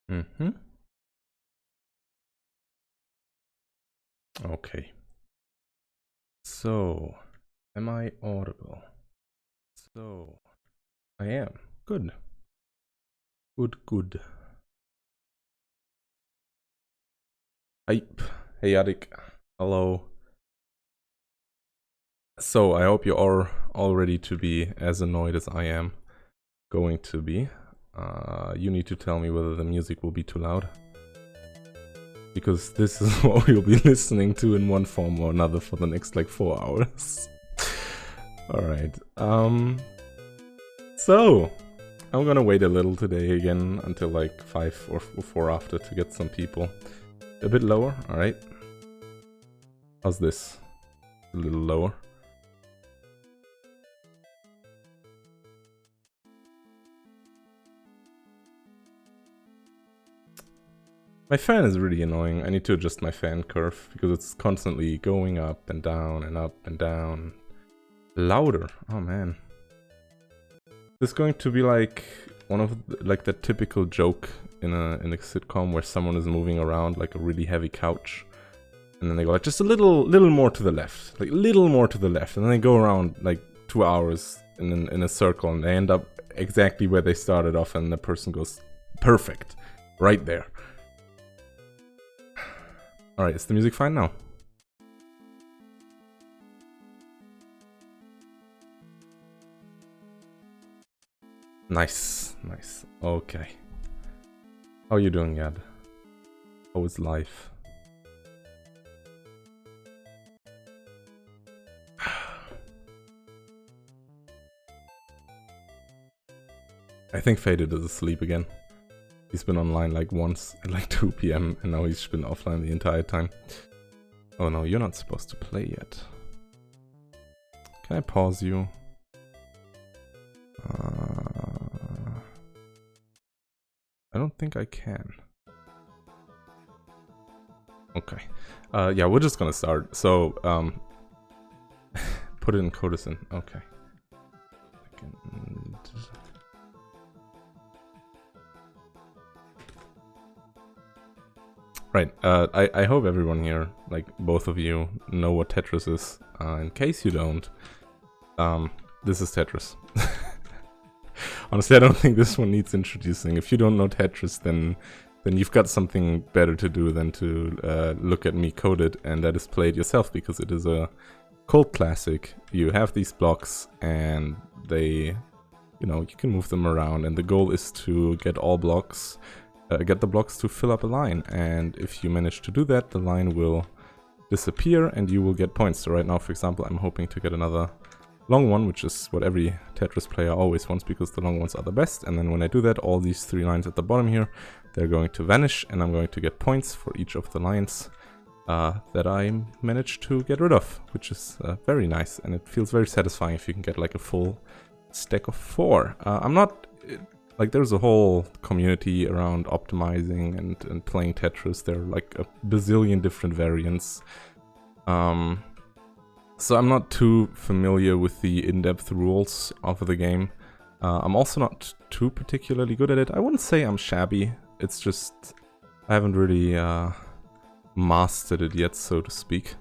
Mm-hmm. Okay. So, am I audible? So, I am. Good. Good. Hype. Hey, Adik. Hello. So, I hope you are all ready to be as annoyed as I am going to be. You need to tell me whether the music will be too loud. Because this is what we'll be listening to in one form or another for the next, 4 hours. Alright. So, I'm gonna wait a little today again until 5 or 4 after to get some people. A bit lower, alright. How's this? A little lower. My fan is really annoying. I need to adjust my fan curve because it's constantly going up and down and up and down. Louder. Oh man. This is going to be one of the typical joke in a sitcom where someone is moving around like a really heavy couch, and then they go just a little more to the left, little more to the left, and then they go around 2 hours in a circle, and they end up exactly where they started off, and the person goes perfect right there. All right, is the music fine now? Nice. Okay. How are you doing, Yad? How is life? I think Faded is asleep again. He's been online once at 2 PM and now he's been offline the entire time. Oh no, you're not supposed to play yet. Can I pause you? I don't think I can. Okay. Yeah, we're just gonna start. So, put it in Codison. Okay. Right. I hope everyone here, both of you, know what Tetris is. In case you don't, this is Tetris. Honestly, I don't think this one needs introducing. If you don't know Tetris, then you've got something better to do than to look at me code it, and that is play it yourself, because it is a cult classic. You have these blocks, and they, you can move them around, and the goal is to get all blocks, get the blocks to fill up a line, and if you manage to do that, the line will disappear, and you will get points. So right now, for example, I'm hoping to get another long one, which is what every Tetris player always wants, because the long ones are the best. And then when I do that, all these 3 lines at the bottom here, they're going to vanish, and I'm going to get points for each of the lines that I managed to get rid of, which is very nice, and it feels very satisfying if you can get a full stack of 4. I'm not... there's a whole community around optimizing and playing Tetris. There are a bazillion different variants. So I'm not too familiar with the in-depth rules of the game. I'm also not too particularly good at it. I wouldn't say I'm shabby. It's just I haven't really mastered it yet, so to speak.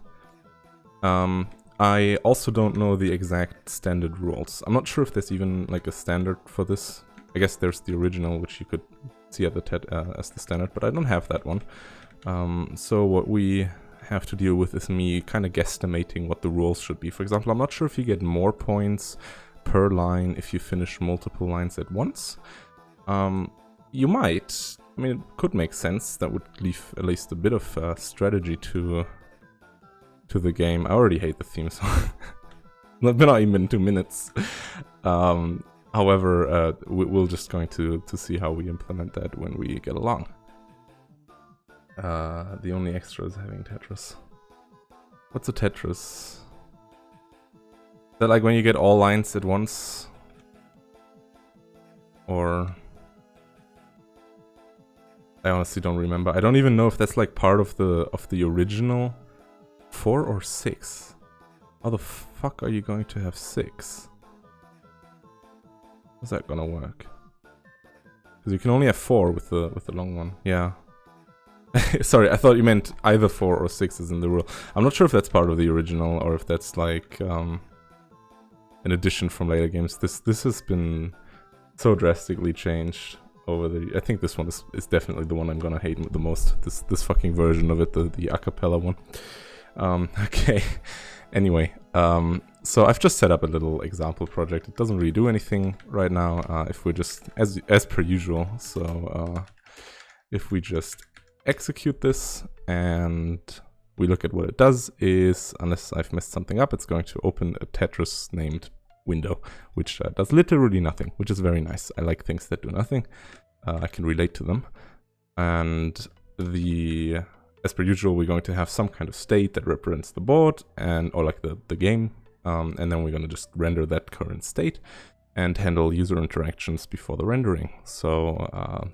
I also don't know the exact standard rules. I'm not sure if there's even a standard for this. I guess there's the original, which you could see at the as the standard, but I don't have that one. So what we have to deal with is me kind of guesstimating what the rules should be. For example, I'm not sure if you get more points per line if you finish multiple lines at once. You might. I mean, it could make sense. That would leave at least a bit of strategy to the game. I already hate the theme song. I've been not even in 2 minutes. However, we're just going to see how we implement that when we get along. The only extra is having Tetris. What's a Tetris? Is that when you get all lines at once? Or... I honestly don't remember. I don't even know if that's part of the original 4 or 6. How the fuck are you going to have 6? How's that gonna work? Because you can only have 4 with the long one. Yeah. Sorry, I thought you meant either 4 or 6 is in the rule. I'm not sure if that's part of the original or if that's like an addition from later games. This has been so drastically changed over the... I think this one is definitely the one I'm gonna hate the most. This fucking version of it, the acapella one. Okay. Anyway, so I've just set up a little example project. It doesn't really do anything right now. If we're just as per usual. So if we just execute this and we look at what it does is, unless I've messed something up, it's going to open a Tetris named window, which does literally nothing, which is very nice. I like things that do nothing. I can relate to them. And as per usual, we're going to have some kind of state that represents the board or like the game. And then we're going to just render that current state and handle user interactions before the rendering. So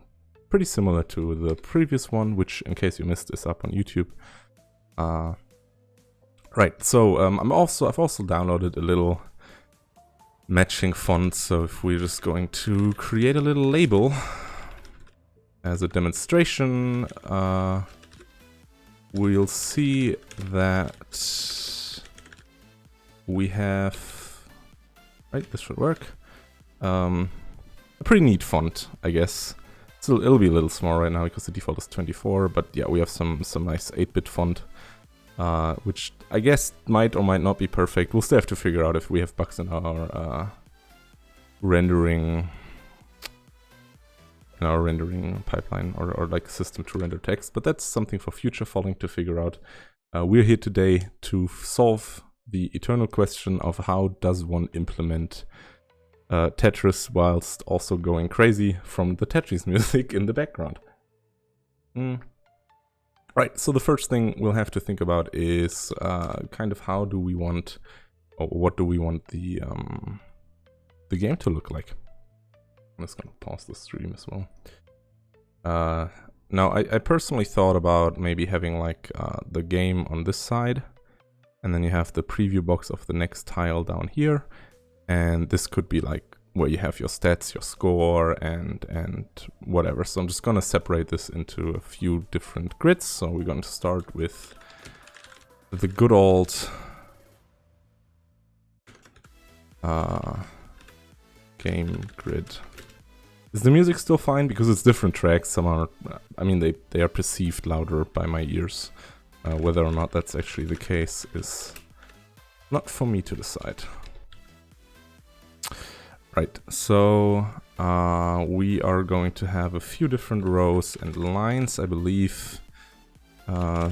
pretty similar to the previous one, which, in case you missed, is up on YouTube. Right, so I've also downloaded a little matching font. So if we're just going to create a little label as a demonstration, we'll see that we have, right, this should work, a pretty neat font, I guess. So it'll be a little small right now because the default is 24, but yeah, we have some nice 8-bit font, which I guess might or might not be perfect. We'll still have to figure out if we have bugs in our rendering pipeline or like system to render text, but that's something for future following to figure out. We're here today to solve the eternal question of how does one implement Tetris whilst also going crazy from the Tetris music in the background. Right, so the first thing we'll have to think about is kind of how do we want, or what do we want the game to look like. I'm just gonna pause the stream as well. Now, I personally thought about maybe having like the game on this side, and then you have the preview box of the next tile down here. And this could be like where you have your stats, your score, and whatever. So I'm just gonna separate this into a few different grids. So we're going to start with the good old game grid. Is the music still fine? Because it's different tracks. Some are, I mean, they are perceived louder by my ears. Whether or not that's actually the case is not for me to decide. Right, so we are going to have a few different rows and lines, I believe.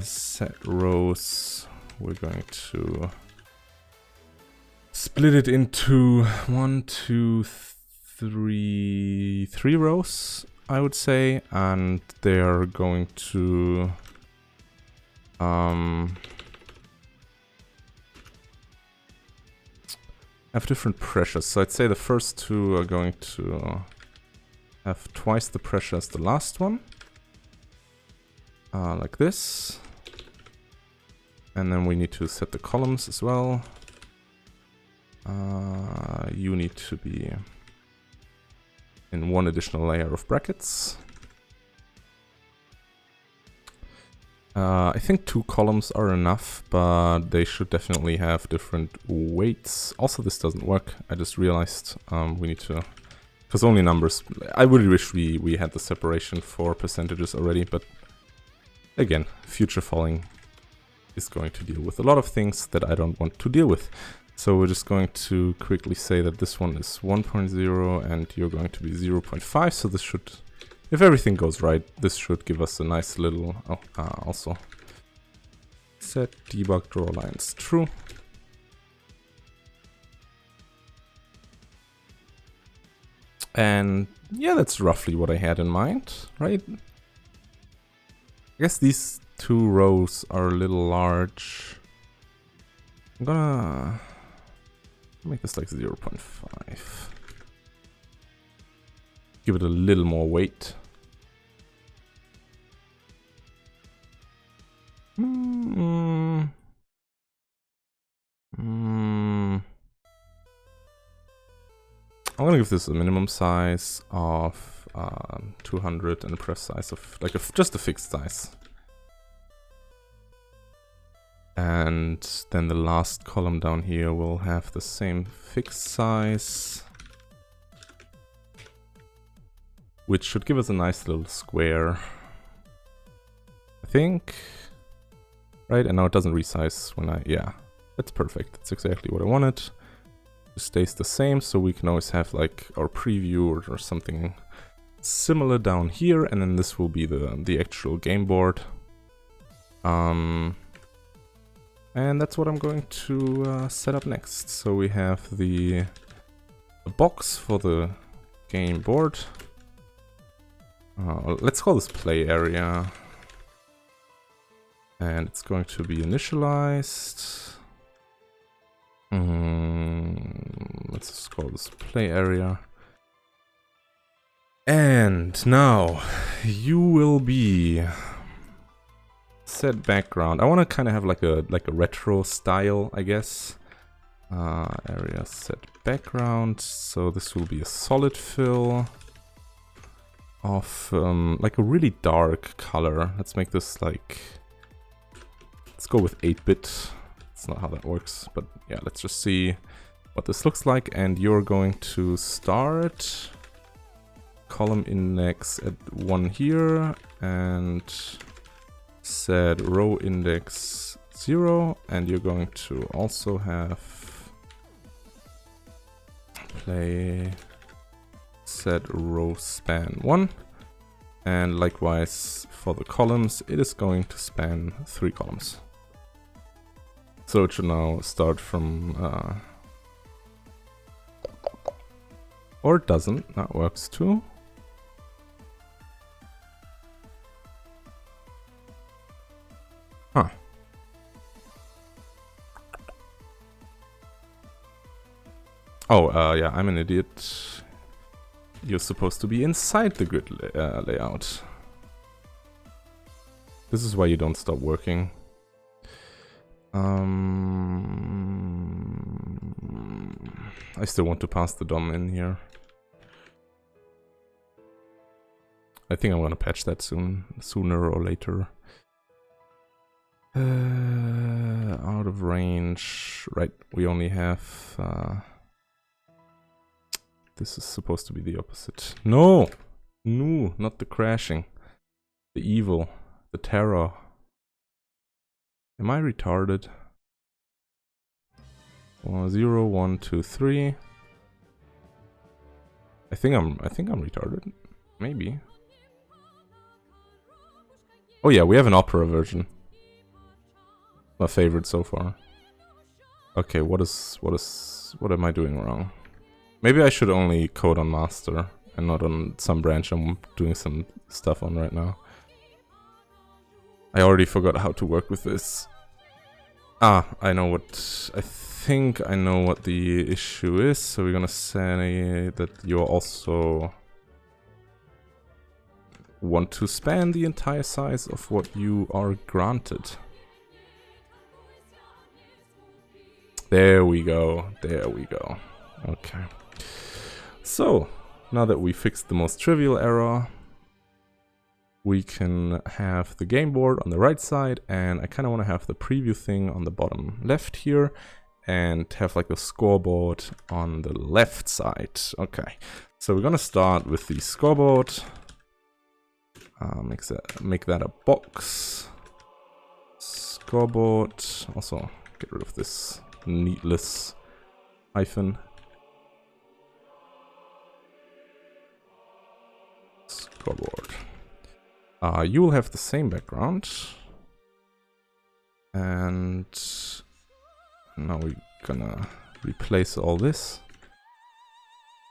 Set rows, we're going to split it into 1, 2, 3 rows, I would say, and they are going to have different pressures. So I'd say the first two are going to have twice the pressure as the last one. Like this. And then we need to set the columns as well. You need to be in one additional layer of brackets. I think 2 columns are enough, but they should definitely have different weights. Also, this doesn't work. I just realized we need to, because only numbers. I really wish we had the separation for percentages already, but again, future following is going to deal with a lot of things that I don't want to deal with. So we're just going to quickly say that this one is 1.0 and you're going to be 0.5. So this should, if everything goes right, this should give us a nice little, also set debug draw lines true. And yeah, that's roughly what I had in mind, right? I guess these 2 rows are a little large. I'm gonna make this like 0.5. Give it a little more weight. I'm gonna give this a minimum size of 200 and a press size of like just a fixed size. And then the last column down here will have the same fixed size, which should give us a nice little square, I think. Right, and now it doesn't resize when yeah, that's perfect. That's exactly what I wanted. It stays the same, so we can always have like our preview or something similar down here, and then this will be the actual game board. And that's what I'm going to set up next. So we have the box for the game board. Let's call this play area. And it's going to be initialized. Let's just call this play area. And now you will be set background. I want to kind of have like a retro style, I guess. Area set background. So this will be a solid fill of like a really dark color. Let's make this like, let's go with 8-bit. That's not how that works, but yeah, let's just see what this looks like. And you're going to start column index at 1 here and set row index 0, and you're going to also have play set row span 1, and likewise for the columns it is going to span 3 columns. So it should now start from or it doesn't, that works too. Huh. Oh, yeah, I'm an idiot. You're supposed to be inside the grid layout. This is why you don't stop working. I still want to pass the DOM in here. I think I'm gonna patch that sooner or later. Out of range. Right, we only have... this is supposed to be the opposite. No! No, not the crashing. The evil. The terror. Am I retarded? 0, 1, 2, 3. I think I'm retarded. Maybe. Oh yeah, we have an opera version. My favorite so far. Okay, what am I doing wrong? Maybe I should only code on master and not on some branch I'm doing some stuff on right now. I already forgot how to work with this. Ah, I know what... I think I know what the issue is, so we're gonna say that you also want to span the entire size of what you are granted. There we go, there we go. Okay. So, now that we fixed the most trivial error, we can have the game board on the right side, and I kind of want to have the preview thing on the bottom left here, and have like a scoreboard on the left side. Okay, so we're gonna start with the scoreboard. Make that a box. Scoreboard. Also, get rid of this needless hyphen. Scoreboard. You will have the same background. And now we're gonna replace all this.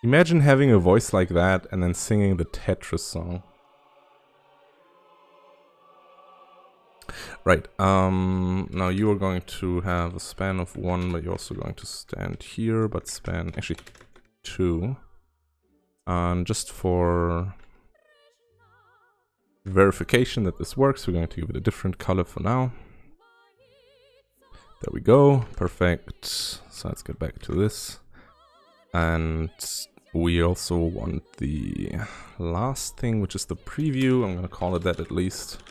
Imagine having a voice like that and then singing the Tetris song. Right, now you are going to have a span of 1, but you're also going to stand here, but span actually 2. Just for verification that this works, we're going to give it a different color for now. There we go, perfect. So let's get back to this. And We also want the last thing, which is the preview. I'm gonna call it that at least.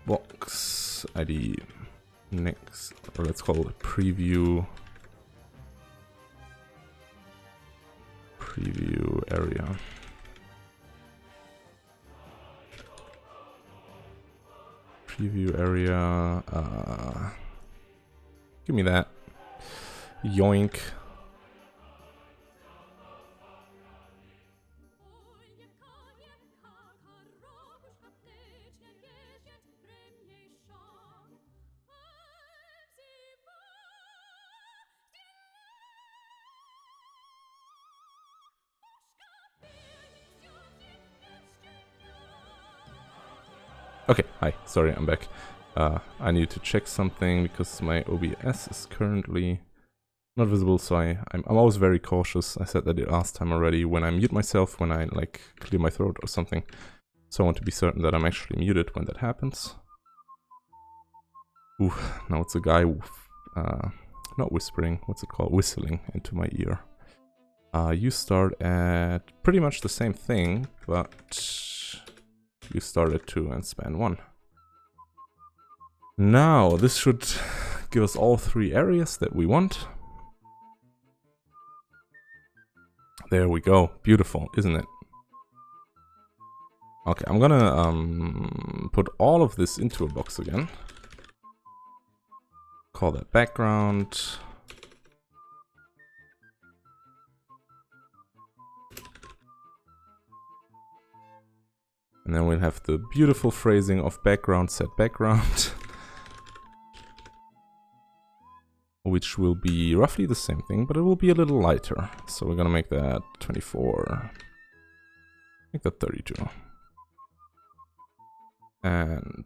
Box ID next, or let's call it preview. Preview area. Preview area. Give me that. Yoink. Okay, hi, sorry, I'm back. I need to check something because my OBS is currently not visible, so I'm always very cautious. I said that last time already, when I mute myself, when I like clear my throat or something. So I want to be certain that I'm actually muted when that happens. Ooh, now it's a guy, not whispering, what's it called? Whistling into my ear. You start at pretty much the same thing, but you start at 2 and span 1. Now, this should give us all 3 areas that we want. There we go. Beautiful, isn't it? Okay, I'm gonna put all of this into a box again. Call that background. And then we'll have the beautiful phrasing of background set background. Which will be roughly the same thing, but it will be a little lighter. So we're gonna make that 24. Make that 32. And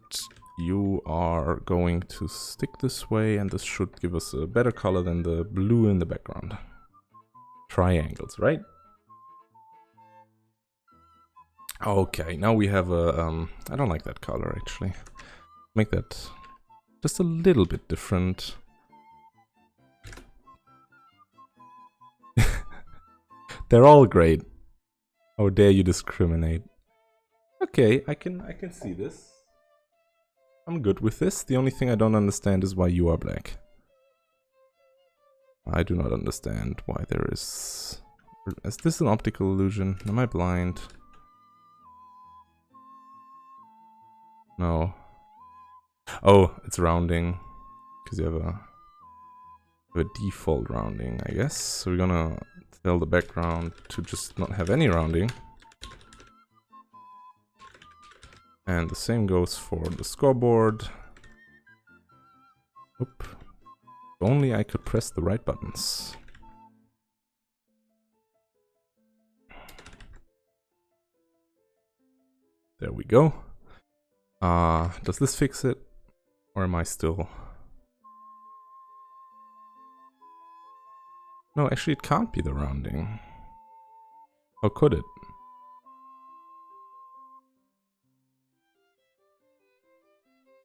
you are going to stick this way, and this should give us a better color than the blue in the background. Triangles, right? Okay, now we have a, I don't like that color actually. Make that just a little bit different. They're all great. How dare you discriminate? Okay, I can see this. I'm good with this. The only thing I don't understand is why you are black. I do not understand why there is... Is this an optical illusion? Am I blind? No. Oh, it's rounding. Because you have a default rounding, I guess. So we're gonna tell the background to just not have any rounding. And the same goes for the scoreboard. Oop. If only I could press the right buttons. There we go. Does this fix it? Or am I still... No, actually it can't be the rounding. How could it?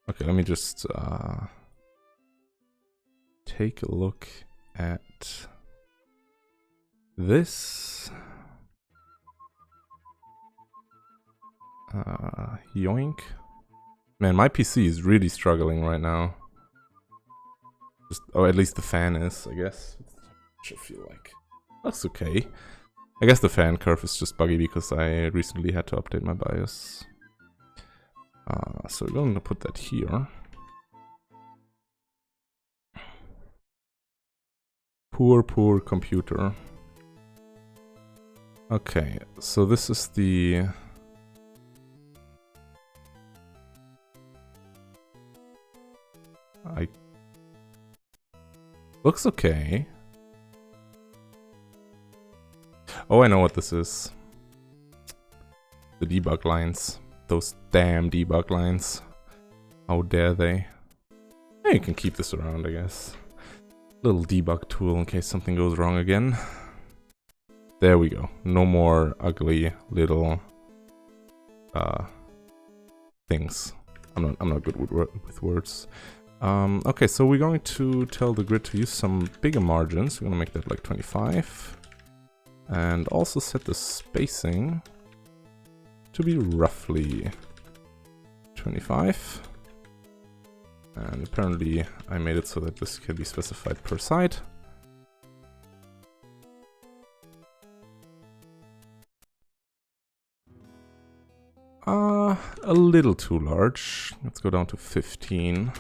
Okay, let me just take a look at this. Yoink. Man, my PC is really struggling right now. Just, or at least the fan is, I guess. I feel like that's okay. I guess the fan curve is just buggy because I recently had to update my BIOS. So we're going to put that here. Poor computer. Okay, so this is the... Looks okay. Oh, I know what this is. The debug lines. Those damn debug lines. How dare they? Yeah, you can keep this around, I guess. Little debug tool in case something goes wrong again. There we go. No more ugly little things. I'm not good with words. Okay, so we're going to tell the grid to use some bigger margins. We're gonna make that like 25. And also set the spacing to be roughly 25. And apparently I made it so that this can be specified per side. A little too large. Let's go down to 15.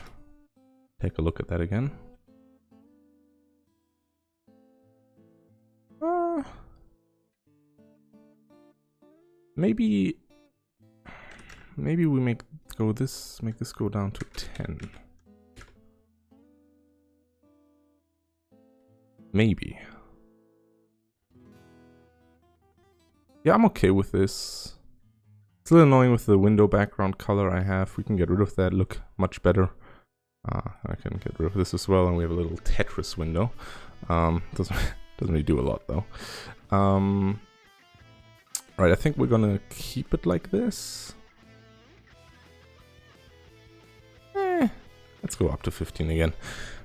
Take a look at that again. Maybe we make this go down to 10. Maybe. Yeah, I'm okay with this. It's a little annoying with the window background color I have. We can get rid of that, look much better. I can get rid of this as well, and we have a little Tetris window. Doesn't really do a lot though. Right, I think we're gonna keep it like this. Let's go up to 15 again.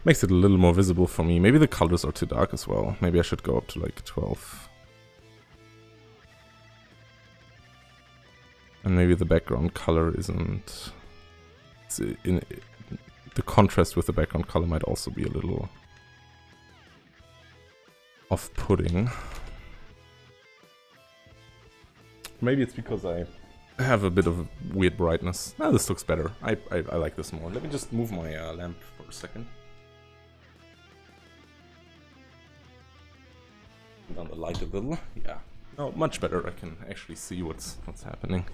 Makes it a little more visible for me. Maybe the colors are too dark as well. Maybe I should go up to like 12. And maybe the background color isn't... the contrast with the background color might also be a little off-putting. Maybe it's because I have a bit of weird brightness. No, this looks better. I like this more. Let me just move my lamp for a second. Down the light a little. Yeah. No, much better. I can actually see what's happening.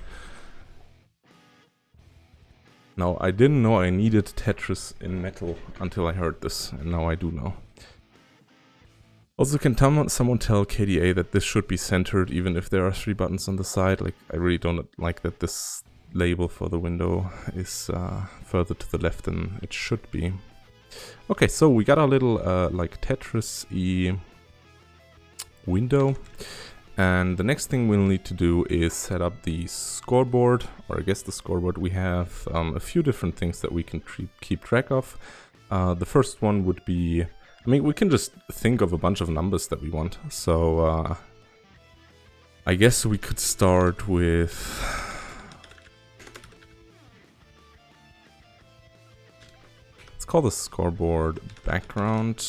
Now, I didn't know I needed Tetris in metal until I heard this, and now I do know. Also, can someone tell KDA that this should be centered even if there are 3 buttons on the side? Like, I really don't like that this label for the window is further to the left than it should be. Okay, so we got our little like Tetris-y window. And the next thing we'll need to do is set up the scoreboard, or I guess the scoreboard. We have a few different things that we can keep track of. The first one would be, I mean, we can just think of a bunch of numbers that we want. So I guess we could start with... Let's call the scoreboard background.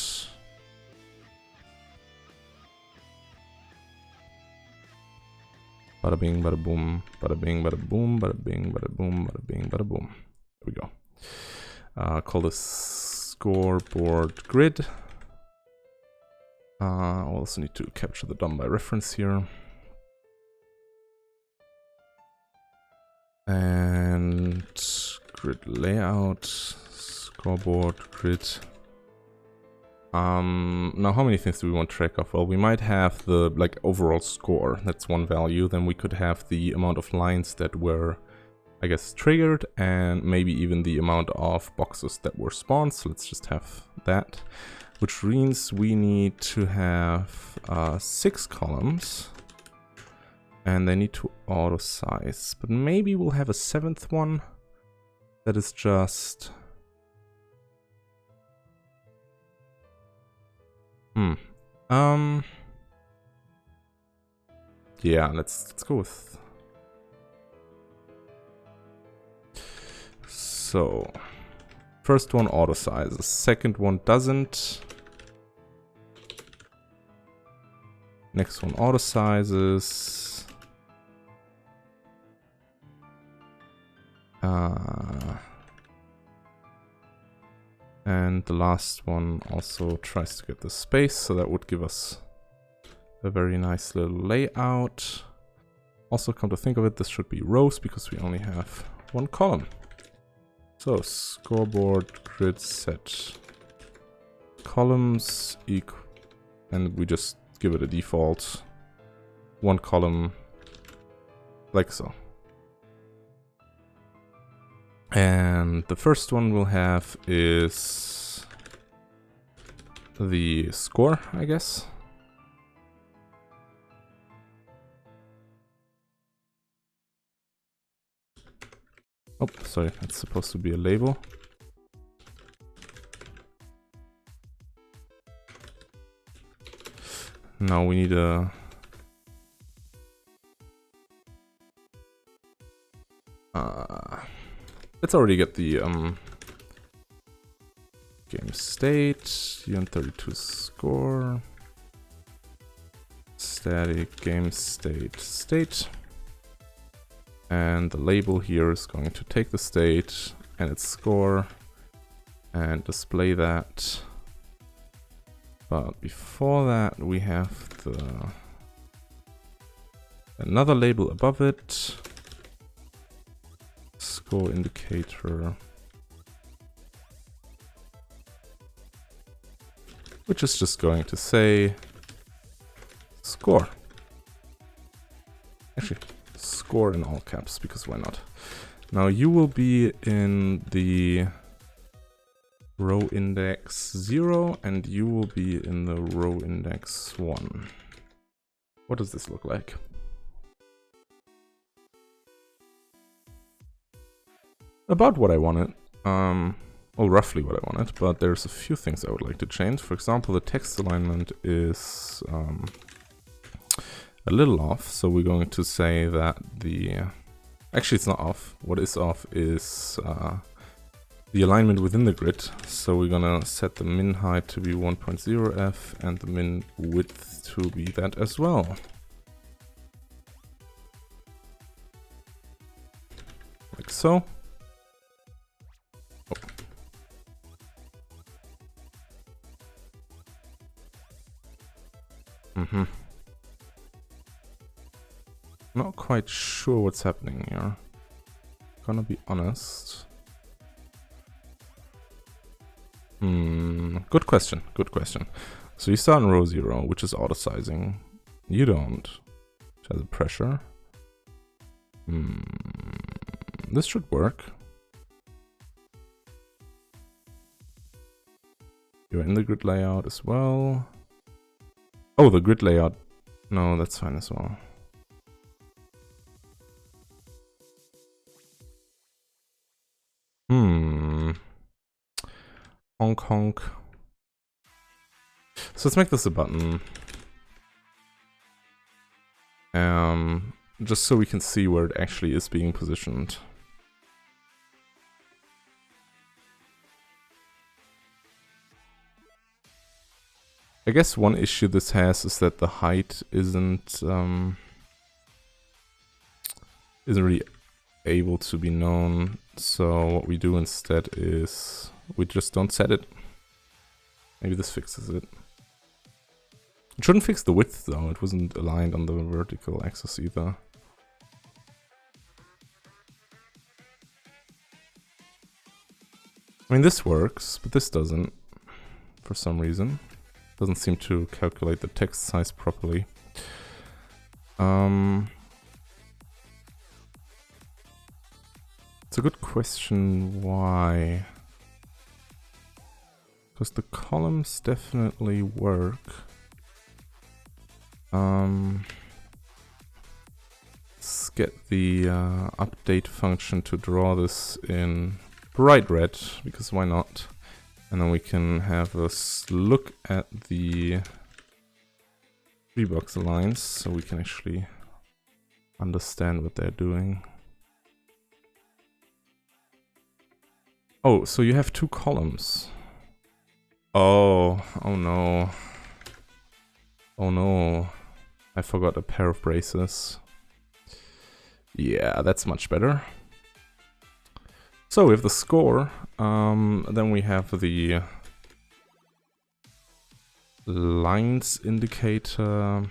Bada bing, bada boom, bada bing, bada boom, bada bing, bada boom, bada bing, bada boom. There we go. Call this scoreboard grid. I also need to capture the DOM by reference here. And grid layout, scoreboard grid. Now how many things do we want track of? Well, we might have the like overall score, that's one value. Then we could have the amount of lines that were, I guess, triggered, and maybe even the amount of boxes that were spawned. So let's just have that, which means we need to have 6 columns, and they need to auto size. But maybe we'll have a 7th one that is just... yeah, let's go with... So, first one auto sizes, second one doesn't. Next one auto sizes. And the last one also tries to get the space, so that would give us a very nice little layout. Also, come to think of it, this should be rows because we only have 1 column. So, scoreboard grid set columns equal, and we just give it a default 1 column, like so. And the first one we'll have is the score, I guess. Oh, sorry, that's supposed to be a label. Now we need a Let's already get the game state, un32 score, static game state, and the label here is going to take the state and its score and display that. But before that, we have another label above it, score indicator, which is just going to say score. Actually, score in all caps, because why not? Now you will be in the row index 0 and you will be in the row index 1. What does this look like? About what I wanted. Well, roughly what I wanted, but there's a few things I would like to change. For example, the text alignment is a little off, so we're going to say that actually it's not off. What is off is the alignment within the grid. So we're gonna set the min height to be 1.0f and the min width to be that as well. Like so. Not quite sure what's happening here. Gonna be honest. Good question, good question. So you start in row 0, which is auto sizing. You don't. Which has a pressure. This should work. You're in the grid layout as well. Oh, the grid layout. No, that's fine as well. Honk honk. So let's make this a button. Just so we can see where it actually is being positioned. I guess one issue this has is that the height isn't really able to be known. So what we do instead is we just don't set it. Maybe this fixes it. It shouldn't fix the width though. It wasn't aligned on the vertical axis either. I mean, this works, but this doesn't for some reason. Doesn't seem to calculate the text size properly. It's a good question why. Because the columns definitely work. Let's get the update function to draw this in bright red, because why not? And then we can have a look at the 3-box lines so we can actually understand what they're doing. Oh, so you have 2 columns. Oh no. Oh no. I forgot a pair of braces. Yeah, that's much better. So we have the score, then we have the lines indicator,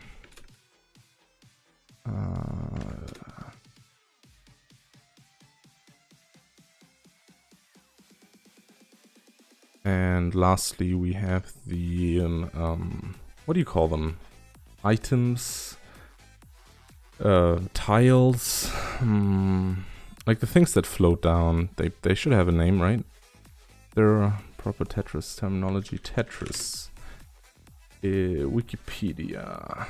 and lastly we have the, what do you call them? Items, tiles, like the things that float down. They should have a name, right? They're proper Tetris terminology. Tetris. Wikipedia.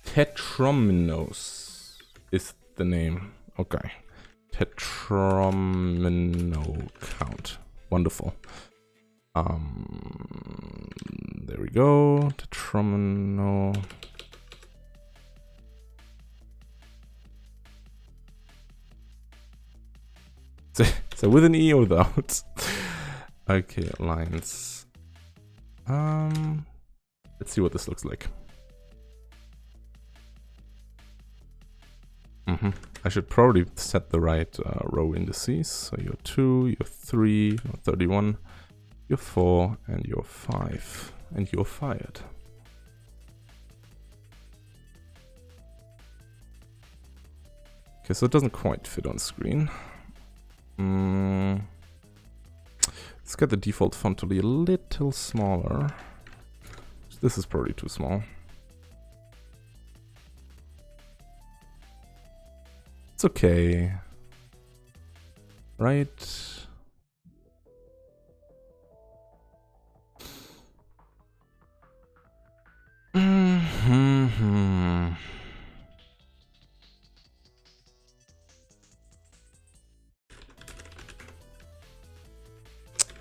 Tetrominos is the name. Okay. Tetromino count. Wonderful. There we go. Tetromino. So with an E or without? Okay, lines. Let's see what this looks like. I should probably set the right row indices. So you're 2, you're 3, you're 31, you're 4, and you're 5. And you're fired. Okay, so it doesn't quite fit on screen. Let's get the default font to be a little smaller. This is probably too small. It's okay. Right?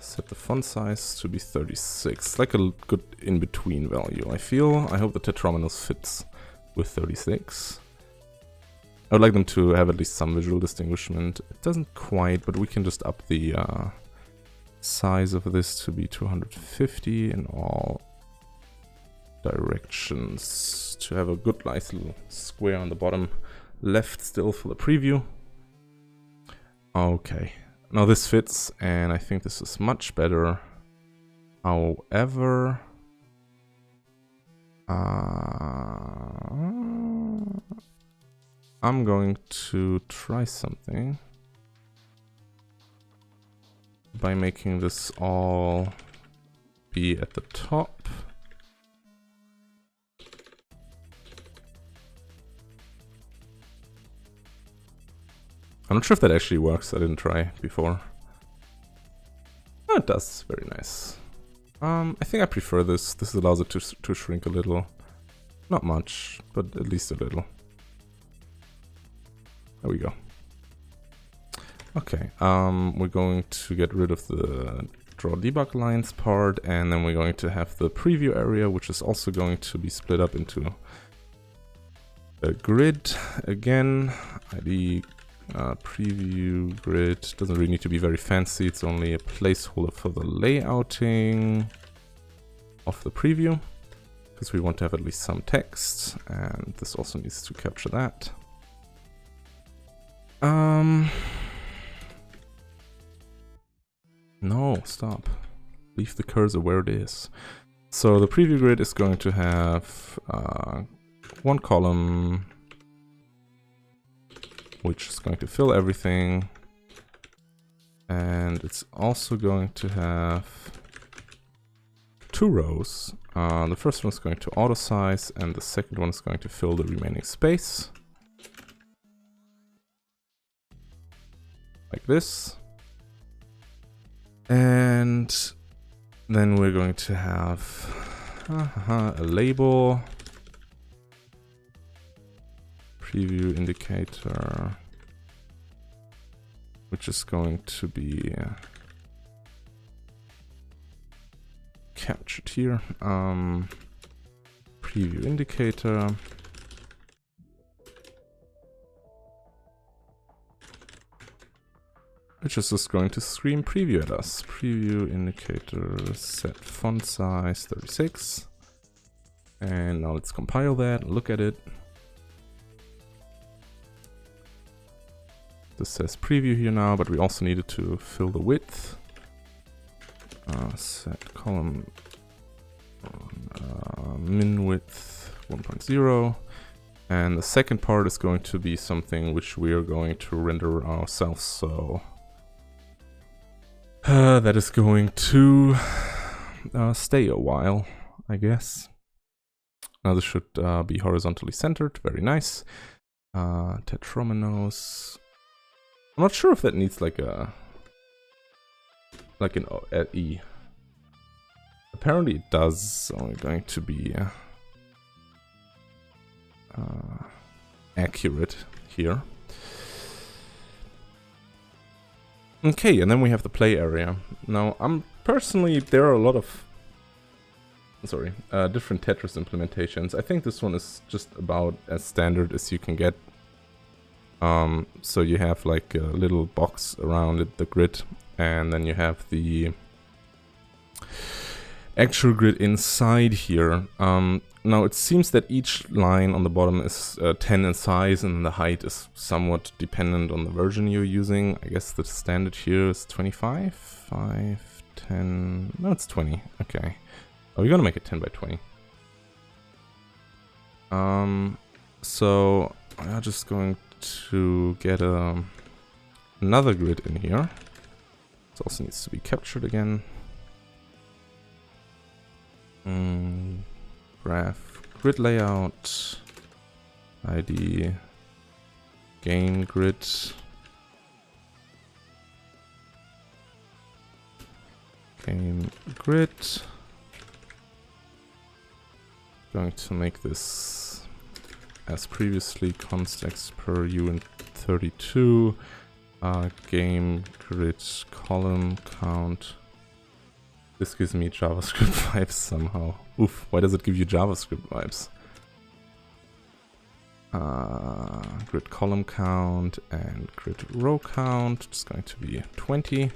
Set the font size to be 36. Like a good in-between value, I feel. I hope the Tetrominos fits with 36. I would like them to have at least some visual distinguishment. It doesn't quite, but we can just up the size of this to be 250 in all directions to have a good nice little square on the bottom left still for the preview. Okay, now this fits and I think this is much better. However, I'm going to try something by making this all be at the top. I'm not sure if that actually works. I didn't try before. Oh, it does. Very nice. I think I prefer this. This allows it to shrink a little. Not much, but at least a little. There we go. Okay, we're going to get rid of the draw debug lines part, and then we're going to have the preview area, which is also going to be split up into a grid again. ID preview grid doesn't really need to be very fancy. It's only a placeholder for the layouting of the preview, because we want to have at least some text, and this also needs to capture that. No, stop. Leave the cursor where it is. So the preview grid is going to have one column, which is going to fill everything. And it's also going to have two rows. The first one is going to auto size, and the second one is going to fill the remaining space. Like this. And then we're going to have a label, preview indicator, which is going to be captured here. Preview indicator. Which is just going to scream preview at us. Preview indicator set font size 36. And now let's compile that, look at it. This says preview here now, but we also needed to fill the width. Set column min width 1.0. And the second part is going to be something which we are going to render ourselves, so that is going to stay a while, I guess. Now this should be horizontally centered, very nice. Tetrominos. I'm not sure if that needs like an E. Apparently it does, so we're going to be accurate here. Okay, and then we have the play area. Now, personally, there are a lot of different Tetris implementations. I think this one is just about as standard as you can get. So you have like a little box around it, the grid, and then you have the actual grid inside here. Now it seems that each line on the bottom is 10 in size, and the height is somewhat dependent on the version you're using. I guess the standard here is 25, 5, 10, no, it's 20, okay. Oh, we're gonna make it 10 by 20. So I'm just going to get another grid in here. It also needs to be captured again. Graph grid layout, ID game grid, game grid. Going to make this as previously const x per u32, game grid column count. This gives me JavaScript vibes somehow. Oof, why does it give you JavaScript vibes? Grid column count and grid row count. It's going to be 20.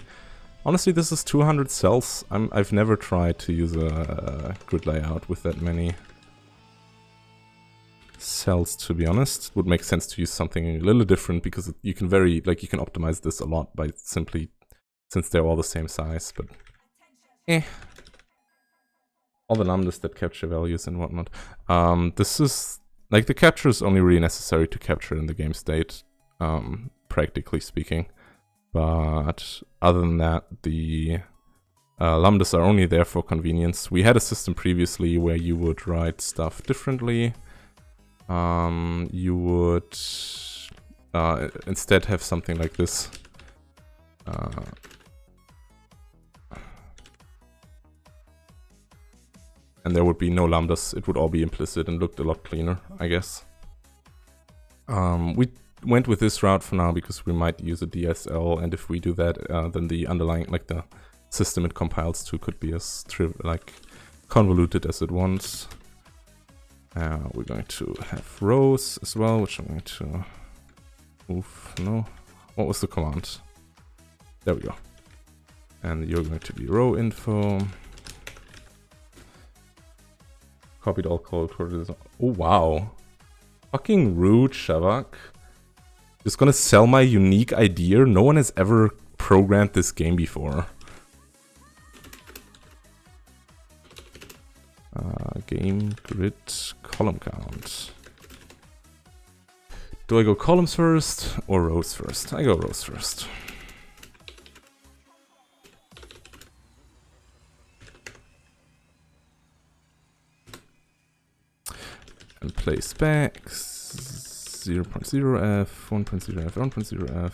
Honestly, this is 200 cells. I've never tried to use a grid layout with that many cells, to be honest. It would make sense to use something a little different, because you can you can optimize this a lot by simply, since they're all the same size, but all the lambdas that capture values and whatnot. This is, like, the capture is only really necessary to capture in the game state, practically speaking. But other than that, the lambdas are only there for convenience. We had a system previously where you would write stuff differently. You would instead have something like this. And there would be no lambdas. It would all be implicit and looked a lot cleaner, I guess. We went with this route for now because we might use a DSL, and if we do that, then the underlying, like the system it compiles to, could be as convoluted as it wants. We're going to have rows as well, which I'm going to move. No, what was the command? There we go. And you're going to be row info. Copied all code. Oh wow, fucking rude, Shavak. Just gonna sell my unique idea? No one has ever programmed this game before. Game grid column count. Do I go columns first or rows first? I go rows first. And place specs 0.0f, 1.0f, 1.0f.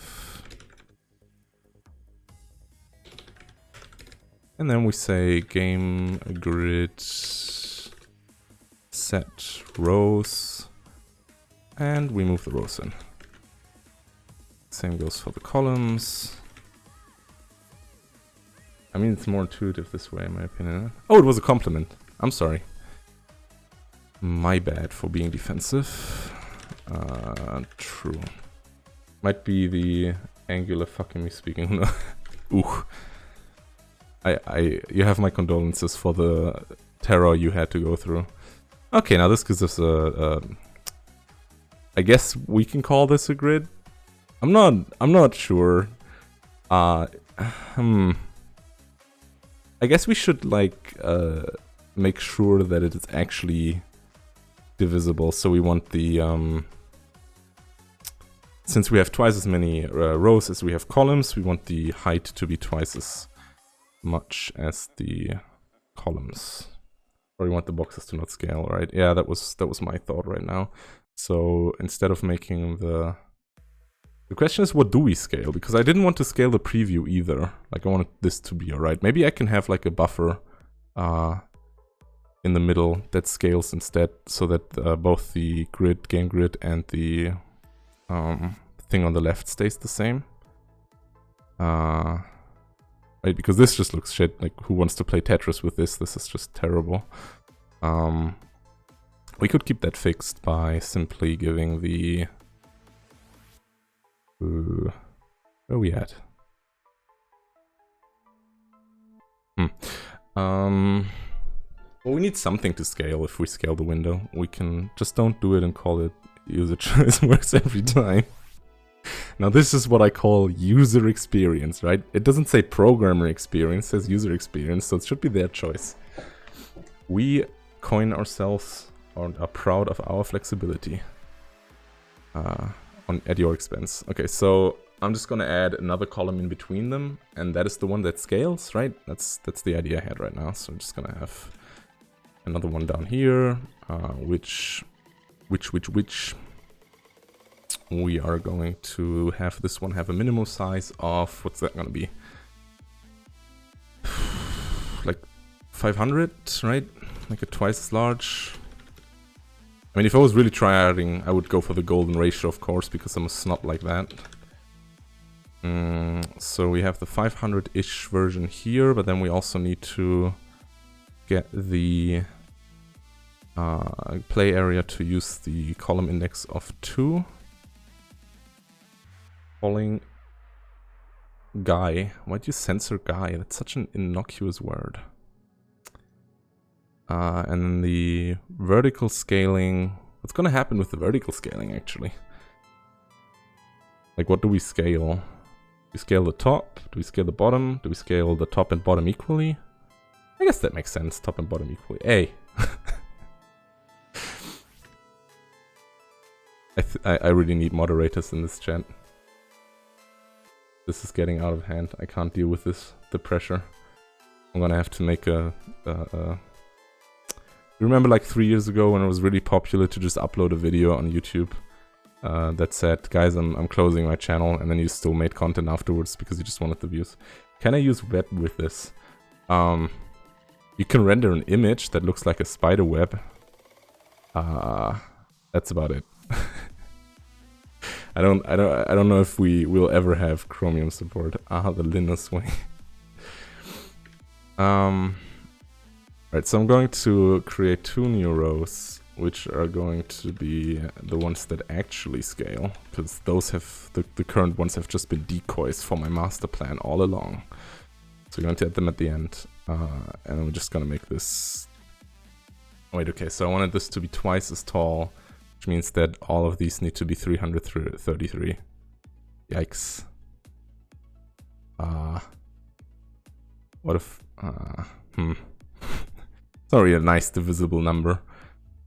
And then we say game grid set rows, and we move the rows in. Same goes for the columns. I mean, it's more intuitive this way, in my opinion. Oh, it was a compliment. I'm sorry. My bad for being defensive. True. Might be the Angular fucking me speaking. Ooh. You have my condolences for the terror you had to go through. Okay, now this gives us I guess we can call this a grid. I'm not sure. I guess we should make sure that it is actually divisible. So we want the since we have twice as many rows as we have columns, we want the height to be twice as much as the columns. Or we want the boxes to not scale, right? Yeah, that was my thought right now. So instead of making the question is, what do we scale? Because I didn't want to scale the preview either. Like, I wanted this to be alright. Maybe I can have like a buffer in the middle that scales instead, so that both the game grid and the thing on the left stays the same. Right, because this just looks shit. Like, who wants to play Tetris with this? This is just terrible. We could keep that fixed by simply giving the... where are we at? Well, we need something to scale if we scale the window. We can... just don't do it and call it user choice. Works every time. Now this is what I call user experience, right? It doesn't say programmer experience, it says user experience, so it should be their choice. We coin ourselves, or are proud of our flexibility. At your expense. Okay, so I'm just gonna add another column in between them, and that is the one that scales, right? That's the idea I had right now, so I'm just gonna have another one down here, which we are going to have this one have a minimum size of, what's that gonna be? Like 500, right? Make it twice as large. I mean, if I was really tryharding, I would go for the golden ratio, of course, because I'm a snob like that. So we have the 500-ish version here, but then we also need to get the play area to use the column index of 2. Calling guy. Why'd you censor guy? That's such an innocuous word. And then the vertical scaling. What's gonna happen with the vertical scaling, actually? Like, what do we scale? Do we scale the top? Do we scale the bottom? Do we scale the top and bottom equally? I guess that makes sense, top and bottom equally. Hey! I really need moderators in this chat. This is getting out of hand. I can't deal with this, the pressure. I'm gonna have to make a remember like 3 years ago when it was really popular to just upload a video on YouTube that said, guys, I'm closing my channel, and then you still made content afterwards because you just wanted the views. Can I use web with this? You can render an image that looks like a spider web. That's about it. I don't know if we will ever have Chromium support. The Linux way. Right, so I'm going to create 2 new rows, which are going to be the ones that actually scale, because those have the current ones have just been decoys for my master plan all along. So we're going to add them at the end, and we're just gonna make this. Wait, okay, so I wanted this to be twice as tall, which means that all of these need to be 333. Yikes. What if... It's not really a nice divisible number.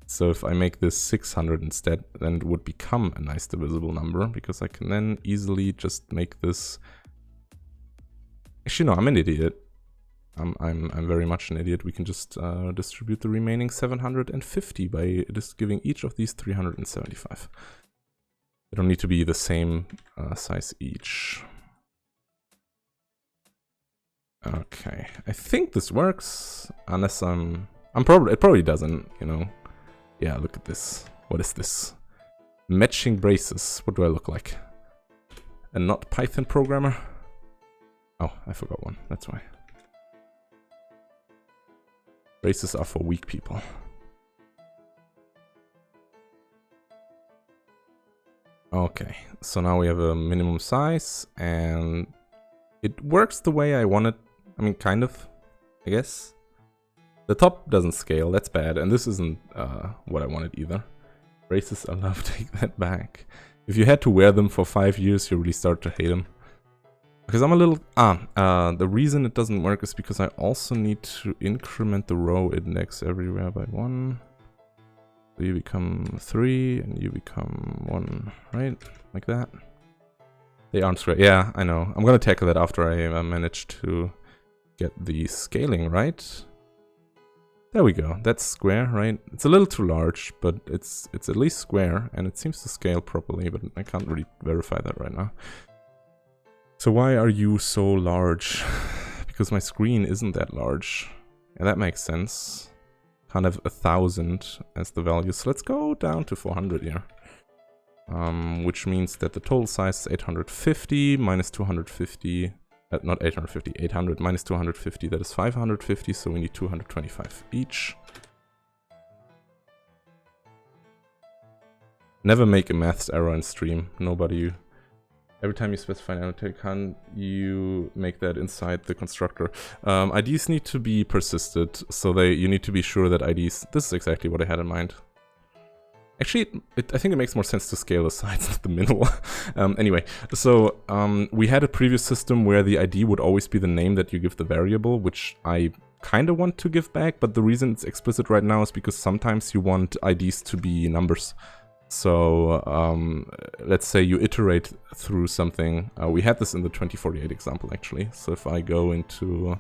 So if I make this 600 instead, then it would become a nice divisible number, because I can then easily just make this... Actually, no, I'm an idiot. I'm very much an idiot. We can just distribute the remaining 750 by just giving each of these 375. They don't need to be the same size each. Okay, I think this works, unless it probably doesn't, you know. Yeah, look at this. What is this? Matching braces. What do I look like? A not Python programmer? Oh, I forgot one, that's why. Braces are for weak people. Okay, so now we have a minimum size, and it works the way I want it. I mean, kind of, I guess. The top doesn't scale, that's bad, and this isn't what I wanted either. Braces I love, take that back. If you had to wear them for 5 years, you really start to hate them. Because I'm a little... the reason it doesn't work is because I also need to increment the row index everywhere by 1. So you become 3, and you become 1, right? Like that. They aren't square. Yeah, I know. I'm gonna tackle that after I manage to get the scaling right. There we go. That's square, right? It's a little too large, but it's at least square, and it seems to scale properly, but I can't really verify that right now. So why are you so large? Because my screen isn't that large. Yeah, that makes sense. Can't have 1000 as the value. So let's go down to 400 here. Which means that the total size is 850 minus 250 not 850, 800 minus 250, that is 550, so we need 225 each. Never make a maths error in stream. Nobody. Every time you specify an annotator, can you make that inside the constructor? IDs need to be persisted, so you need to be sure that IDs... This is exactly what I had in mind. Actually, I think it makes more sense to scale the sides, not the middle. Anyway, so we had a previous system where the ID would always be the name that you give the variable, which I kind of want to give back, but the reason it's explicit right now is because sometimes you want IDs to be numbers. So let's say you iterate through something. We had this in the 2048 example, actually. So if I go into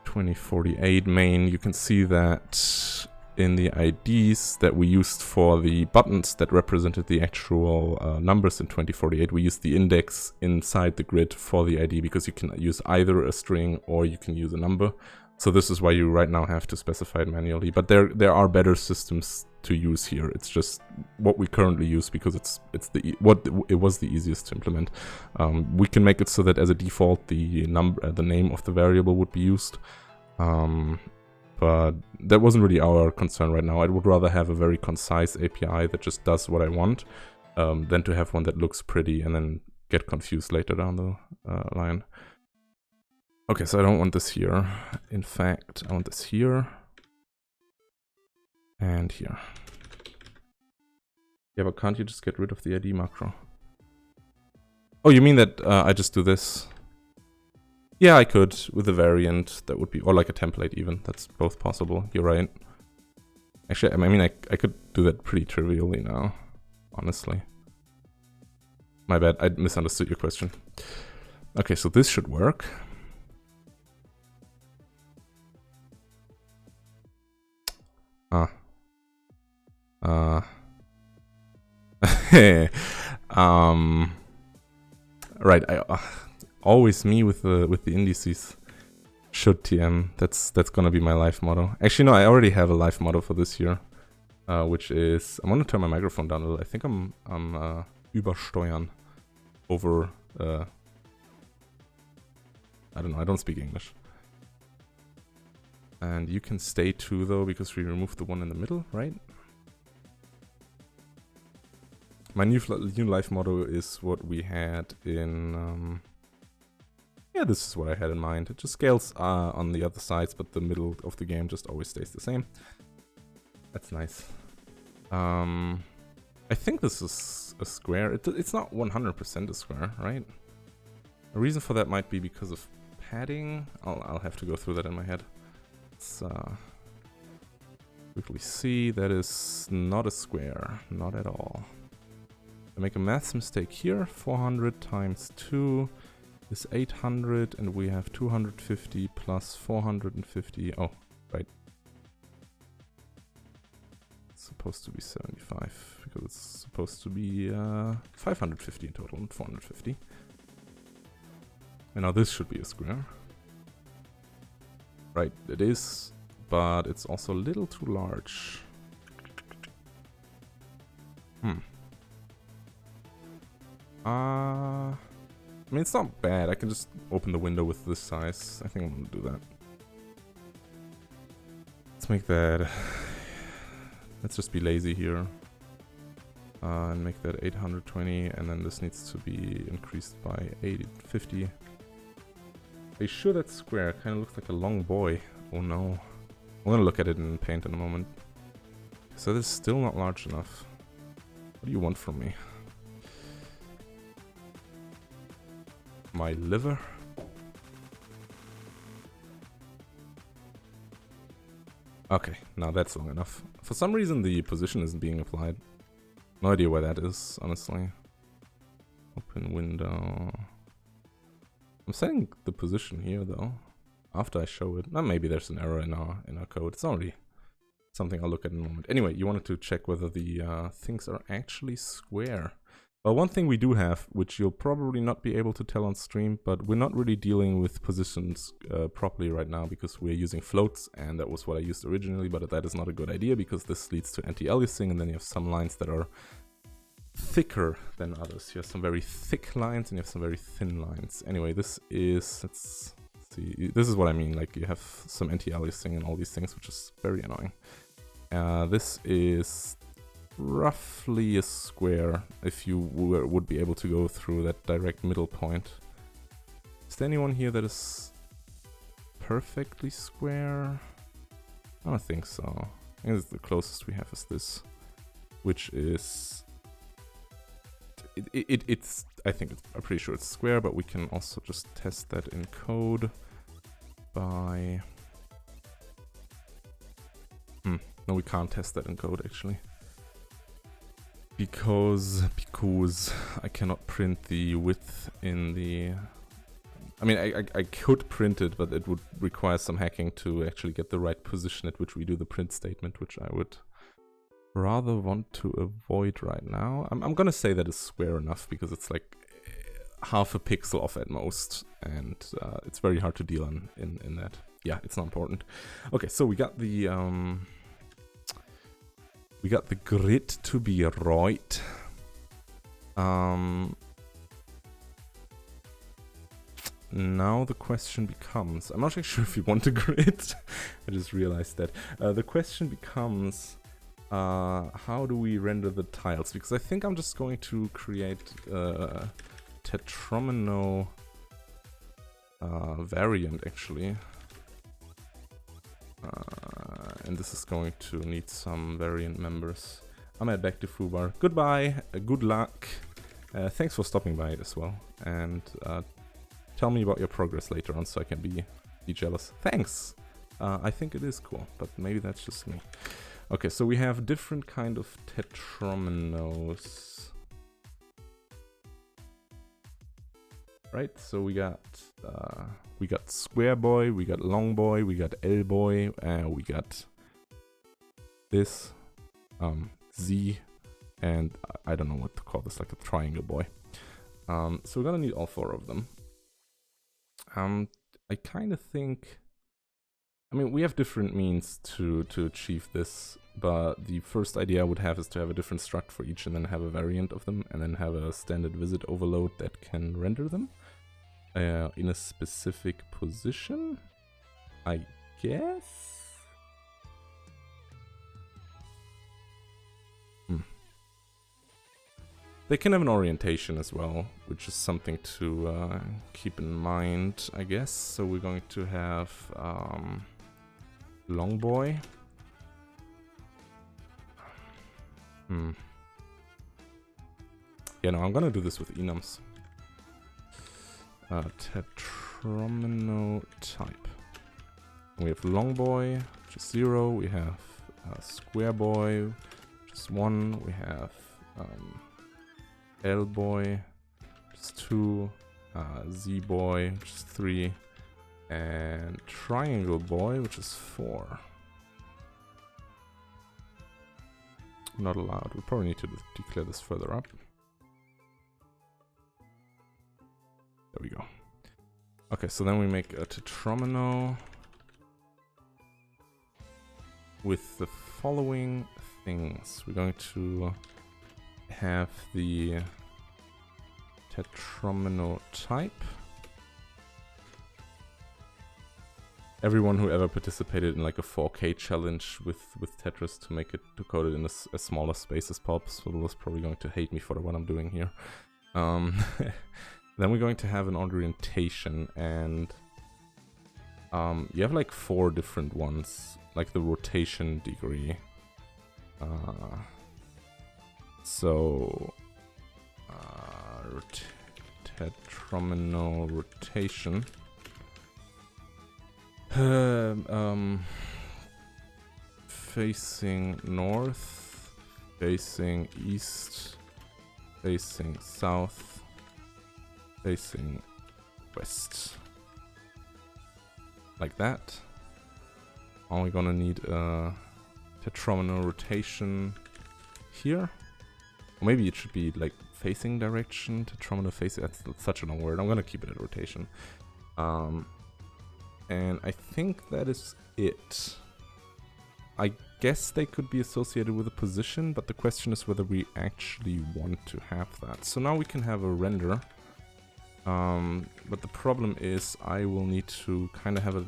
2048 main, you can see that in the IDs that we used for the buttons that represented the actual numbers in 2048, we used the index inside the grid for the ID, because you can use either a string or you can use a number. So this is why you right now have to specify it manually. But there are better systems to use here. It's just what we currently use because it was the easiest to implement. We can make it so that as a default the name of the variable would be used. But that wasn't really our concern right now. I would rather have a very concise API that just does what I want than to have one that looks pretty and then get confused later down the line. Okay, so I don't want this here. In fact, I want this here and here. Yeah, but can't you just get rid of the ID macro? Oh, you mean that I just do this? Yeah, I could with a variant. That would be, or like a template even. That's both possible. You're right. Actually, I mean, I could do that pretty trivially now, honestly. My bad, I misunderstood your question. Okay, so this should work. Right, always me with the indices. Should TM. That's gonna be my life motto. Actually, no, I already have a life motto for this year, which is I'm gonna turn my microphone down a little. I think I'm übersteuern over. I don't know. I don't speak English. And you can stay too, though, because we removed the one in the middle, right? My new life motto is what we had in... yeah, this is what I had in mind. It just scales on the other sides, but the middle of the game just always stays the same. That's nice. I think this is a square. It's not 100% a square, right? The reason for that might be because of padding. I'll have to go through that in my head. Let's quickly see. That is not a square. Not at all. I make a maths mistake here. 400 times 2 is 800, and we have 250 plus 450. Oh, right. It's supposed to be 75, because it's supposed to be 550 in total, not 450. And now this should be a square. Right, it is, but it's also a little too large. I mean, it's not bad. I can just open the window with this size. I think I'm gonna do that. Let's make that... let's just be lazy here. And make that 820, and then this needs to be increased by 850. Are you sure that's square? Kind of looks like a long boy. Oh no. I'm gonna look at it in Paint in a moment. So this is still not large enough. What do you want from me? My liver? Okay, now that's long enough. For some reason the position isn't being applied. No idea why that is, honestly. Open window. I'm setting the position here though. After I show it. Now maybe there's an error in our code. It's already something I'll look at in a moment. Anyway, you wanted to check whether the things are actually square. Well, one thing we do have, which you'll probably not be able to tell on stream, but we're not really dealing with positions properly right now because we're using floats, and that was what I used originally, but that is not a good idea because this leads to anti-aliasing, and then you have some lines that are thicker than others. You have some very thick lines and you have some very thin lines. Anyway, this is, let's see, this is what I mean, like you have some anti-aliasing and all these things, which is very annoying. This is roughly a square if you would be able to go through that direct middle point. Is there anyone here that is perfectly square? I don't think so. I think the closest we have is this, which is it's I'm pretty sure it's square, but we can also just test that in code by no, we can't test that in code actually, because I cannot print the width in the, I mean, I could print it, but it would require some hacking to actually get the right position at which we do the print statement, which I would rather want to avoid right now. I'm gonna say that is square enough because it's like half a pixel off at most, and it's very hard to deal in that. Yeah, it's not important. Okay, so we got the grid to be right. Now the question becomes, I'm not actually sure if you want a grid. I just realized that. The question becomes, how do we render the tiles? Because I think I'm just going to create a tetromino variant actually. And this is going to need some variant members. I'm head back to Fubar. Goodbye, good luck. Thanks for stopping by as well. And tell me about your progress later on so I can be jealous. Thanks! I think it is cool, but maybe that's just me. Okay, so we have different kind of tetrominos. Right, so we got square boy, we got long boy, we got L boy, we got this Z, and I don't know what to call this, like a triangle boy. So we're gonna need all four of them. I kind of think, I mean, we have different means to achieve this, but the first idea I would have is to have a different struct for each and then have a variant of them and then have a standard visit overload that can render them in a specific position, I guess? They can have an orientation as well, which is something to keep in mind, I guess. So we're going to have long boy. Yeah, no, I'm gonna do this with enums. Tetromino type. And we have long boy, which is 0. We have square boy, which is 1. We have L boy, which is 2. Z boy, which is 3. And triangle boy, which is 4. Not allowed. We probably need to declare this further up. There we go. Okay, so then we make a tetromino with the following things. We're going to have the tetromino type. Everyone who ever participated in like a 4K challenge with Tetris to make it, to code it in as smaller space as possible was probably going to hate me for what I'm doing here. Then we're going to have an orientation, and you have like 4 different ones, like the rotation degree. Tetromino rotation. Facing north, facing east, facing south, facing west. Like that. Are we gonna need a tetromino rotation here? Or maybe it should be like facing direction, tetromino facing, that's such a long word. I'm gonna keep it at rotation. And I think that is it. I guess they could be associated with a position, but the question is whether we actually want to have that. So now we can have a render. But the problem is I will need to kind of have a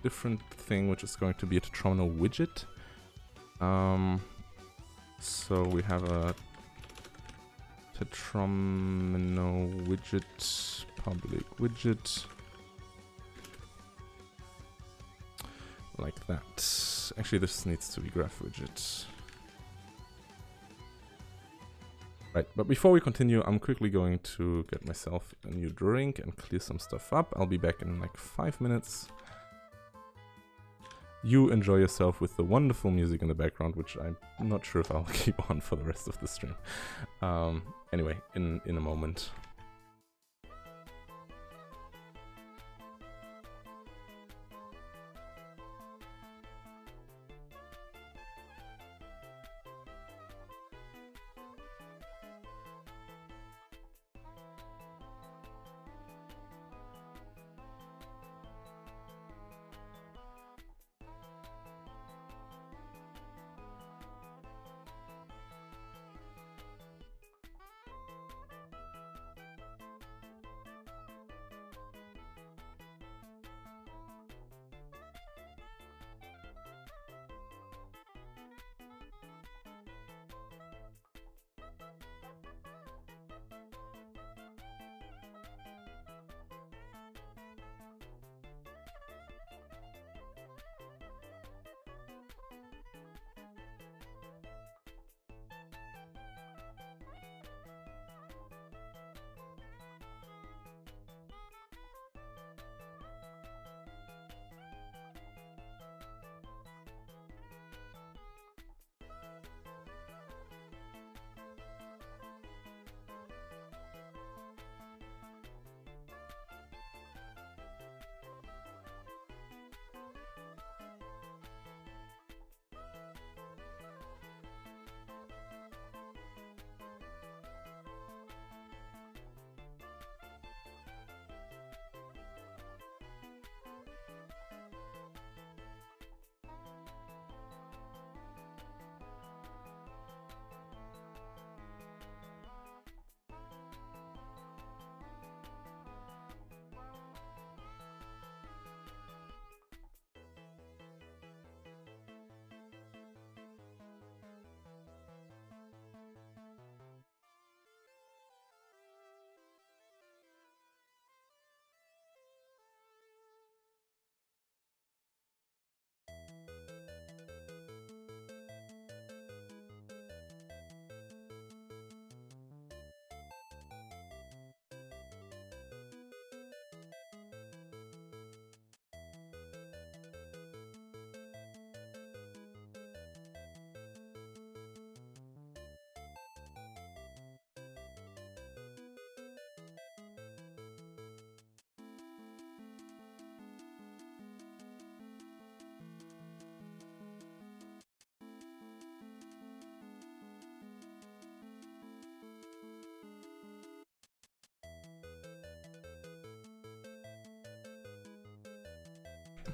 different thing, which is going to be a Tetromino widget. So we have a Tetromino widget, public widget. Like that. Actually, this needs to be graph widget. Right, but before we continue, I'm quickly going to get myself a new drink and clear some stuff up. I'll be back in like 5 minutes. You enjoy yourself with the wonderful music in the background, which I'm not sure if I'll keep on for the rest of the stream. Anyway, in a moment.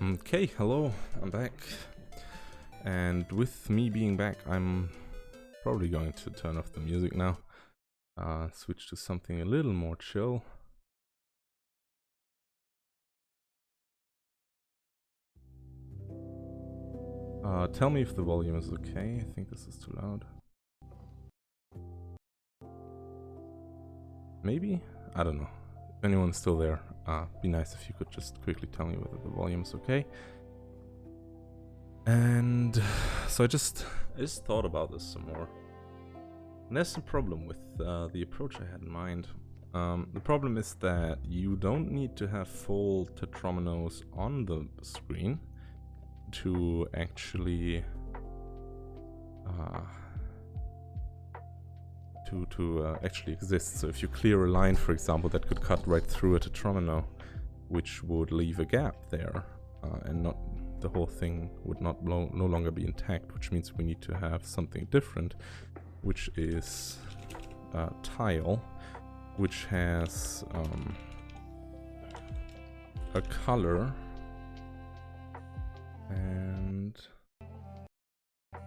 Okay, hello, I'm back. And with me being back, I'm probably going to turn off the music now. Switch to something a little more chill. Tell me if the volume is okay. I think this is too loud. Maybe? I don't know. If anyone's still there, be nice if you could just quickly tell me whether the volume is okay. And so I just thought about this some more. And there's some problem with the approach I had in mind. The problem is that you don't need to have full tetrominos on the screen to actually actually exist. So if you clear a line, for example, that could cut right through a tetromino, which would leave a gap there, and not the whole thing would no longer be intact, which means we need to have something different, which is tile, which has a color and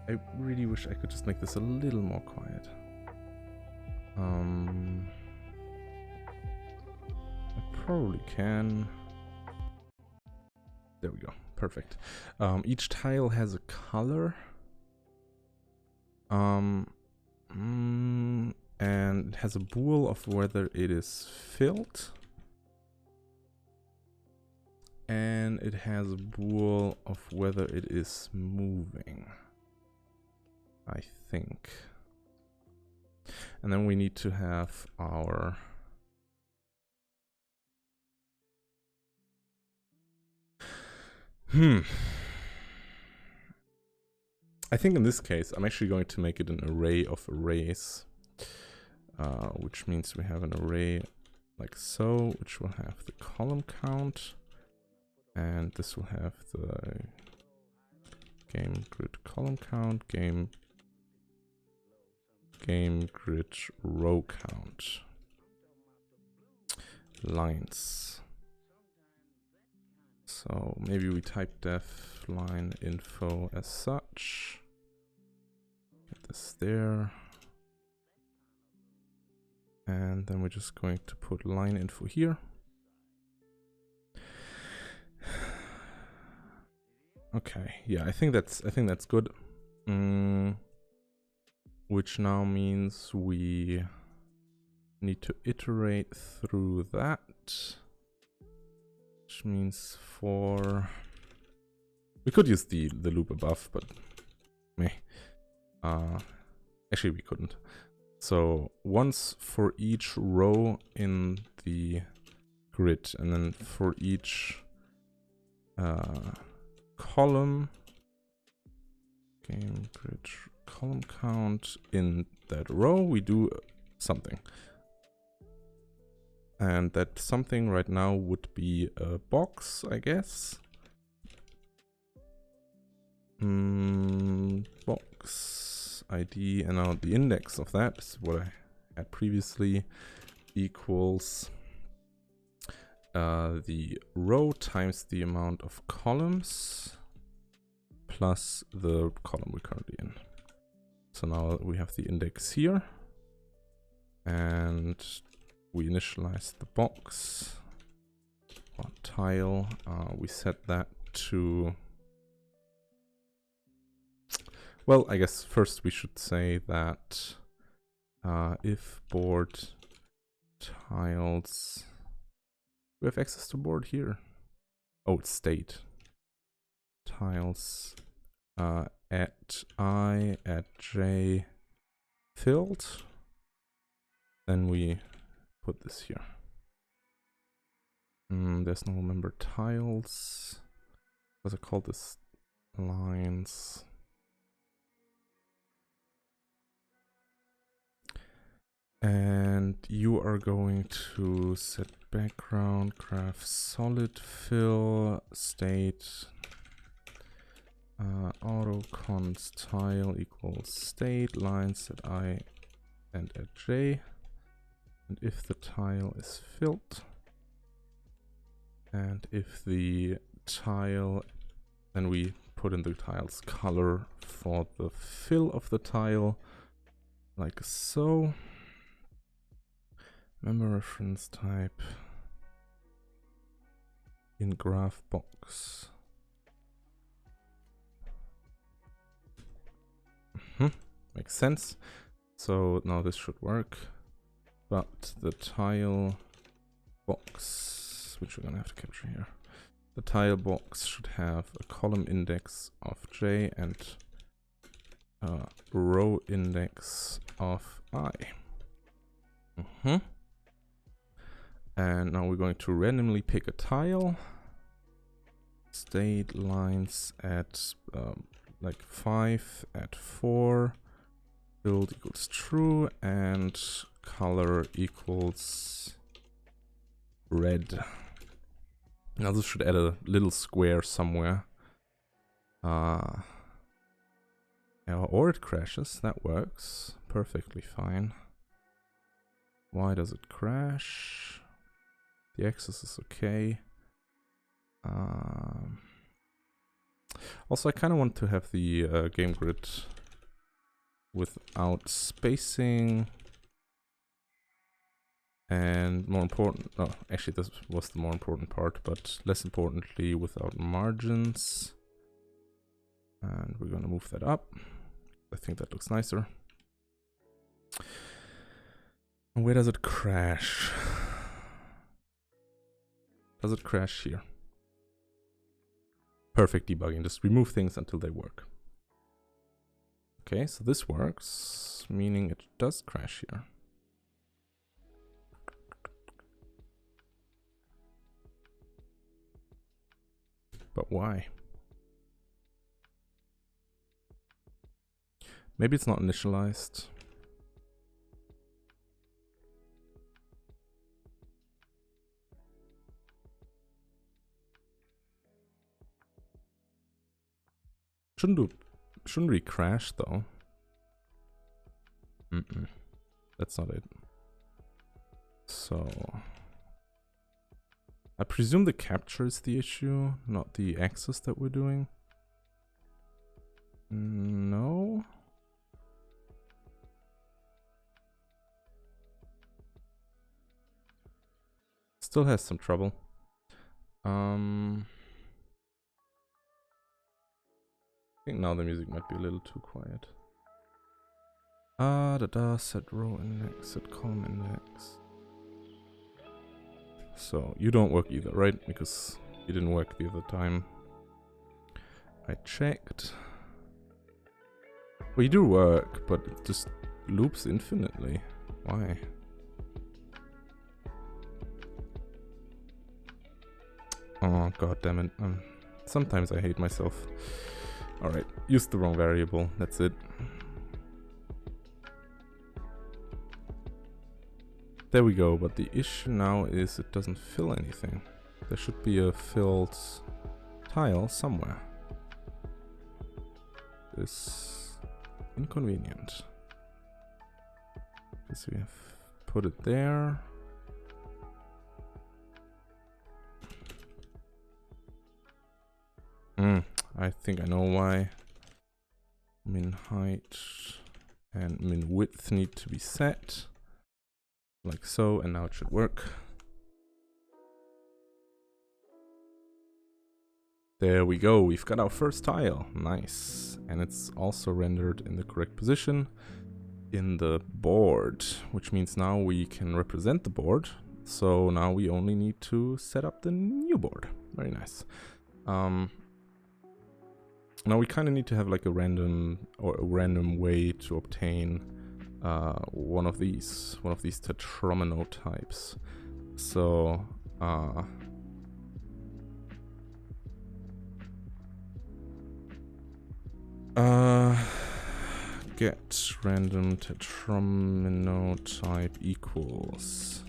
I really wish I could just make this a little more quiet. I probably can. There we go. Perfect. Each tile has a color. And it has a bool of whether it is filled. And it has a bool of whether it is moving, I think. And then we need to have our I think in this case, I'm actually going to make it an array of arrays, which means we have an array like so, which will have the column count, and this will have the game grid column count, game grid row count, lines. So maybe we type def line info as such. Get this there. And then we're just going to put line info here. Okay, yeah, I think that's good. Which now means we need to iterate through that. Which means for... We could use the loop above, but meh. Actually, we couldn't. So once for each row in the grid, and then for each column, game grid column count in that row, we do something. And that something right now would be a box, I guess. Box ID, and now the index of that is what I had previously, equals the row times the amount of columns plus the column we're currently in. So now we have the index here, and we initialize the box or tile. We set that to... Well, I guess first we should say that if board tiles... We have access to board here. Oh, it's state. Tiles at I at j filled. Then we put this here. There's no member tiles. What's it called? This lines. And you are going to set background graph solid fill state auto const tile equals state lines at I and at j. And if the tile is filled, and if the tile, then we put in the tile's color for the fill of the tile, like so. Member reference type in graph box. Makes sense. So now this should work. But the tile box, which we're gonna have to capture here, the tile box should have a column index of j and a row index of I. And now we're going to randomly pick a tile. State lines at like 5 at 4. Build equals true, and color equals red. Now this should add a little square somewhere. Or it crashes, that works perfectly fine. Why does it crash? The axis is okay. Also, I kind of want to have the game grid without spacing. And more important, oh, actually this was the more important part, but less importantly, without margins. And we're gonna move that up. I think that looks nicer. And where does it crash? Does it crash here? Perfect debugging, just remove things until they work. Okay, so this works, meaning it does crash here. But why? Maybe it's not initialized. Shouldn't we crash though? That's not it. So I presume the capture is the issue, not the access that we're doing. No. Still has some trouble. I think now the music might be a little too quiet. Set row index, set column index. So you don't work either, right? Because you didn't work the other time. I checked. Well, you do work, but it just loops infinitely. Why? Oh, god damn it. Sometimes I hate myself. Alright, used the wrong variable. That's it. There we go, but the issue now is it doesn't fill anything. There should be a filled tile somewhere. It's inconvenient. Because we have put it there. I think I know why. Min height and min width need to be set. Like so, and now it should work. There we go, we've got our first tile. Nice. And it's also rendered in the correct position in the board, which means now we can represent the board. So now we only need to set up the new board. Very nice. Now we kind of need to have like a random way to obtain one of these tetromino types. So get random tetromino type equals.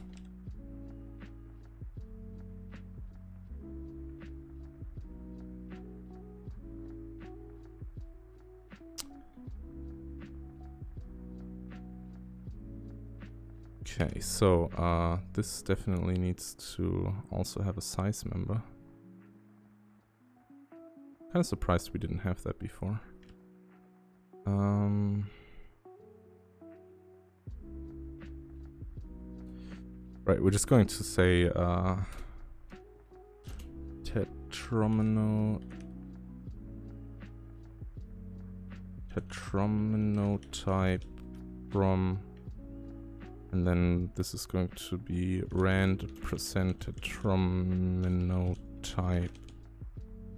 Okay, so this definitely needs to also have a size member. Kind of surprised we didn't have that before. Right, we're just going to say tetromino type from, and then this is going to be rand percent tetromino type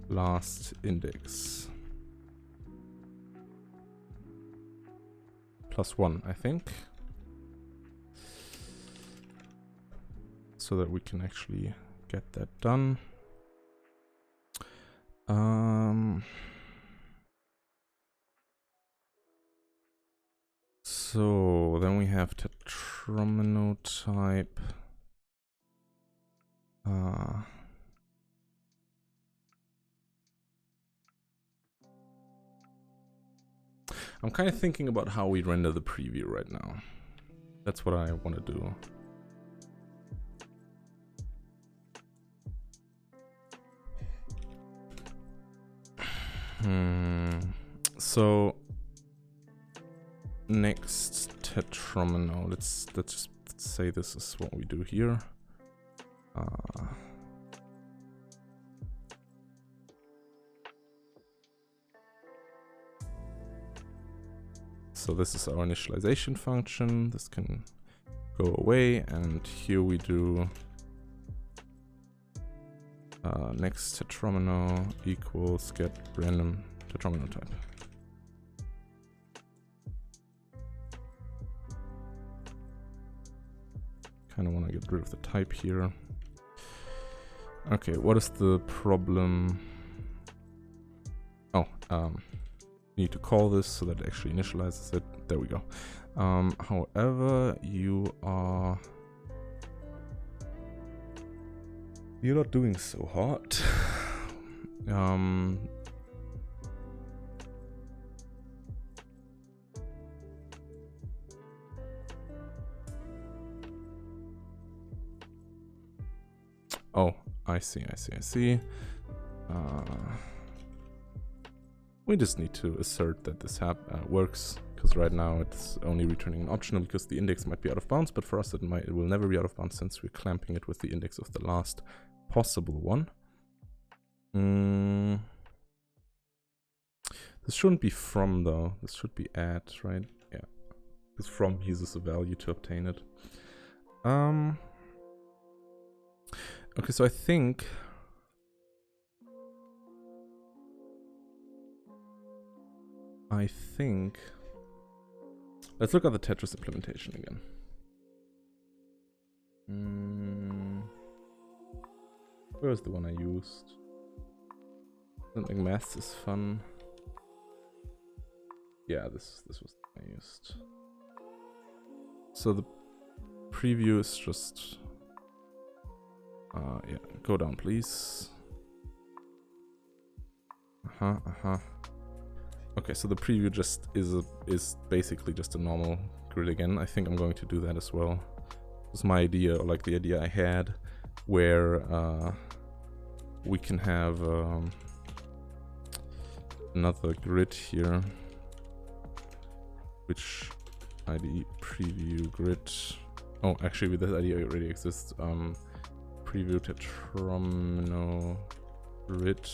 last index +1, I think, so that we can actually get that done. So then we have tetromino type. I'm kind of thinking about how we render the preview right now. That's what I want to do. So next tetromino. Let's just say this is what we do here. So this is our initialization function. This can go away, and here we do next tetromino equals get random tetromino type. Kind of want to get rid of the type here. Okay, what is the problem? Oh, need to call this so that it actually initializes it. There we go. However, you're not doing so hot. Oh, I see. We just need to assert that this works, because right now it's only returning an optional because the index might be out of bounds, but for us it will never be out of bounds since we're clamping it with the index of the last possible one. This shouldn't be from though, this should be at, right? Yeah, because from uses a value to obtain it. Okay, so I think let's look at the Tetris implementation again. Where's the one I used? Something maths is fun. Yeah, this was the one I used. So the preview is just yeah, go down please. Okay, so the preview just is basically just a normal grid again. I think I'm going to do that as well. It was my idea, or like the idea I had, where we can have another grid here, which ID preview grid. Oh, actually, this idea already exists. Preview tetromino grid.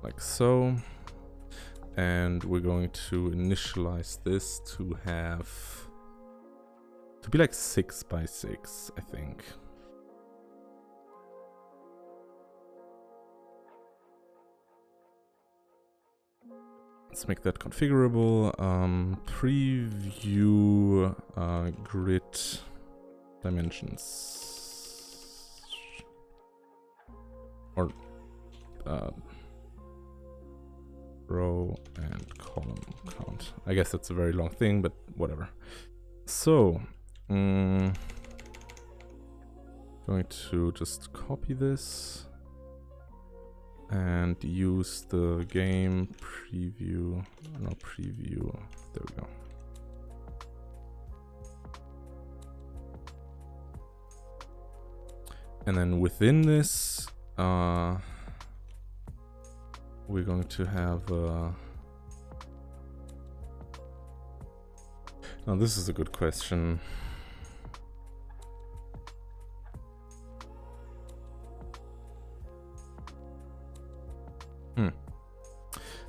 Like so, and we're going to initialize this to be like 6 by 6, I think. Let's make that configurable. Preview grid dimensions, or row and column count. I guess that's a very long thing, but whatever. So, going to just copy this and use the game preview, there we go. And then within this, we're going to have now this is a good question.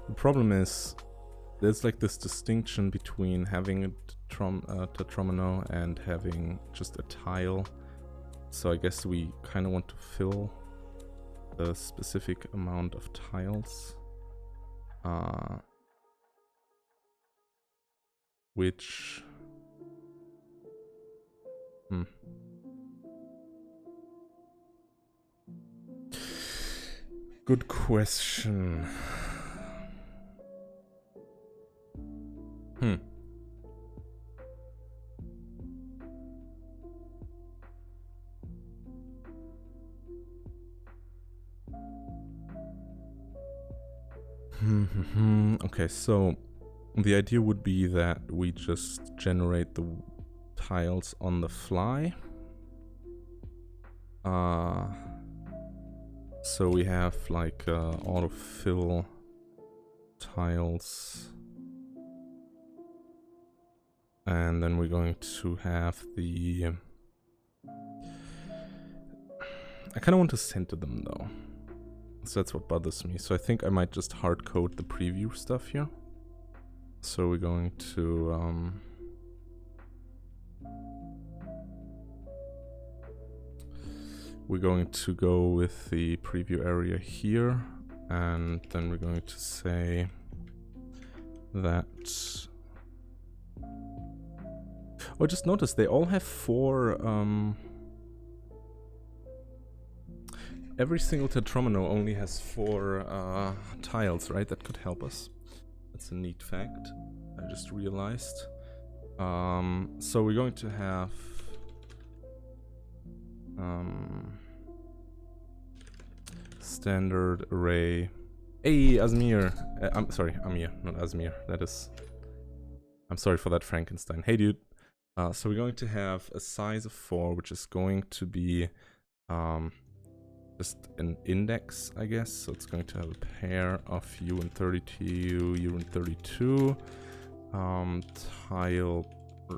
The problem is there's like this distinction between having a tetromino and having just a tile. So I guess we kind of want to fill a specific amount of tiles, which good question. Okay, so the idea would be that we just generate the tiles on the fly. So we have like autofill tiles. And then we're going to have the... I kind of want to center them though. So that's what bothers me. So I think I might just hard code the preview stuff here. So we're going to... we're going to go with the preview area here. And then we're going to say that... Oh, just notice they all have 4... Every single tetromino only has 4 tiles, right? That could help us. That's a neat fact. I just realized. So we're going to have... standard array. Hey, Asmir! I'm sorry, Amir, not Asmir. That is... I'm sorry for that, Frankenstein. Hey, dude. So we're going to have a size of 4, which is going to be... just an index, I guess. So it's going to have a pair of UN32, UN32 tile or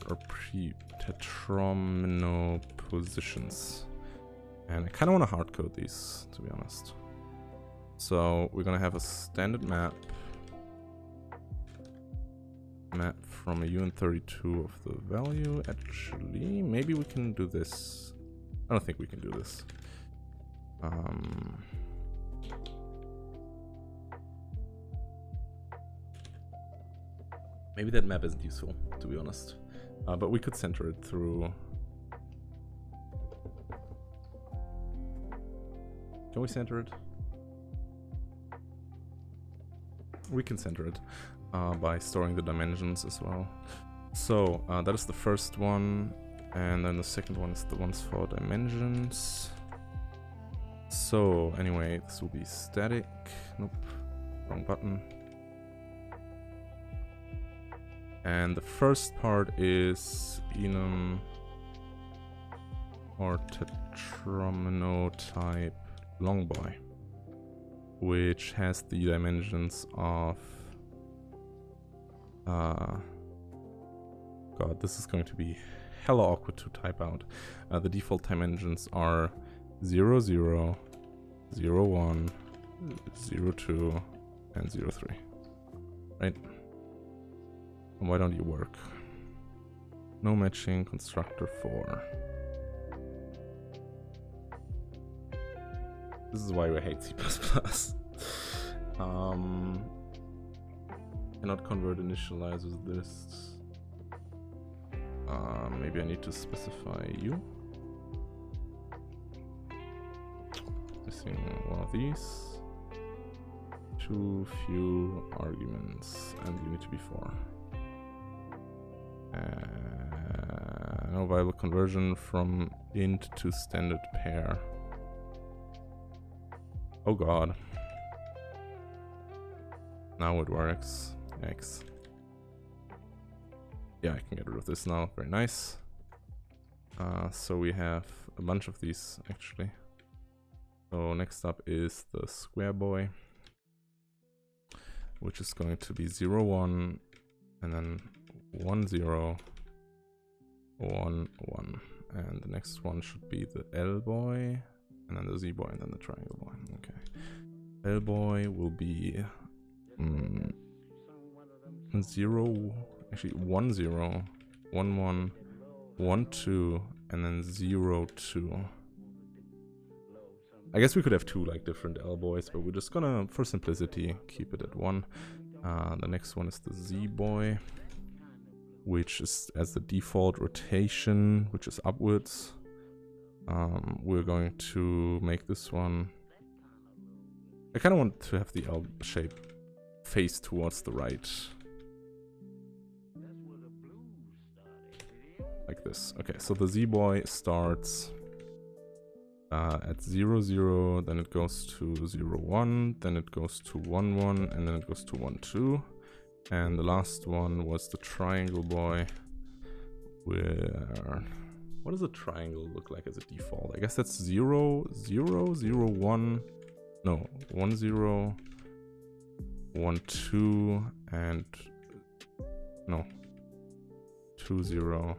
tetromino positions. And I kind of want to hard code these, to be honest. So we're going to have a standard map from a UN32 of the value. Actually, maybe we can do this. I don't think we can do this. Maybe that map isn't useful, to be honest. But we could center it through... Can we center it? We can center it by storing the dimensions as well. So that is the first one, and then the second one is the ones for dimensions. So anyway, this will be static. Nope, wrong button. And the first part is enum or tetromino type longboy, which has the dimensions of God, this is going to be hella awkward to type out. The default dimensions are 0, 0, 0, 1, 0, 2, and 0, 3. Right? And why don't you work? No matching, constructor 4. This is why we hate C++. Cannot convert initializers this. Maybe I need to specify you. Missing one of these. Too few arguments, and you need to be 4. No viable conversion from int to standard pair. Oh god. Now it works. Yikes. Yeah, I can get rid of this now. Very nice. So we have a bunch of these actually. So next up is the square boy, which is going to be 0, 1, and then 1, 0, 1, 1. And the next one should be the L boy, and then the Z boy, and then the triangle boy. Okay. L boy will be 0, actually 1, 0, 1, 1, 1, 2, and then 0, 2. I guess we could have 2 like different L boys, but we're just gonna, for simplicity, keep it at 1. The next one is the Z boy, which is as the default rotation, which is upwards. We're going to make this one... I kind of want to have the L shape face towards the right. Like this. Okay, so the Z boy starts at 0, 0, then it goes to 0, 1, then it goes to 1, 1, and then it goes to 1, 2. And the last one was the triangle boy, where... What does a triangle look like as a default? I guess that's 0, 0, 0, 1, no, 1 0, 1 2, and no, 2 0,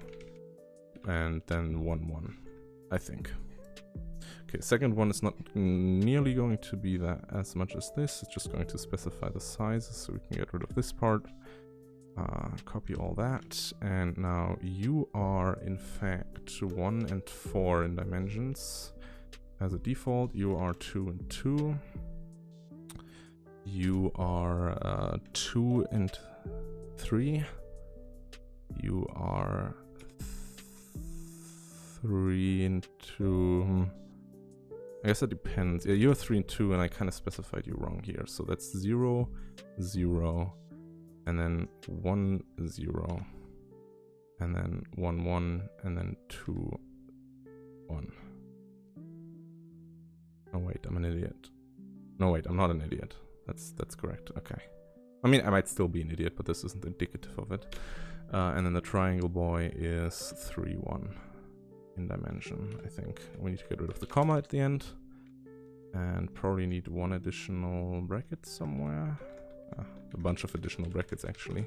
and then 1 1, I think. Okay, second one is not nearly going to be that as much as this. It's just going to specify the sizes so we can get rid of this part. Copy all that, and now you are in fact 1 and 4 in dimensions. As a default, you are 2 and 2. You are 2 and 3. You are 3 and 2. I guess it depends. Yeah, you're 3 and 2, and I kind of specified you wrong here. So that's 0, 0, and then 1, 0, and then 1, 1, and then 2, 1. Oh wait, I'm an idiot. No wait, I'm not an idiot. That's correct. Okay. I mean, I might still be an idiot, but this isn't indicative of it. And then the triangle boy is 3, 1 in dimension, I think. We need to get rid of the comma at the end. And probably need 1 additional bracket somewhere. A bunch of additional brackets, actually.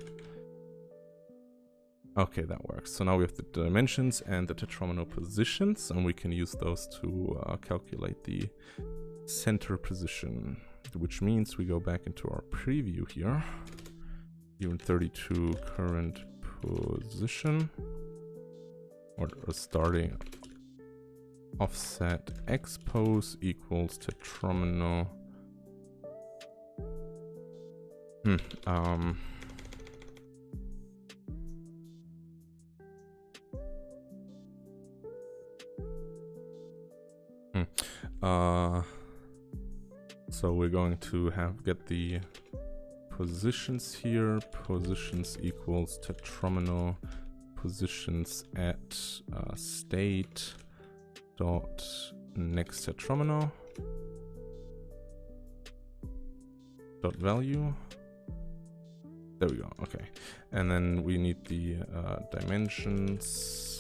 Okay, that works. So now we have the dimensions and the tetromino positions, and we can use those to calculate the center position, which means we go back into our preview here. Unit 32 current position, or starting offset x pose equals tetromino. So we're going to get the positions here. Positions equals tetromino positions at state dot next tetromino dot value. There we go. Okay, and then we need the dimensions.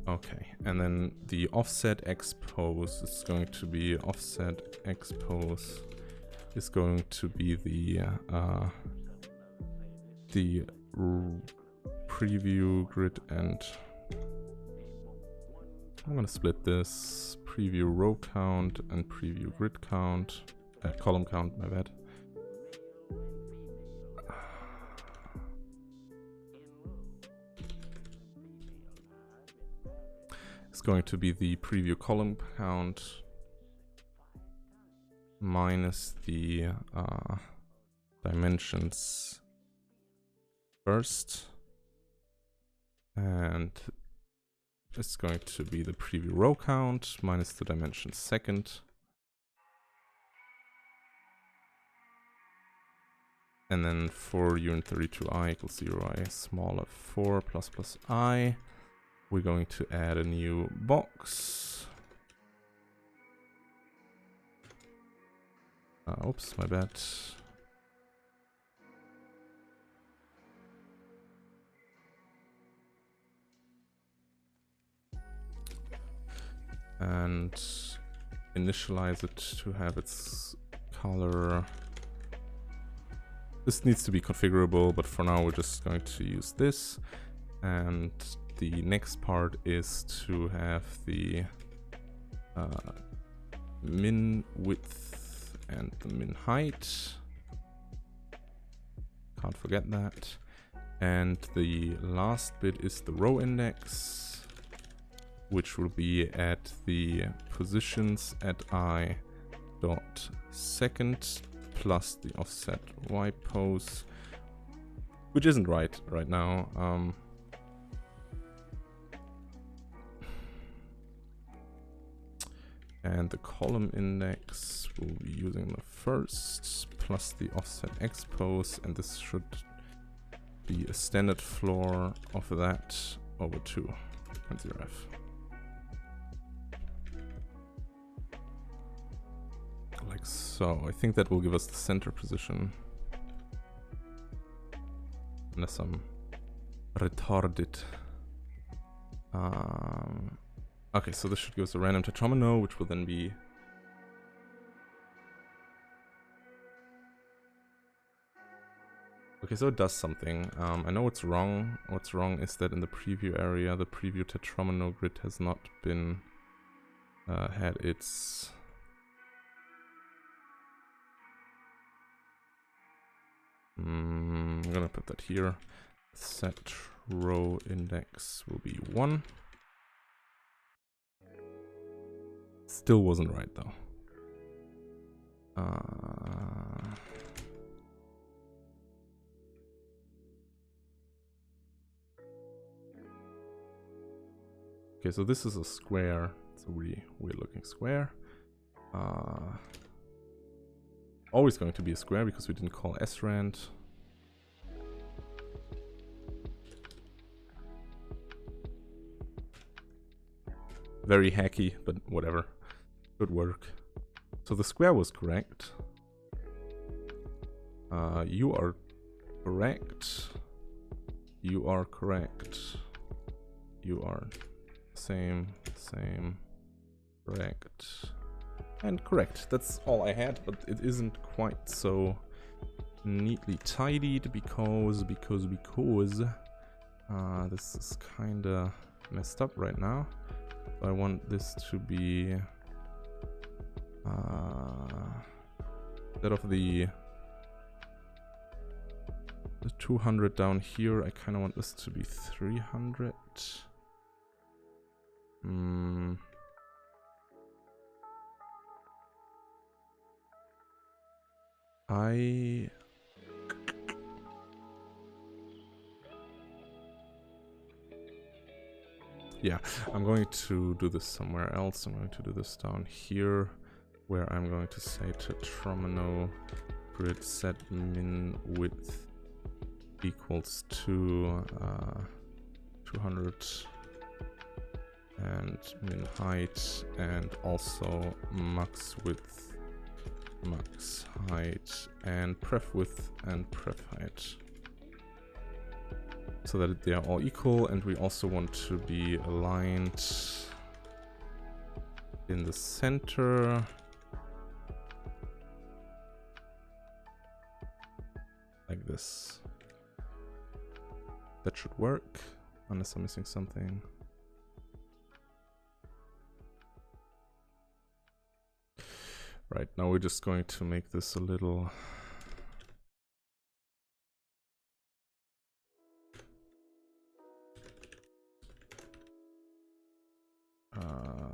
Okay, and then the offset x pose is going to be offset x pose is going to be the preview grid, and I'm gonna split this preview row count and preview grid count, column count, my bad. It's going to be the preview column count minus the dimensions first, and it's going to be the preview row count minus the dimensions second, and then for unit 32i equals 0i smaller 4 plus plus I, we're going to add a new box. Oops, my bad. And initialize it to have its color. This needs to be configurable, but for now we're just going to use this. And the next part is to have the min width and the min height. Can't forget that. And the last bit is the row index, which will be at the positions at I dot second plus the offset y pose, which isn't right now. And the column index will be using the first plus the offset x pose, and this should be a standard floor of that over 2.0f. Like so. I think that will give us the center position. Unless I'm retarded. Okay, so this should give us a random tetromino, which will then be... Okay, so it does something. I know what's wrong. What's wrong is that in the preview area, the preview tetromino grid has not been... had its... I'm gonna put that here. Set row index will be 1. Still wasn't right though. Okay, so this is a square. It's a really weird looking square. Always going to be a square because we didn't call srand. Very hacky, but whatever. Good work. So the square was correct. You are correct. You are correct. You are same, correct. And correct. That's all I had, but it isn't quite so neatly tidied because this is kinda messed up right now. So I want this to be instead of the 200 down here, I kinda want this to be 300. Yeah, I'm going to do this somewhere else. I'm going to do this down here, where I'm going to say tetromino grid set min width equals to 200 and min height, and also max width, max height, and pref width and pref height, so that they are all equal. And we also want to be aligned in the center. Like this. That should work, unless I'm missing something. Right, now we're just going to make this a little...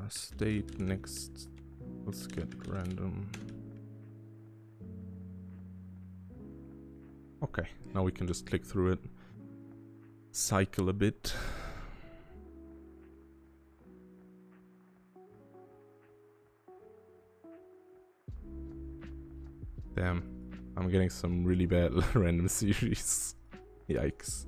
state next, let's get random. Okay, now we can just click through it, cycle a bit. Damn, I'm getting some really bad random series. Yikes.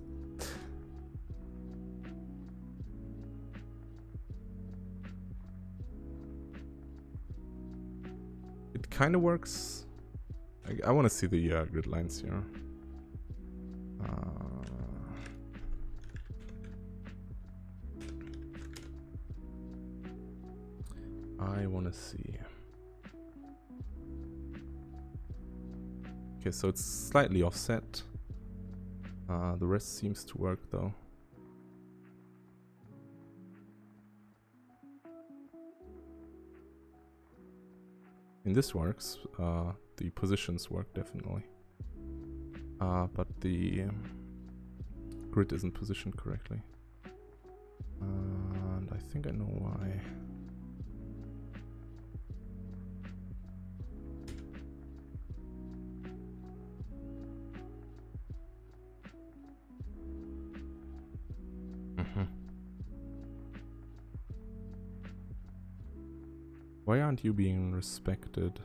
It kind of works. I want to see the grid lines here. I want to see. Okay, so it's slightly offset. The rest seems to work though. And this works. The positions work definitely. But the grid isn't positioned correctly. And I think I know why. Why aren't you being respected?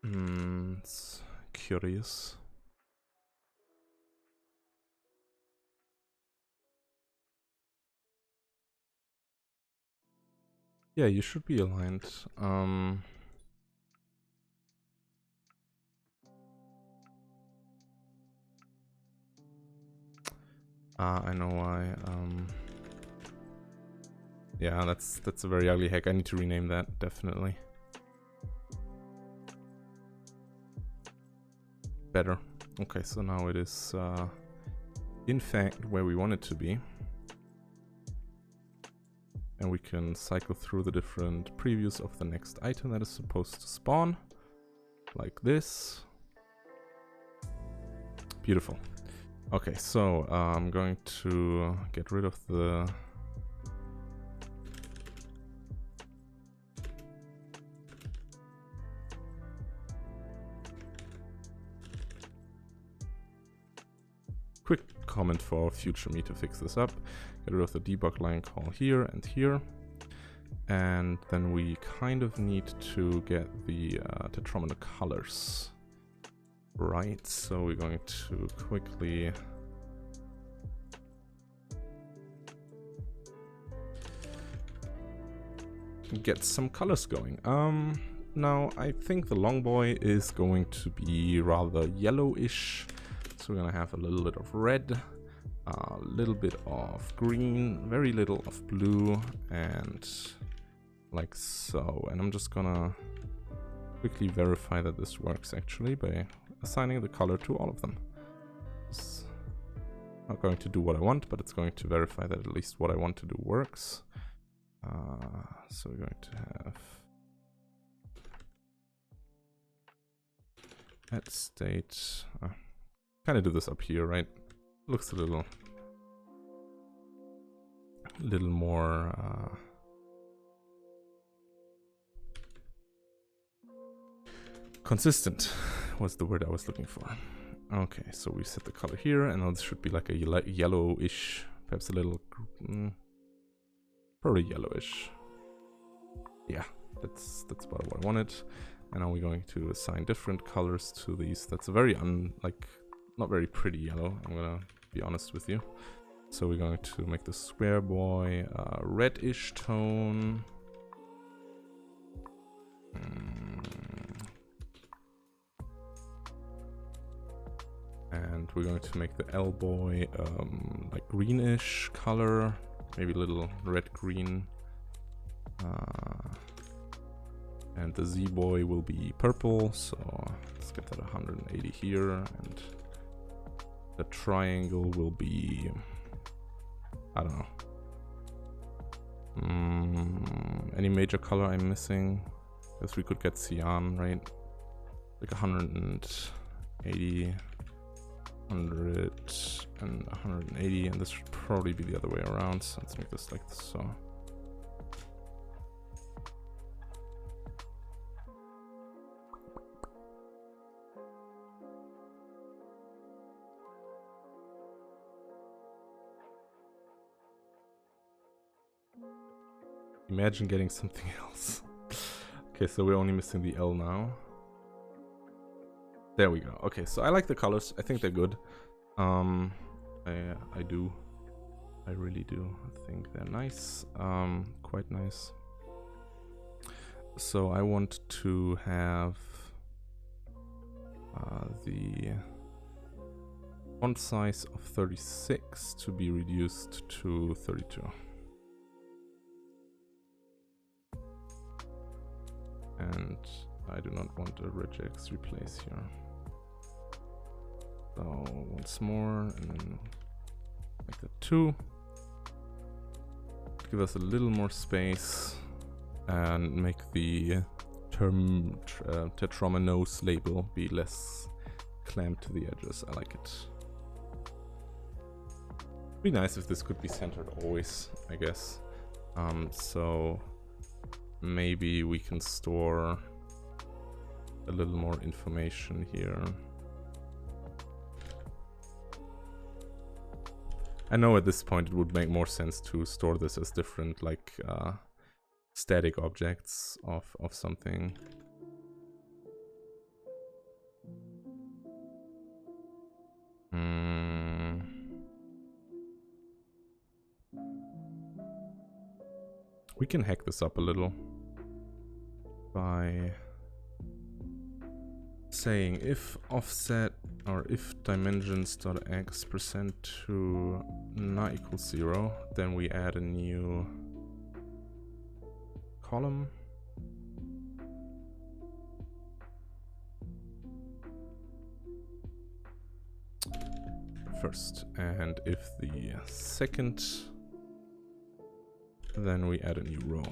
It's curious. Yeah, you should be aligned. I know why. Yeah, that's a very ugly hack. I need to rename that, definitely. Better. Okay, so now it is in fact where we want it to be. And we can cycle through the different previews of the next item that is supposed to spawn. Like this. Beautiful. Okay, so I'm going to get rid of the quick comment for future me to fix this up. Get rid of the debug line call here and here. And then we kind of need to get the tetrometer colors. Right, so we're going to quickly get some colors going. Now I think the long boy is going to be rather yellowish. So we're gonna have a little bit of red, a little bit of green, very little of blue, and like so. And I'm just gonna quickly verify that this works actually by assigning the color to all of them. It's not going to do what I want, but it's going to verify that at least what I want to do works. So we're going to have at state. Kind of do this up here, right? Looks a little more consistent was the word I was looking for. Okay, so we set the color here, and now this should be like a yellowish, perhaps a little, probably yellowish. Yeah, that's about what I wanted. And now we're going to assign different colors to these. That's a very not very pretty yellow, I'm gonna be honest with you. So we're going to make the square boy a reddish tone. And we're going to make the L boy like greenish color, maybe a little red-green. And the Z boy will be purple, so let's get that 180 here. And the triangle will be, I don't know. Any major color I'm missing? Guess we could get cyan, right? Like 180, 100, and 180, and this should probably be the other way around. So let's make this like this. So. Imagine getting something else. Okay, so we're only missing the L now. There we go. Okay, so I like the colors. I think they're good. I do. I really do. I think they're nice. Quite nice. So I want to have the font size of 36 to be reduced to 32. And I do not want a regex replace here. So once more, and then make that 2. Give us a little more space and make the term tetromenos label be less clamped to the edges. I like it. Be nice if this could be centered always, I guess. So maybe we can store a little more information here. I know at this point it would make more sense to store this as different, like, static objects of something. We can hack this up a little by saying if offset or if dimensions.x percent to not equals 0, then we add a new column. First, and if the second, then we add a new row.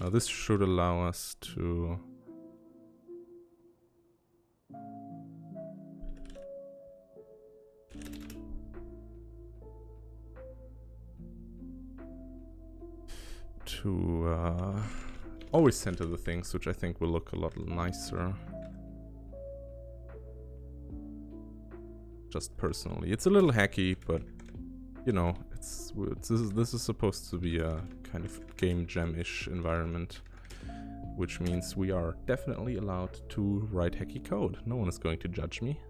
Now this should allow us to always center the things, which I think will look a lot nicer. Just personally, it's a little hacky, but you know, this is supposed to be a kind of game jam-ish environment, which means we are definitely allowed to write hacky code. No one is going to judge me.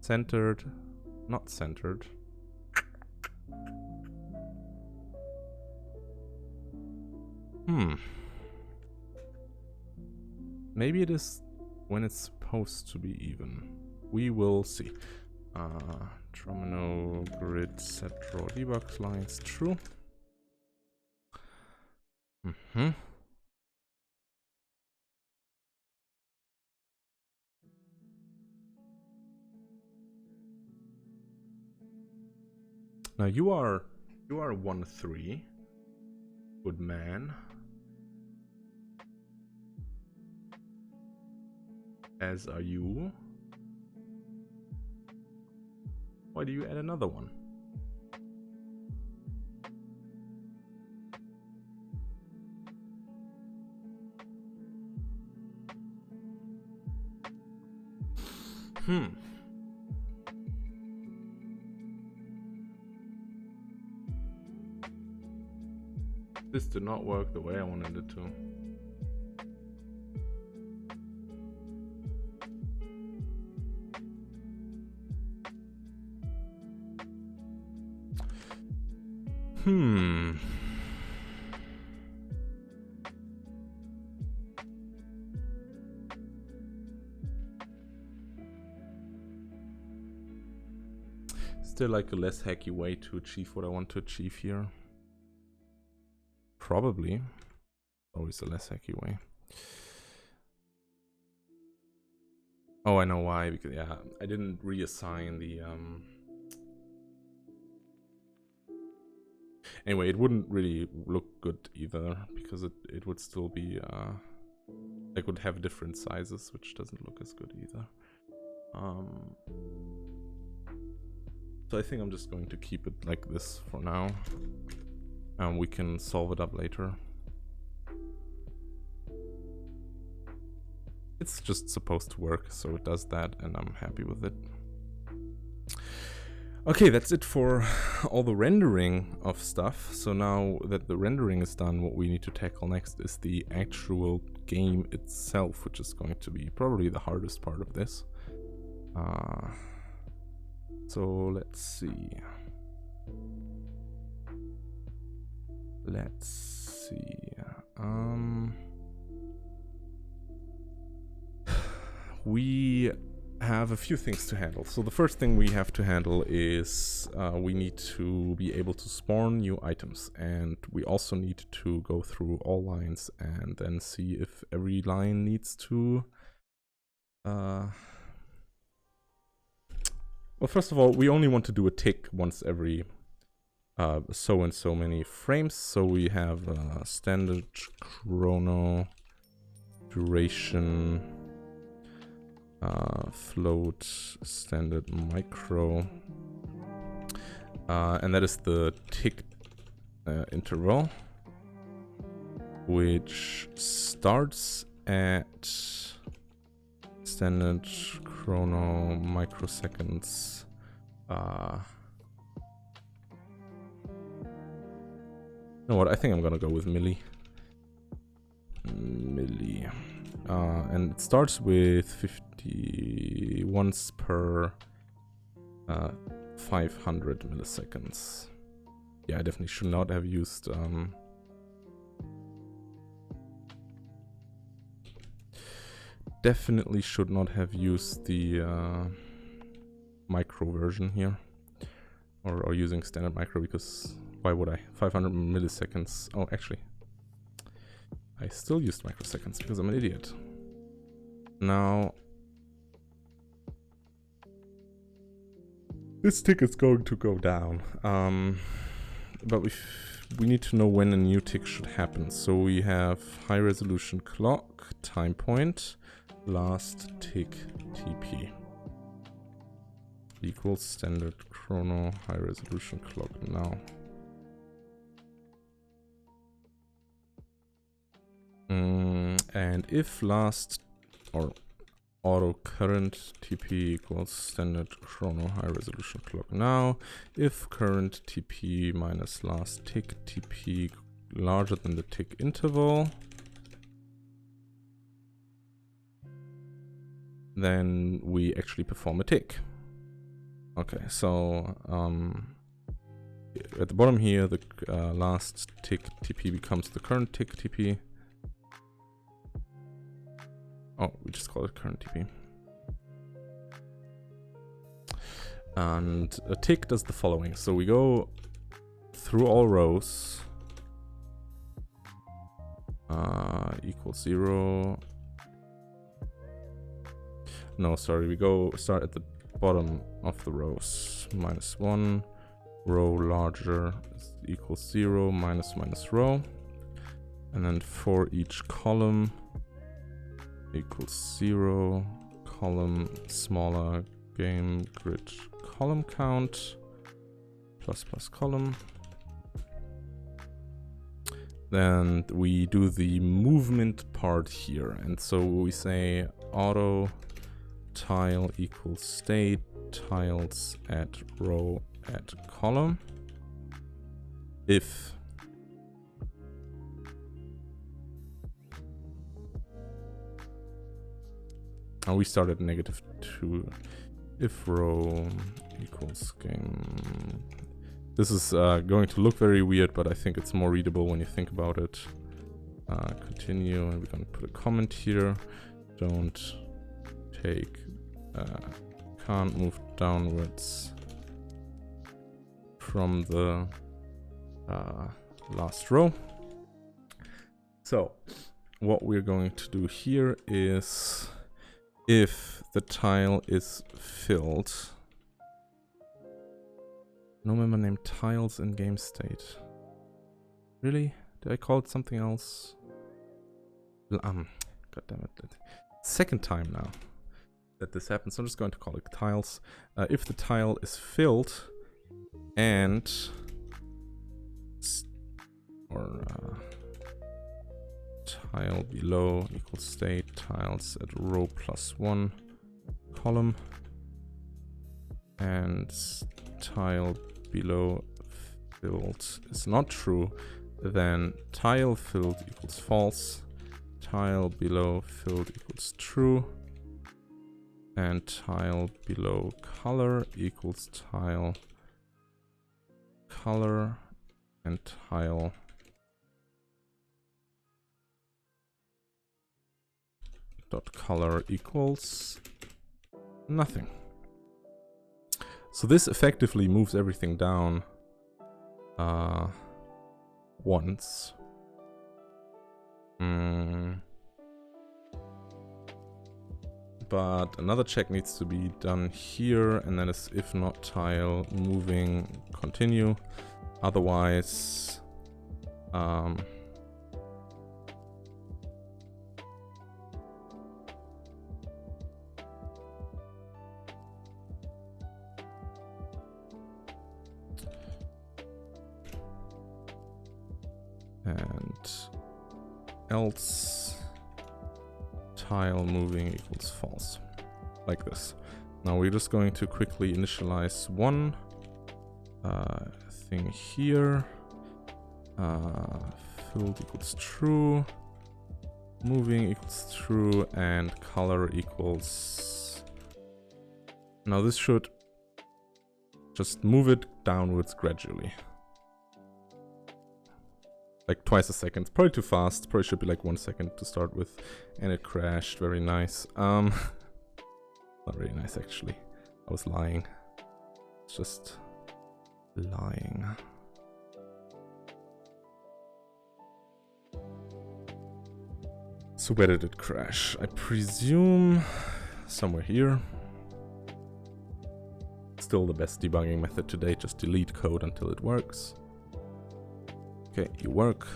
Centered, not centered. Maybe it is when it's supposed to be even. We will see. Terminal grid set draw debug lines true. Now you are 1-3. Good man. As are you. Why do you add another one? This did not work the way I wanted it to. Still like a less hacky way to achieve what I want to achieve here. Probably. Always a less hacky way. Oh, I know why, because yeah, I didn't reassign the Anyway, it wouldn't really look good either, because it would still be it would have different sizes, which doesn't look as good either. So I think I'm just going to keep it like this for now. We can solve it up later. It's just supposed to work, so it does that, and I'm happy with it. Okay, that's it for all the rendering of stuff. So now that the rendering is done, what we need to tackle next is the actual game itself, which is going to be probably the hardest part of this. So let's see. We have a few things to handle. So the first thing we have to handle is we need to be able to spawn new items, and we also need to go through all lines and then see if every line needs to well, first of all, we only want to do a tick once every so and so many frames. So we have standard chrono duration float standard micro, and that is the tick interval, which starts at standard chrono microseconds. You know what? I think I'm gonna go with milli. And it starts with 50 once per 500 milliseconds. Yeah, I definitely should not have used definitely should not have used the micro version here. Or using standard micro, because why would I? 500 milliseconds. Oh, actually, I still used microseconds because I'm an idiot. Now, this tick is going to go down. But we need to know when a new tick should happen. So we have high resolution clock, time point, last tick TP. Equals standard chrono, high resolution clock now. And if last or auto current TP equals standard chrono, high resolution clock now, if current TP minus last tick TP larger than the tick interval, then we actually perform a tick. Okay, so at the bottom here, the last tick TP becomes the current tick TP. Oh, we just call it current TP. And a tick does the following. So we go through all rows. Equals 0. No, sorry, we start at the bottom of the rows. -1, row larger equals 0, minus row. And then for each column equals 0, column smaller, game grid column count, plus column. Then we do the movement part here. And so we say auto tile equals state, tiles at row at column. If now we start at -2. If row equals game. This is going to look very weird, but I think it's more readable when you think about it. Continue, and we're going to put a comment here. Don't take, can't move downwards from the last row. So what we're going to do here is, if the tile is filled, no member named tiles in game state. Really? Did I call it something else? God damn it. Second time now that this happens. I'm just going to call it tiles. If the tile is filled and tile below equals state, tiles at row +1 column, and tile below filled is not true, then tile filled equals false, tile below filled equals true, and tile below color equals tile color, and tile dot color equals nothing. So this effectively moves everything down once. But another check needs to be done here, and that is if not tile moving continue. Otherwise, and else tile moving equals false, like this. Now we're just going to quickly initialize one thing here. Filled equals true, moving equals true, and color equals. Now this should just move it downwards gradually. Like twice a second. It's probably too fast. Probably should be like 1 second to start with. And it crashed. Very nice. Not very nice actually. I was lying. It's just lying. So where did it crash? I presume somewhere here. Still the best debugging method today. Just delete code until it works. Okay, you work.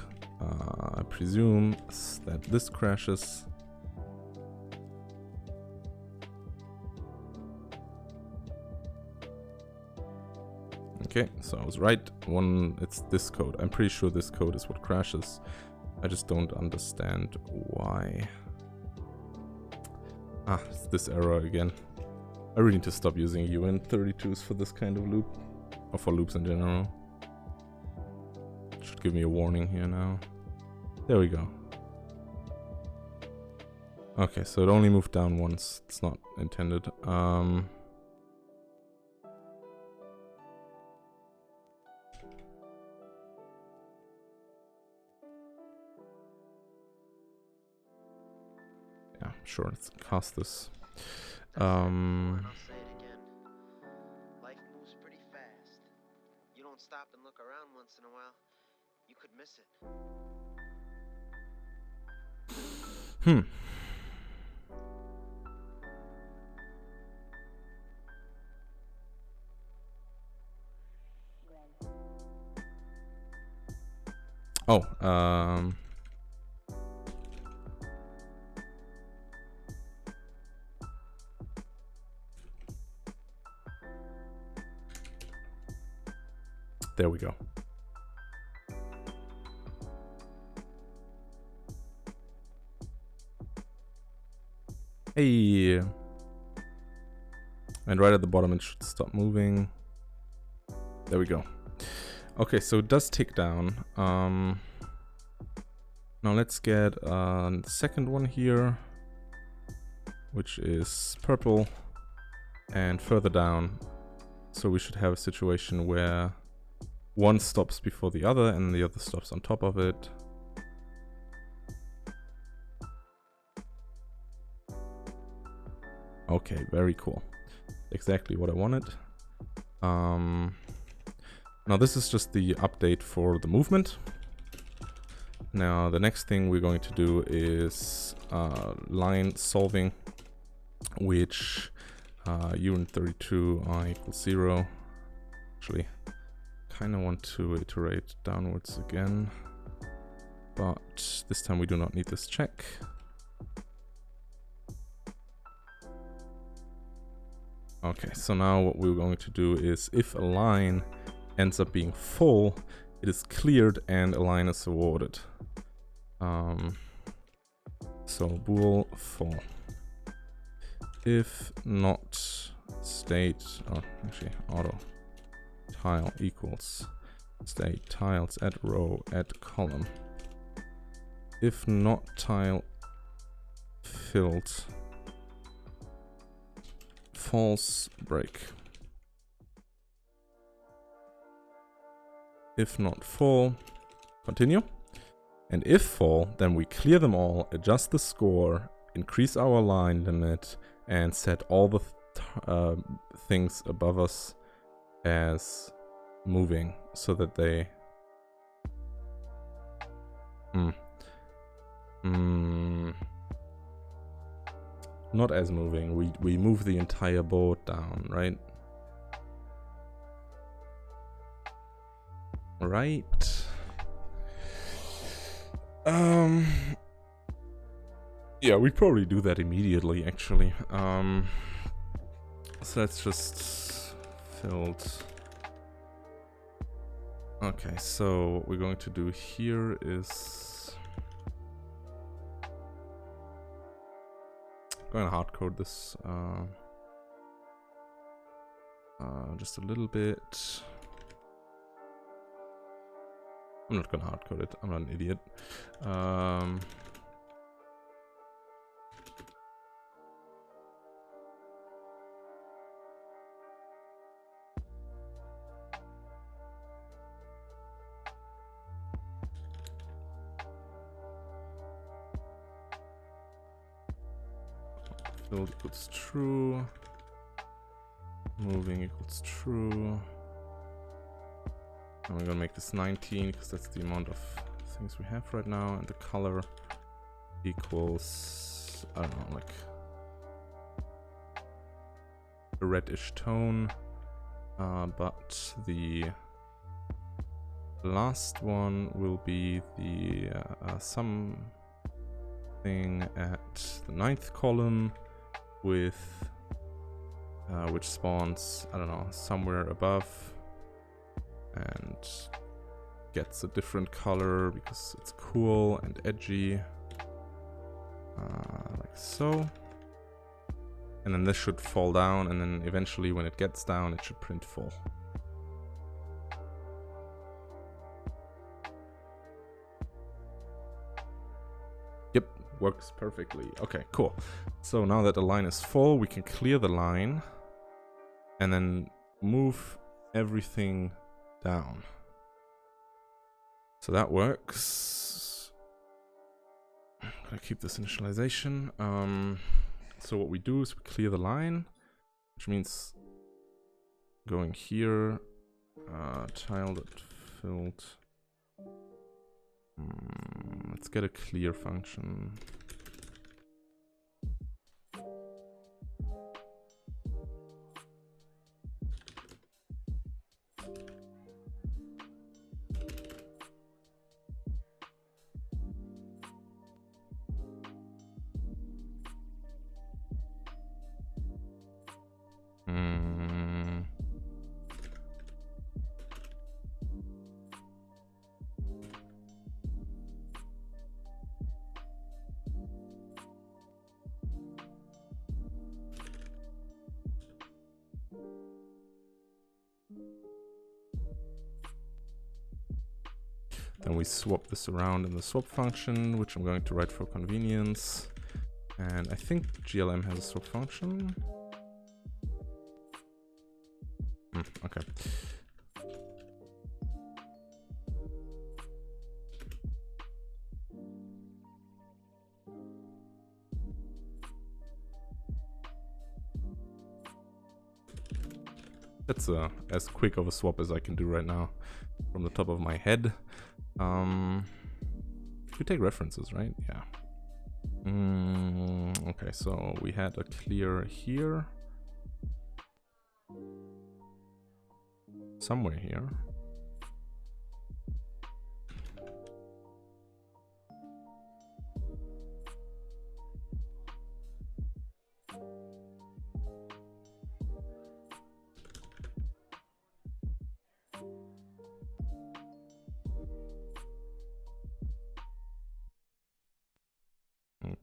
I presume that this crashes. Okay, so I was right. It's this code. I'm pretty sure this code is what crashes. I just don't understand why. Ah, it's this error again. I really need to stop using UN32s for this kind of loop. Or for loops in general. Should give me a warning here now. There we go. Okay, so it only moved down once. It's not intended. Yeah, sure, let's cast this. I'll say it again. Life moves pretty fast. You don't stop and look around once in a while, you could miss it. Oh, there we go. Hey! And right at the bottom it should stop moving. There we go. Okay, so it does tick down. Now let's get a second one here, which is purple, and further down. So we should have a situation where one stops before the other and the other stops on top of it. Okay, very cool. Exactly what I wanted. Now this is just the update for the movement. Now the next thing we're going to do is line solving, which un32 I equals 0. Actually, kind of want to iterate downwards again, but this time we do not need this check. Okay, so now what we're going to do is if a line ends up being full, it is cleared and a line is awarded. So bool full. If not state, oh, actually auto tile equals state tiles at row at column. If not tile filled, false break. If not full, continue. And if full, then we clear them all, adjust the score, increase our line limit, and set all the things above us as moving so that they not as moving. We move the entire board down, right? Right. Yeah, we probably do that immediately, actually. So that's just filled. Okay, so what we're going to do here is going to hardcode this just a little bit. I'm not gonna hardcode it, I'm not an idiot. filled equals true. Moving equals true. And we're gonna make this 19 because that's the amount of things we have right now, and the color equals, I don't know, like a reddish tone. But the last one will be the something at the 9th column with which spawns, I don't know, somewhere above and gets a different color because it's cool and edgy, like so. And then this should fall down, and then eventually when it gets down it should print full. Yep, works perfectly. Okay, cool. So now that the line is full, we can clear the line and then move everything down. So that works. I'm gonna keep this initialization. So what we do is we clear the line, which means going here, tile.filled. Let's get a clear function. Then we swap this around in the swap function, which I'm going to write for convenience. And I think GLM has a swap function. Okay. That's as quick of a swap as I can do right now from the top of my head. We take references, right? Yeah. Okay, so we had a clear here. Somewhere here.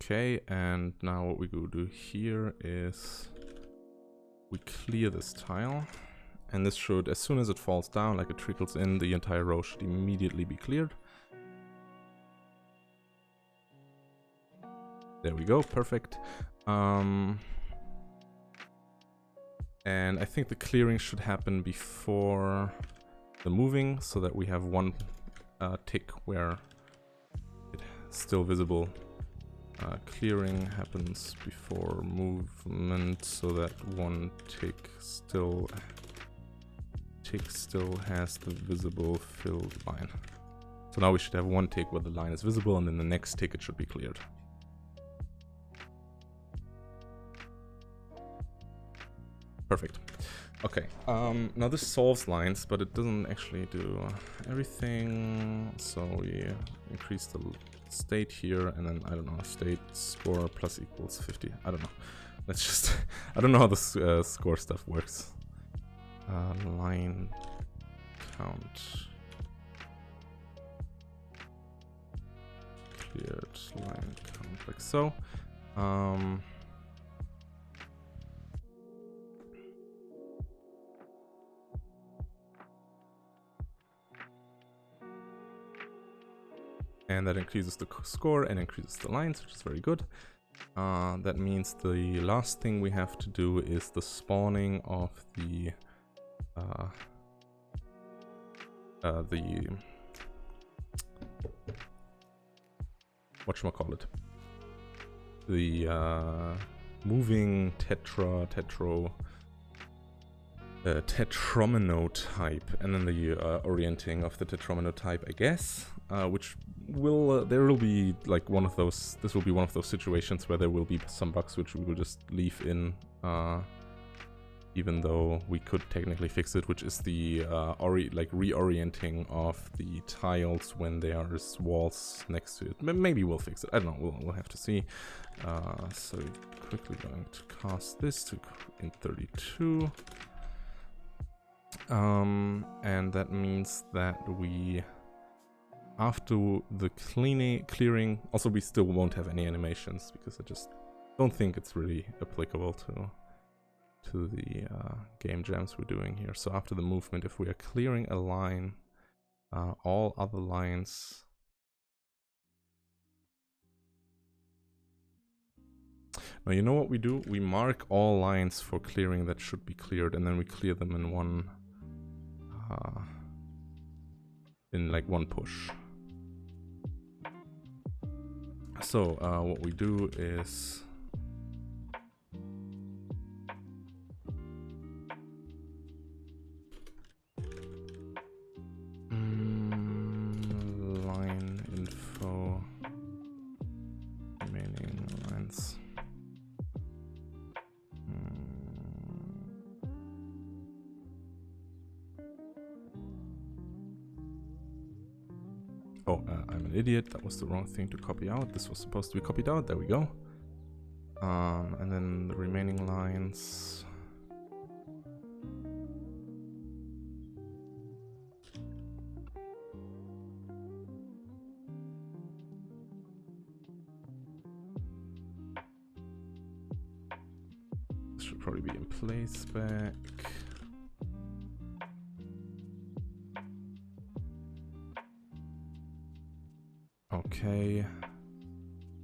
Okay, and now what we go do here is we clear this tile, and this should, as soon as it falls down, like it trickles in, the entire row should immediately be cleared. There we go, perfect. And I think the clearing should happen before the moving, so that we have one tick where it's still visible. Clearing happens before movement, so that one tick still has the visible filled line. So now we should have one tick where the line is visible, and then the next tick it should be cleared. Perfect. Okay, now this solves lines, but it doesn't actually do everything. So we increase the state here, and then, I don't know, state score plus equals 50. I don't know. Let's just, I don't know how the score stuff works. Line count. Cleared line count, like so. And that increases the score and increases the lines, which is very good. That means the last thing we have to do is the spawning of the whatchamacallit, the moving tetromino type, and then the orienting of the tetromino type, I guess, which will there will be like one of those. This will be one of those situations where there will be some bugs which we will just leave in, even though we could technically fix it, which is the reorienting of the tiles when there is walls next to it. Maybe we'll fix it. I don't know. We'll have to see. So quickly going to cast this to in 32. And that means that we, after the clearing, also we still won't have any animations because I just don't think it's really applicable to the game jams we're doing here. So after the movement, if we are clearing a line, all other lines. Now you know what we do? We mark all lines for clearing that should be cleared, and then we clear them in one push. So what we do is line info, remaining lines. Oh, I'm an idiot. That was the wrong thing to copy out. This was supposed to be copied out. There we go. And then the remaining lines. This should probably be in place back. Okay,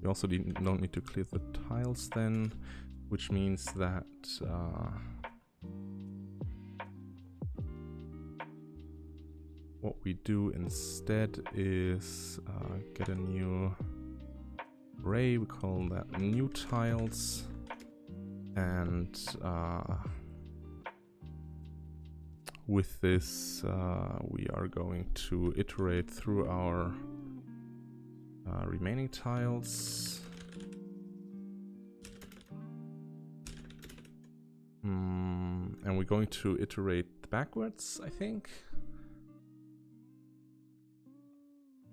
we also don't need to clear the tiles then, which means that what we do instead is get a new array. We call that new tiles, and with this we are going to iterate through our remaining tiles. And we're going to iterate backwards, I think.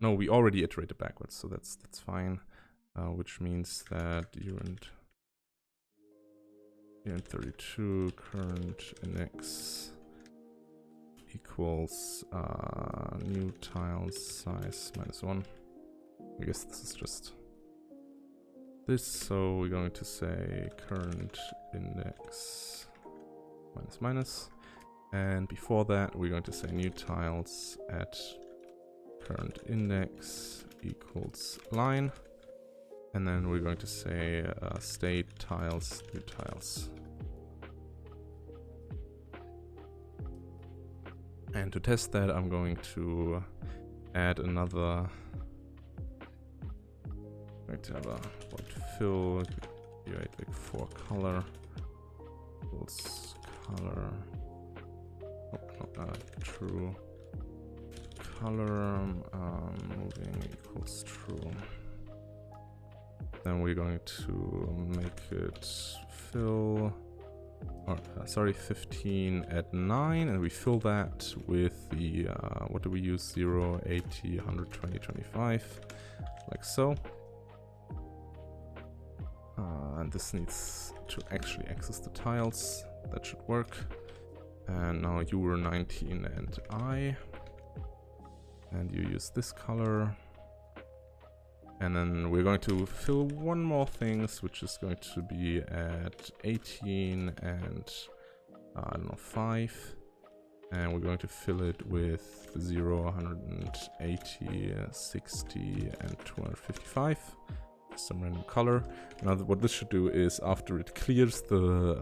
No, we already iterated backwards, so that's fine. Which means that you're in 32, current index equals new tiles size -1. I guess this is just this, so we're going to say current index -, and before that we're going to say new tiles at current index equals line, and then we're going to say state tiles, new tiles. And to test that, I'm going to add another. Going to have a fill, like for color equals color. Oh, not true. Color moving equals true. Then we're going to make it fill. Or, sorry, 15 at 9, and we fill that with the what do we use? 0, 80, 120, 25, like so. And this needs to actually access the tiles. That should work. And now you were 19 and I. And you use this color. And then we're going to fill one more thing, which is going to be at 18 and I don't know, 5. And we're going to fill it with 0, 180, 60, and 255. Some random color. Now what this should do is, after it clears the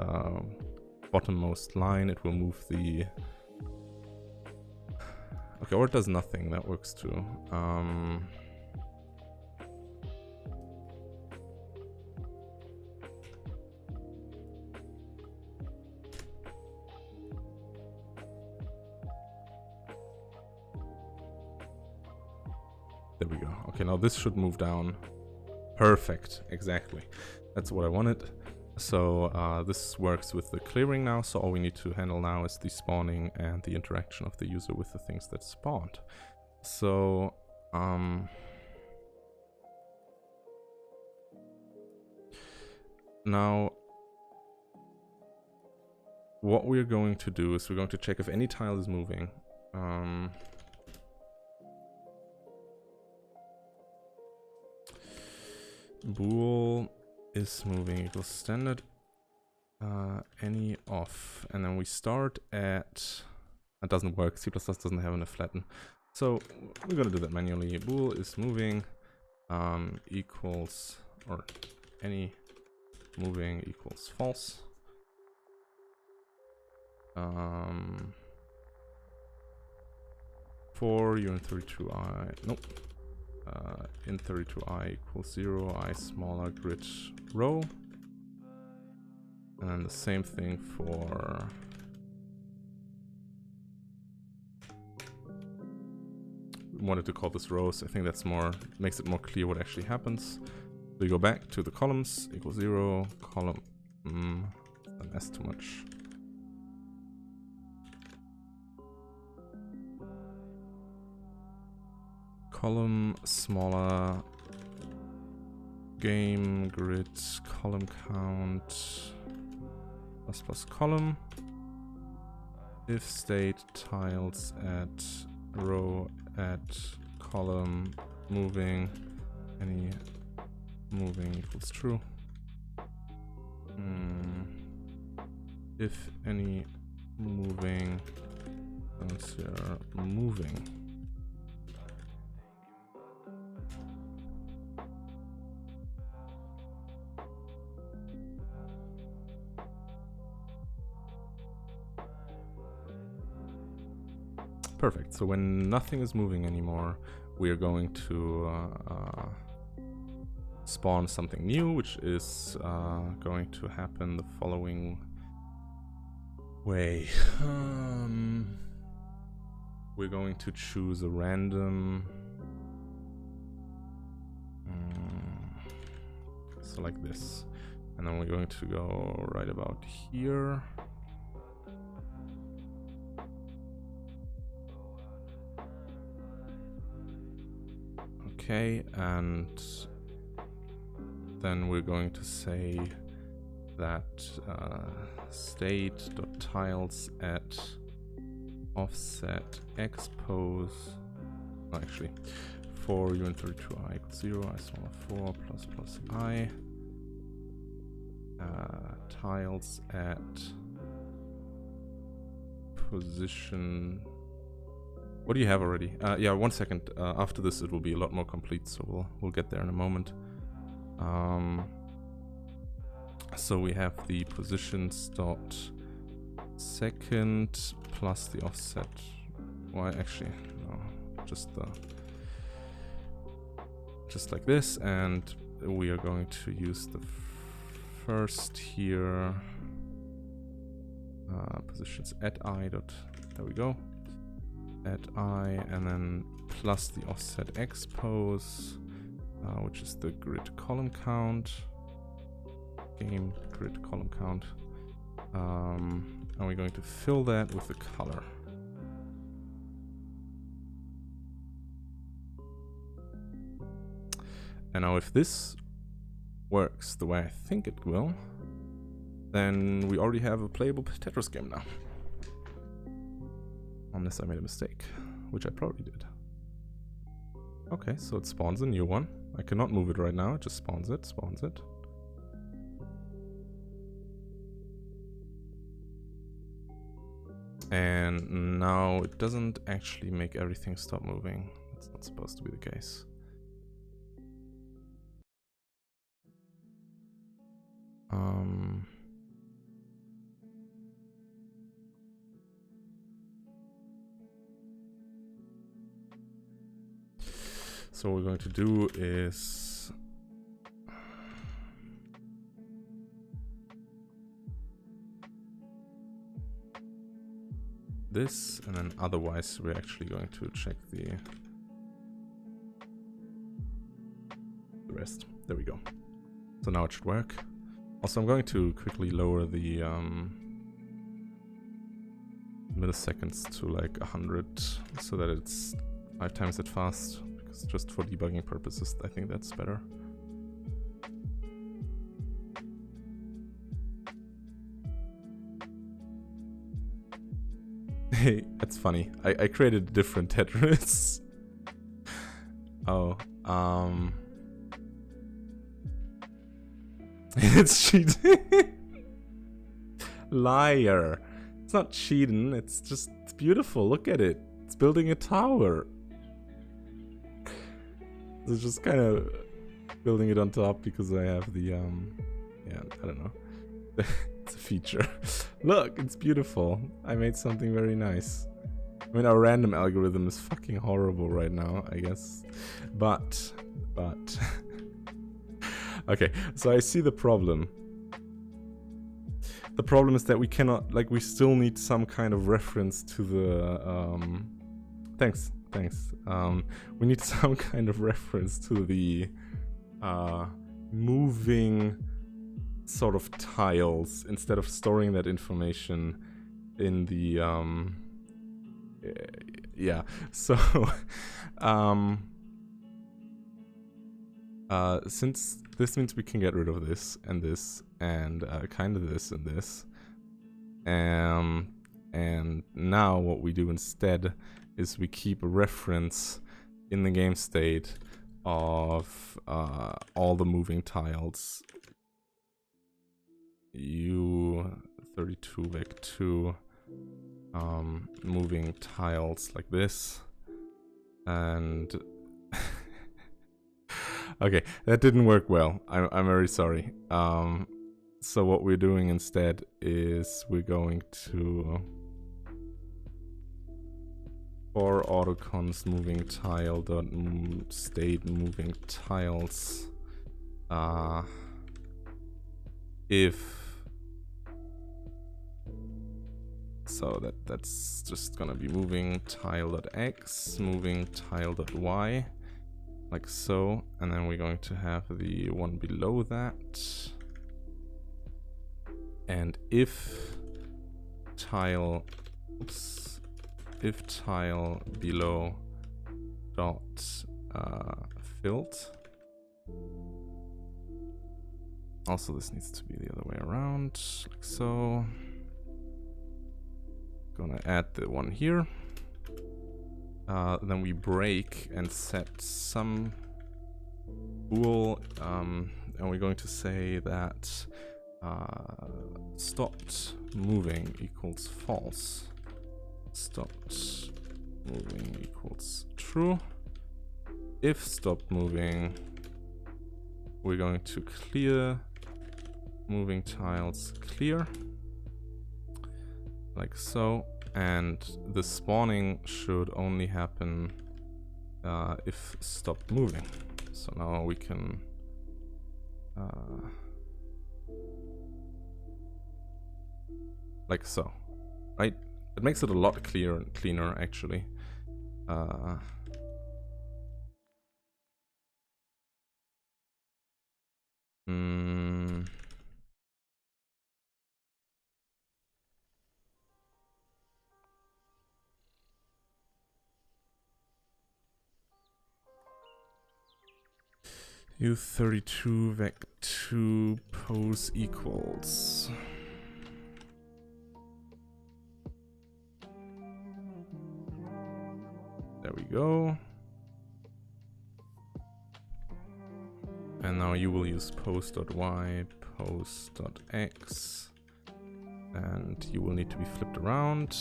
bottommost line, it will move the... Okay, or it does nothing. That works too. There we go. Okay, now this should move down. Perfect, exactly. That's what I wanted. So this works with the clearing now, so all we need to handle now is the spawning and the interaction of the user with the things that spawned. So now what we're going to do is we're going to check if any tile is moving. Bool is moving equals standard any off, and then we start at, that doesn't work, C++ doesn't have a flatten, so we're gonna do that manually. Bool is moving equals, or any moving equals false. For un32i, nope. In32i equals 0, I smaller grid row. And then the same thing for we wanted to call this rows. I think that's more, makes it more clear what actually happens. We go back to the columns, equals 0, column, that's too much. Column smaller game grid column count plus column if state tiles at row at column moving any moving equals true. If any moving consider moving. Perfect. So when nothing is moving anymore, we are going to spawn something new, which is going to happen the following way. We're going to choose a random, so like this, and then we're going to go right about here. Okay, and then we're going to say that state.tiles at offset expose, oh, actually, for un32i equals 0, I smaller 4 plus I, tiles at position. What do you have already? Yeah, 1 second. After this, it will be a lot more complete, so we'll get there in a moment. So we have the positions dot second plus the offset. Why actually no, just like this, and we are going to use the first here. Positions at I dot. There we go. At I, and then plus the offset expose, which is the grid column count, game grid column count, and we're going to fill that with the color. And now if this works the way I think it will, then we already have a playable Tetris game now. Unless I made a mistake, which I probably did. Okay, so it spawns a new one. I cannot move it right now, it just spawns it. And now it doesn't actually make everything stop moving. That's not supposed to be the case. So what we're going to do is this, and then otherwise we're actually going to check the rest. There we go. So now it should work. Also, I'm going to quickly lower the milliseconds to like 100 so that it's 5 times as fast, because just for debugging purposes I think that's better. Hey, that's funny. I created a different Tetris. Oh, it's cheating. Liar. It's not cheating, it's just it's beautiful. Look at it. It's building a tower. It's just kind of building it on top because I have the yeah, I don't know. It's a feature. Look, it's beautiful. I made something very nice. I mean, our random algorithm is fucking horrible right now, I guess. But okay, so I see the problem. The problem is that we cannot, like, we still need some kind of reference to the, thanks. We need some kind of reference to the, moving sort of tiles instead of storing that information in the, yeah, so, since this means we can get rid of this, and kind of this and this, and now what we do instead is we keep a reference in the game state of all the moving tiles. U32 vec 2 moving tiles like this, and okay, that didn't work well. I'm very sorry. So what we're doing instead is we're going to for autocons moving tile dot state moving tiles if so that's just gonna be moving tile.x moving tile.y like so, and then we're going to have the one below that, and if tile below dot filled. Also, this needs to be the other way around, like so. Gonna add the one here. Then we break and set some bool, and we're going to say that stopped moving equals false. Stopped moving equals true. If stopped moving, we're going to clear moving tiles clear. Like so, and the spawning should only happen if stopped moving. So now we can like so, right? It makes it a lot cleaner actually. U32 vec 2 pose equals. There we go. And now you will use pose.y, pose.x, and you will need to be flipped around.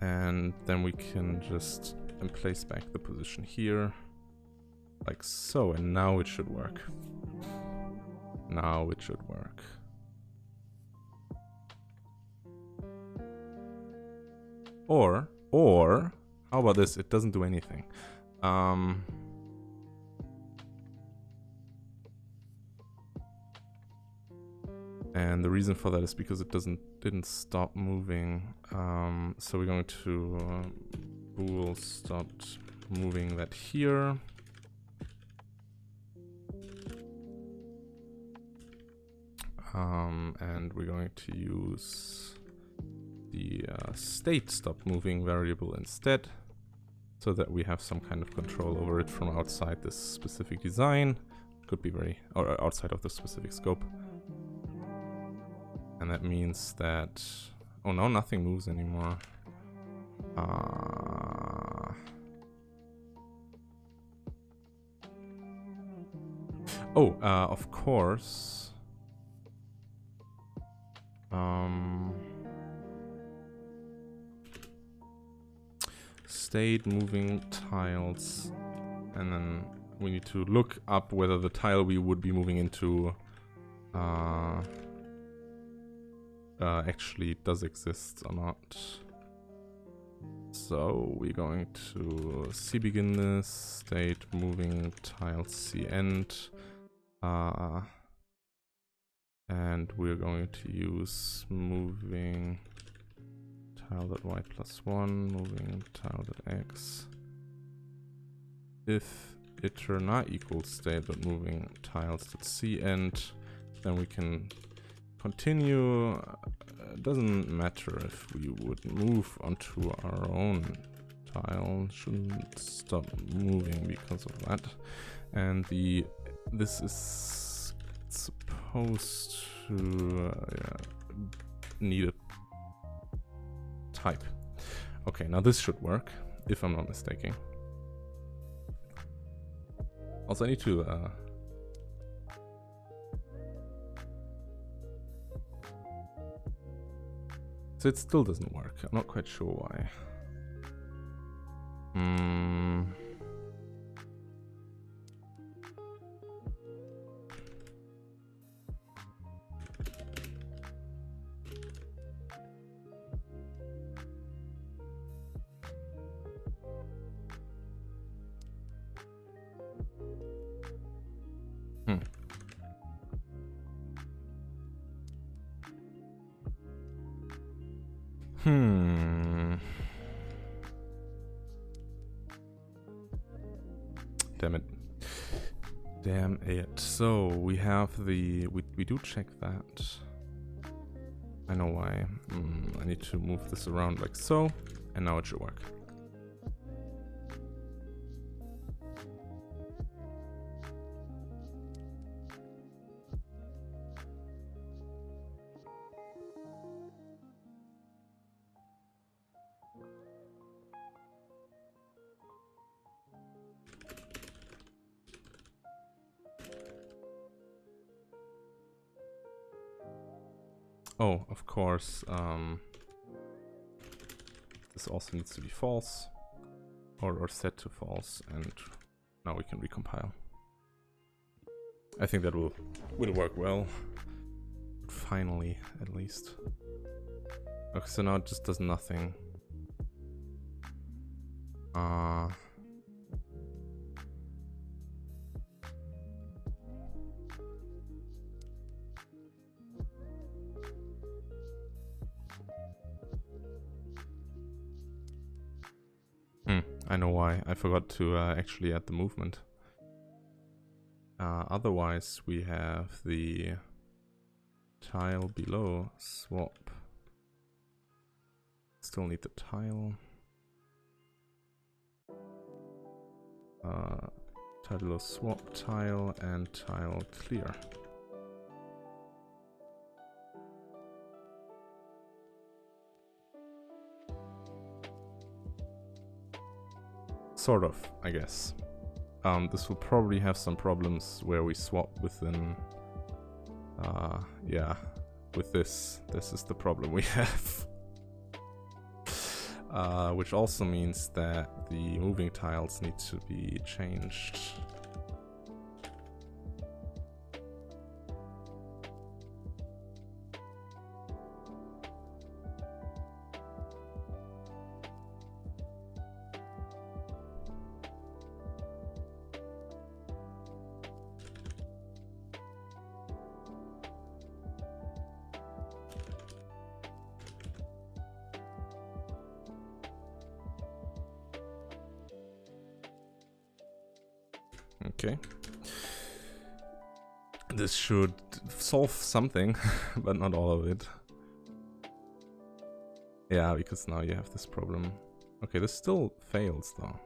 And then we can just place back the position here, like so, and now it should work. Now it should work. Or, how about this? It doesn't do anything. And the reason for that is because it didn't stop moving. So we're going to bool stopped moving that here. And we're going to use the state stop moving variable instead, so that we have some kind of control over it from outside this specific design. Could be or outside of the specific scope. And that means that, oh no, nothing moves anymore. Of course. State moving tiles, and then we need to look up whether the tile we would be moving into actually does exist or not. So we're going to cbegin this, state moving tile cend, and we're going to use moving tile.y +1, moving tile.x. If iter not equals state.moving tiles.cend, then we can continue. It doesn't matter if we would move onto our own tile. Shouldn't stop moving because of that. And this is supposed to need a type. Okay, now this should work, if I'm not mistaken. Also, I need to so it still doesn't work. I'm not quite sure why. Damn it. Damn it. So we have we do check that. I know why. I need to move this around like so, and now it should work. Oh, of course, this also needs to be false, or set to false, and now we can recompile. I think that will work well. Finally, at least. Okay, so now it just does nothing. I know why. I forgot to actually add the movement. Otherwise, we have the tile below swap. Still need the tile. Tile below swap tile and tile clear. Sort of, I guess. This will probably have some problems where we swap within... yeah, with this. This is the problem we have. Which also means that the moving tiles need to be changed. Okay. this should solve something, but not all of it. Yeah, because now you have this problem. Okay, this still fails though.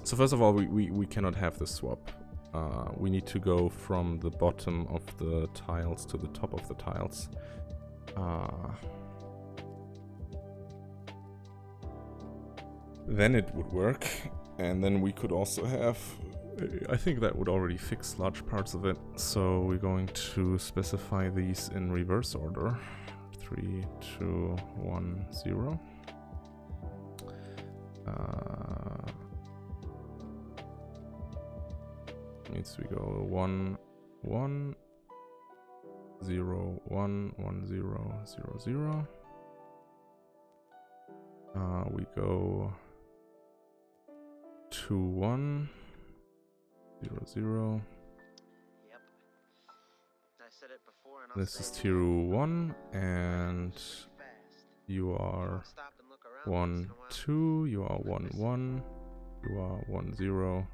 So first of all, we cannot have the swap. We need to go from the bottom of the tiles to the top of the tiles. Then it would work, and then we could also have... I think that would already fix large parts of it. So we're going to specify these in reverse order. 3, 2, 1, 0. Means we go 1, 1, 0, 1, 1, 0, 0, 0. We go 2, 1, 0, 0. Yep. I said it before and This is tier 1, and you are 1, 2, you are 1, 1, you are 1, 0,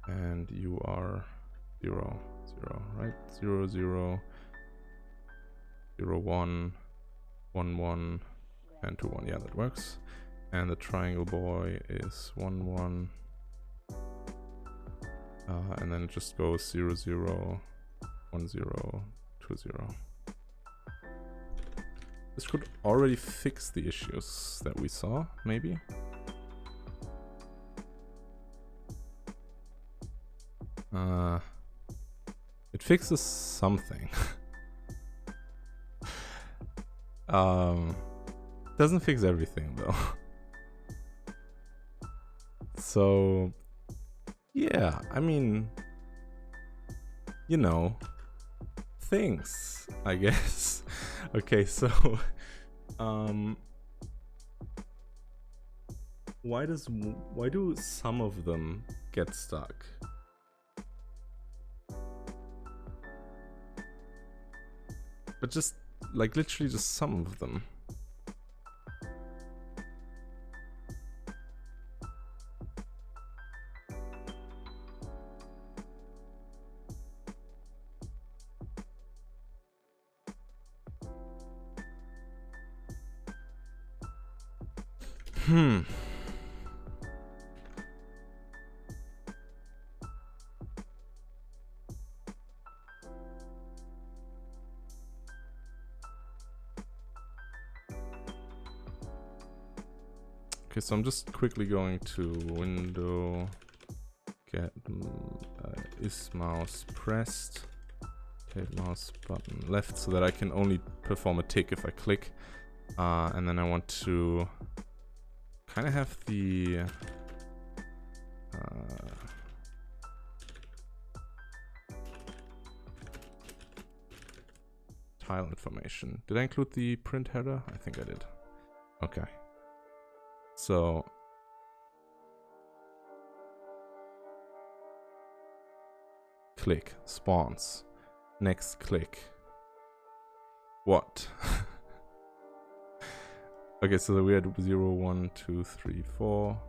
and you are 0, 0, right? 0, 0, 0, 1, 1, 1, and 2, 1. Yeah, that works. And the triangle boy is 1, 1. And then it just goes 0, 0, 1, 0, 2, 0. This could already fix the issues that we saw, maybe. It fixes something. Doesn't fix everything though. So yeah, I mean, you know, things, I guess. Okay, so why do some of them get stuck? But just like literally just some of them. Okay, so I'm just quickly going to window, get is mouse pressed, take mouse button left so that I can only perform a tick if I click. And then I want to kind of have the tile information. Did I include the print header? I think I did. Okay. So click, spawns, next click. What? Okay, so we had 0, 1, 2, 3, 4.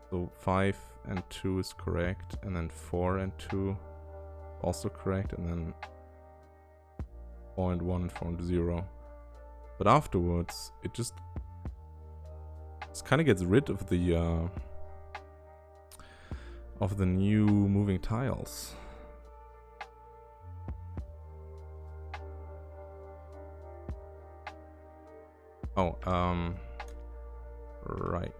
So 5 and 2 is correct, and then 4 and 2 also correct, and then 4 and 1 and 4 and 0. But afterwards, it just kind of gets rid of the new moving tiles. Oh, right.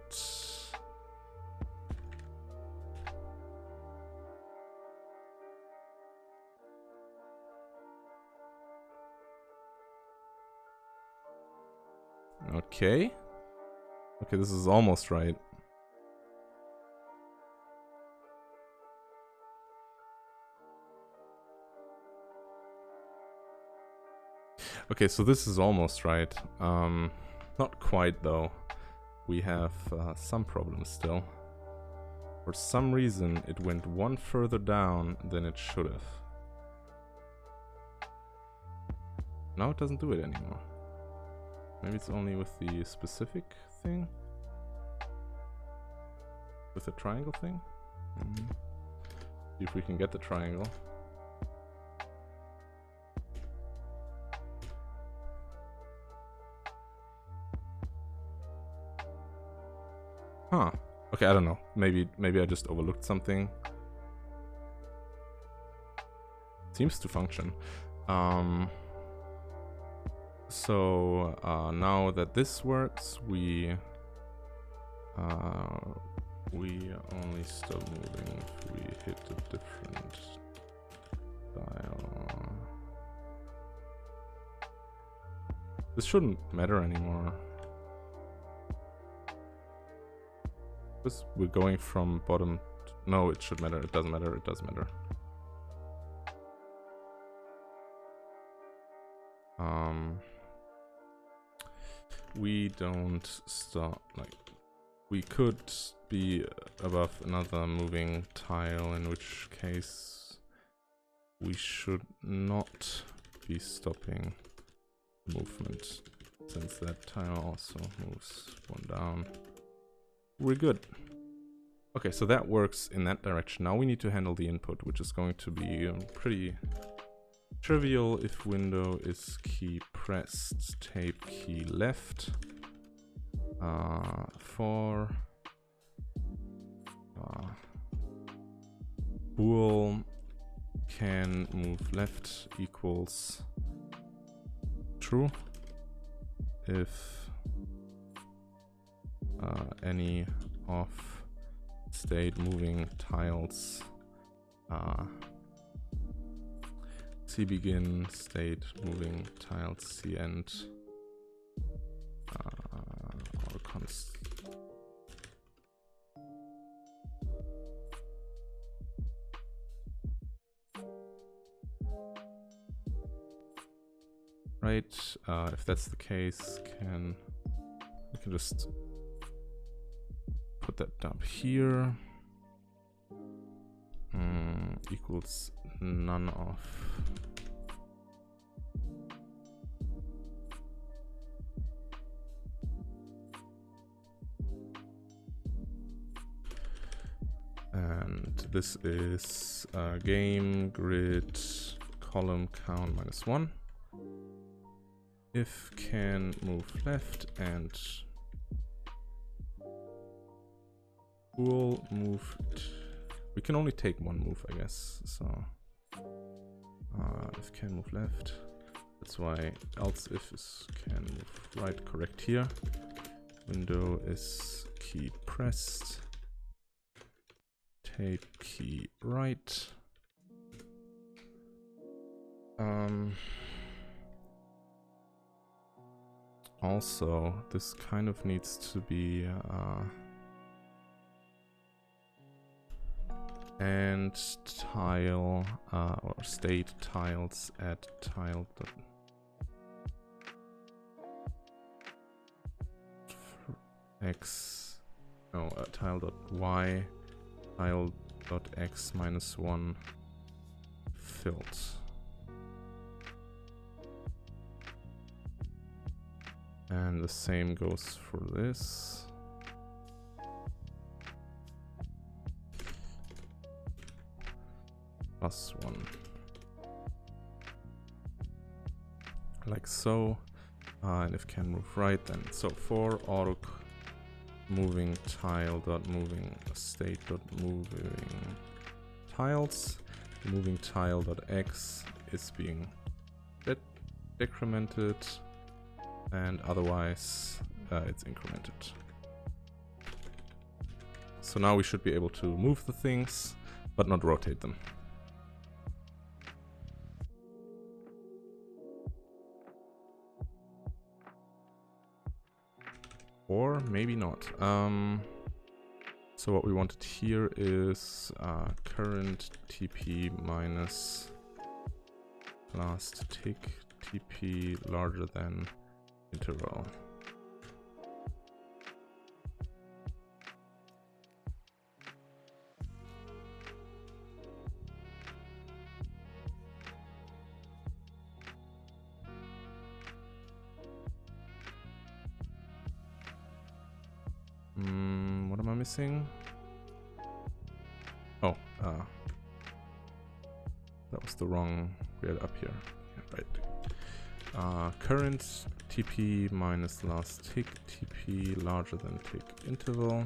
Okay. Okay, this is almost right. Okay, so this is almost right. Not quite though. We have some problems still. For some reason it went one further down than it should have. Now it doesn't do it anymore. Maybe it's only with the specific thing? With the triangle thing? See if we can get the triangle. Huh. Okay, I don't know. Maybe I just overlooked something. Seems to function. So now that this works, we only stop moving if we hit a different dial. This shouldn't matter anymore. Because we're going from bottom to, no, it should matter. It doesn't matter. It does matter. We don't stop, like, we could be above another moving tile, in which case we should not be stopping movement, since that tile also moves one down. We're good. Okay, so that works in that direction. Now we need to handle the input, which is going to be pretty trivial if window is key pressed, tape key left. For bool can move left equals true if any off state moving tiles C begin, state moving tiles C end, or const. Right, if that's the case, we can just put that down here. Equals none of. And this is game grid column count -1. If can move left and bool moved. We can only take one move, I guess. So if can move left, that's why else if is can move right. Correct here. Window is key pressed. Tape key right. Also, this kind of needs to be and tile or state tiles at tile dot x, no, tile dot y, tile dot x -1 filled. And the same goes for this. +1. Like so. And if can move right, then so for auto moving tile dot moving state dot moving tiles, moving tile dot x is being decremented, and otherwise it's incremented. So now we should be able to move the things, but not rotate them. Or maybe not. So what we wanted here is current TP minus last tick TP larger than interval. missing? Oh, that was the wrong. We had up here. Yeah, right. Current TP minus last tick. TP larger than tick interval.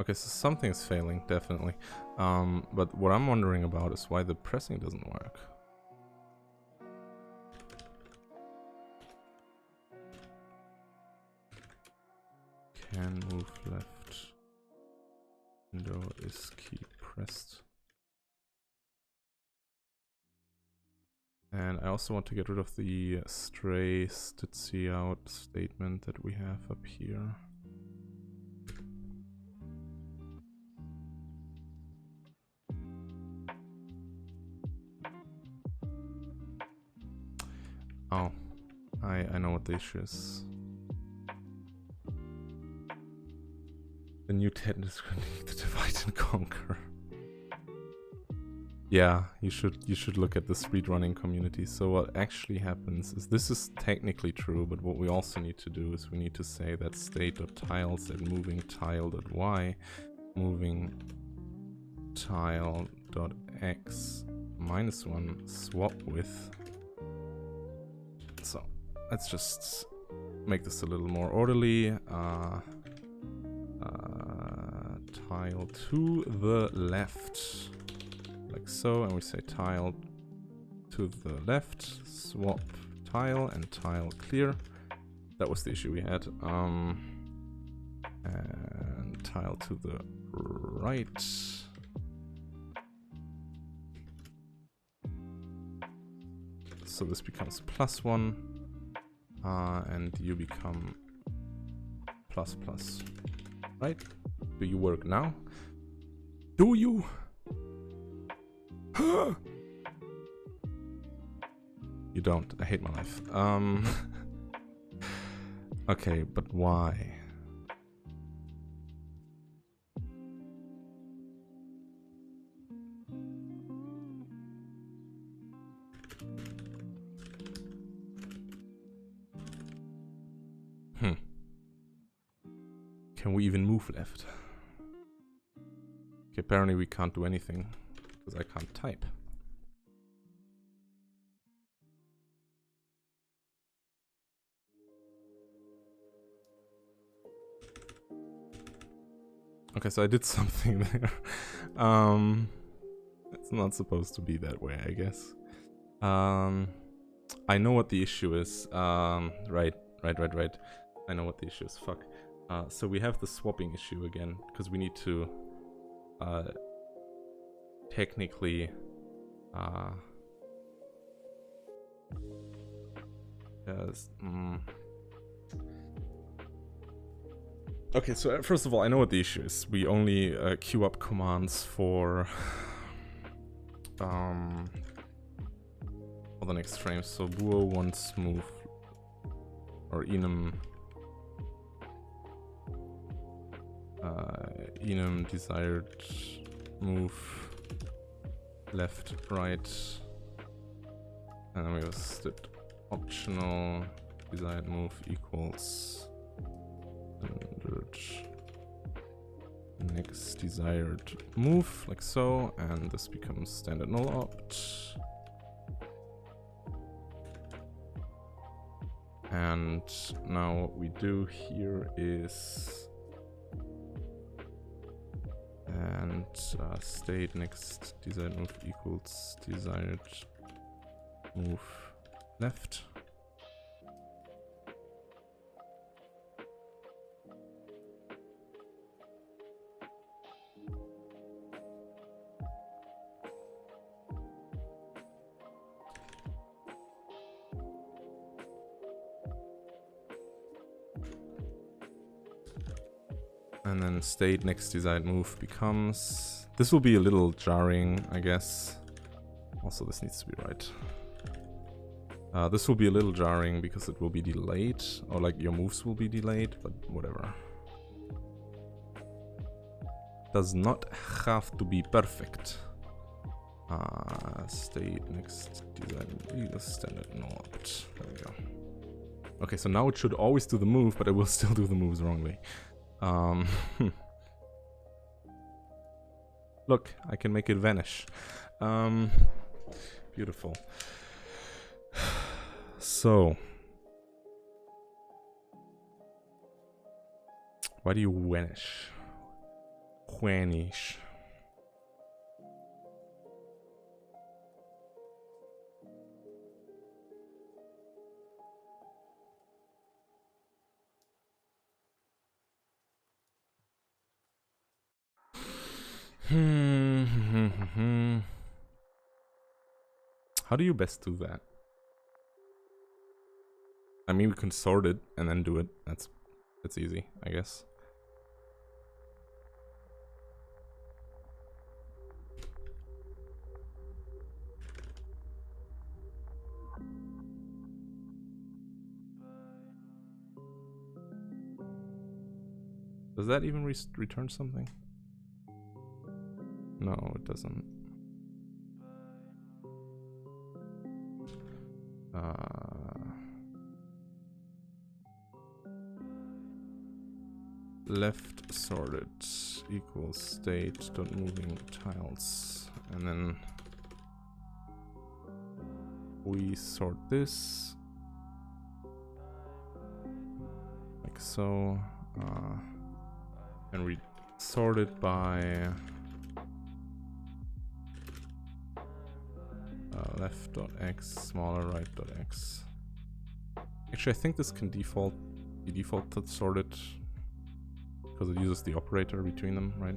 Okay, so something's failing, definitely. But what I'm wondering about is why the pressing doesn't work. Can move left. Window is key pressed. And I also want to get rid of the stray stitzy out statement that we have up here. Oh, I know what the issue is. The new Tetris going to need to divide and conquer. Yeah, you should look at the speedrunning community. So what actually happens is, this is technically true, but what we also need to do is we need to say that state.tiles and moving tile.y, moving tile.x -1 swap with. So let's just make this a little more orderly. Tile to the left, like so, and we say tile to the left, swap tile and tile clear. That was the issue we had. And tile to the right. So this becomes +1, and you become ++. Right? Do you work now? Do you? You don't. I hate my life. Okay, but why? Can we even move left? Okay, apparently we can't do anything because I can't type. Okay, so I did something there. It's not supposed to be that way, I guess. I know what the issue is. Right. I know what the issue is. Fuck. So we have the swapping issue again, because we need to technically yes, Okay, so first of all, I know what the issue is. We only queue up commands for the next frame. So buo wants move, or enum desired move left, right, and then we have step optional desired move equals standard next desired move, like so, and this becomes standard null opt. And now what we do here is state next desired move equals desired move left. And then state next desired move becomes... This will be a little jarring, I guess. Also, this needs to be right. This will be a little jarring because it will be delayed, or like your moves will be delayed, but whatever. Does not have to be perfect. State next design legal standard not. There we go. Okay, so now it should always do the move, but it will still do the moves wrongly. Look, I can make it vanish. Beautiful. So, why do you vanish? Vanish. How do you best do that? I mean, we can sort it and then do it. That's easy, I guess. Does that even return something? No, it doesn't. Left sorted equals state dot moving tiles, and then we sort this like so, and we sort it by left.x smaller right.x. Actually, I think this can be default sorted because it uses the operator between them, right?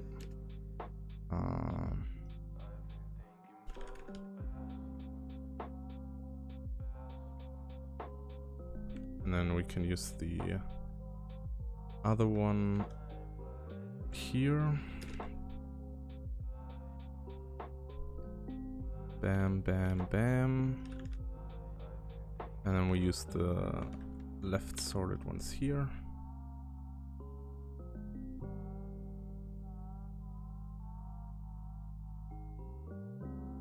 And then we can use the other one here. Bam, bam, bam. And then we use the left sorted ones here.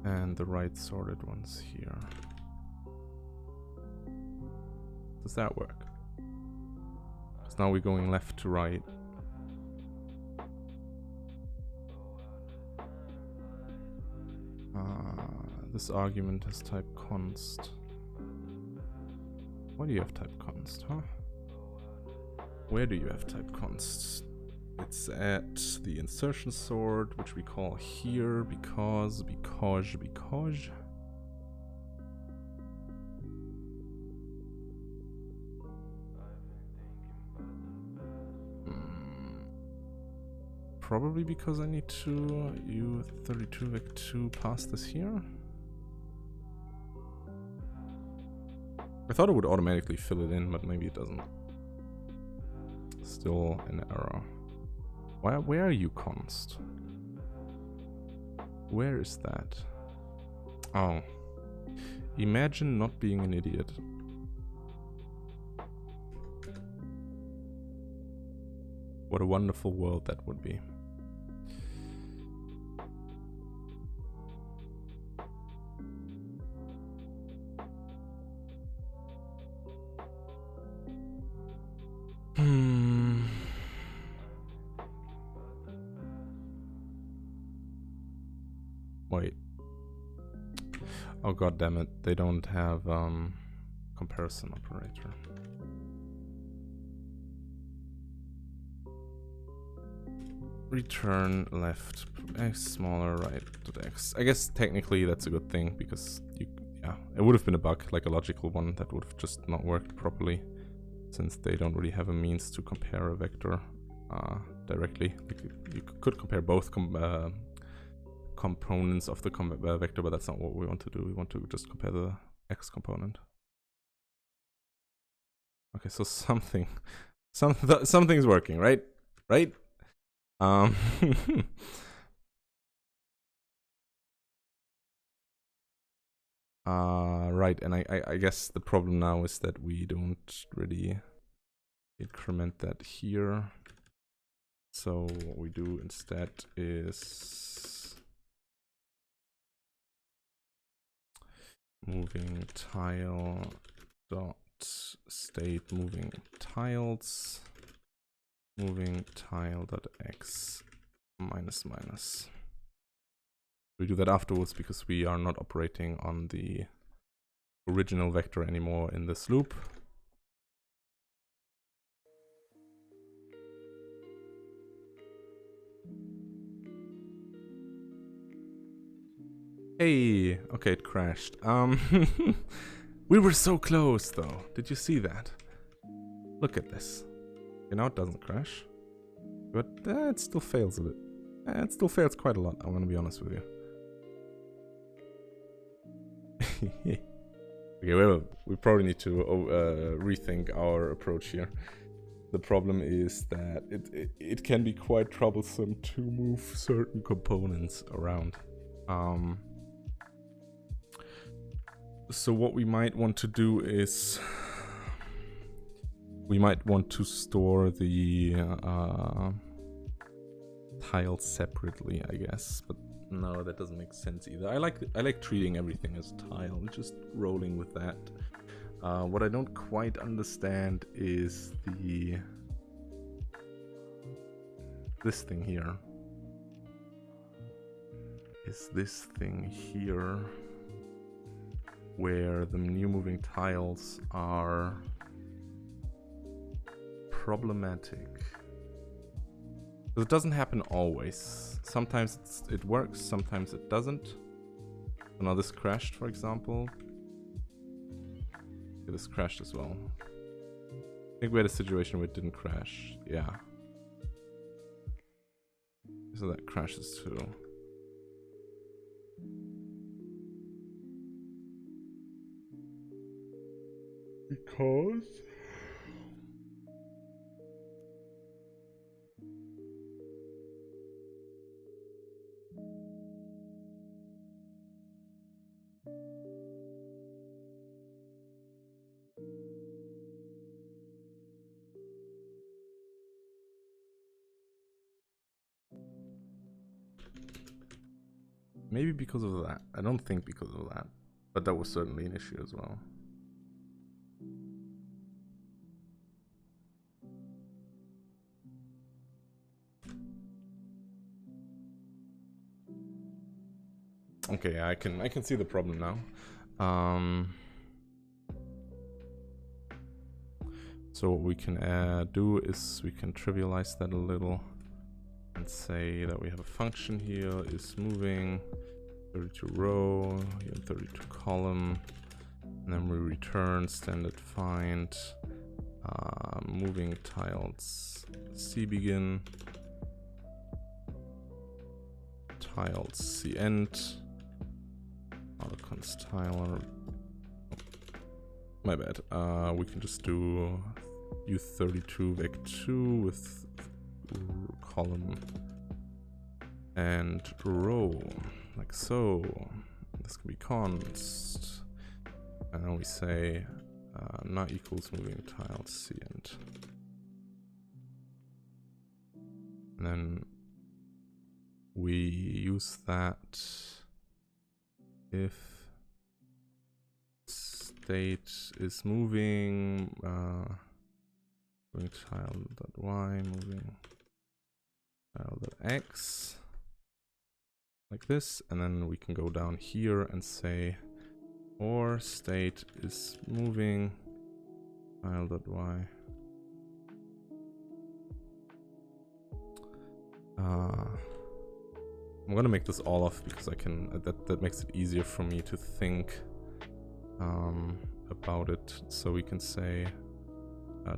And the right sorted ones here. Does that work? Because now we're going left to right. This argument has type const. Why do you have type const, huh? Where do you have type const? It's at the insertion sort, which we call here because. Probably because I need to u32vec2 pass this here. I thought it would automatically fill it in, but maybe it doesn't. Still an error. Where are you const? Where is that? Oh. Imagine not being an idiot. What a wonderful world that would be. Wait. Oh god damn it, they don't have comparison operator. Return left x smaller right to x. I guess technically that's a good thing because it would have been a bug, like a logical one that would have just not worked properly, since they don't really have a means to compare a vector directly. You could compare both components of the vector, but that's not what we want to do. We want to just compare the x component. Okay, so something's working, right? Right? Right, and I guess the problem now is that we don't really increment that here. So what we do instead is moving tile dot state moving tiles moving tile dot x minus minus. We do that afterwards because we are not operating on the original vector anymore in this loop. Hey, okay, it crashed. We were so close though. Did you see that? Look at this. You know, it doesn't crash. But it still fails a bit. It still fails quite a lot, I'm gonna be honest with you. Okay, well, we probably need to rethink our approach here. The problem is that it can be quite troublesome to move certain components around. So what we might want to do is we might want to store the tiles separately, I guess, but no, that doesn't make sense either. I like treating everything as tile, just rolling with that. What I don't quite understand is this thing here. Is this thing here where the new moving tiles are problematic. It doesn't happen always. Sometimes it works, sometimes it doesn't. So now this crashed, for example. Okay, this crashed as well. I think we had a situation where it didn't crash. Yeah. So that crashes too. Because maybe because of that. I don't think because of that, but that was certainly an issue as well. Okay, I can see the problem now. So what we can do is we can trivialize that a little and say that we have a function here is moving 32 row, here 32 column, and then we return standard find moving tiles C begin, tiles C end, const tiler. My bad. We can just do u32 vec2 with column and row, like so. This can be const, and then we say not equals moving tiles C end, and then we use that if state is moving moving tile.y, moving tile.x, like this, and then we can go down here and say or state is moving tile.y. I'm gonna make this all off because I can. That makes it easier for me to think about it. So we can say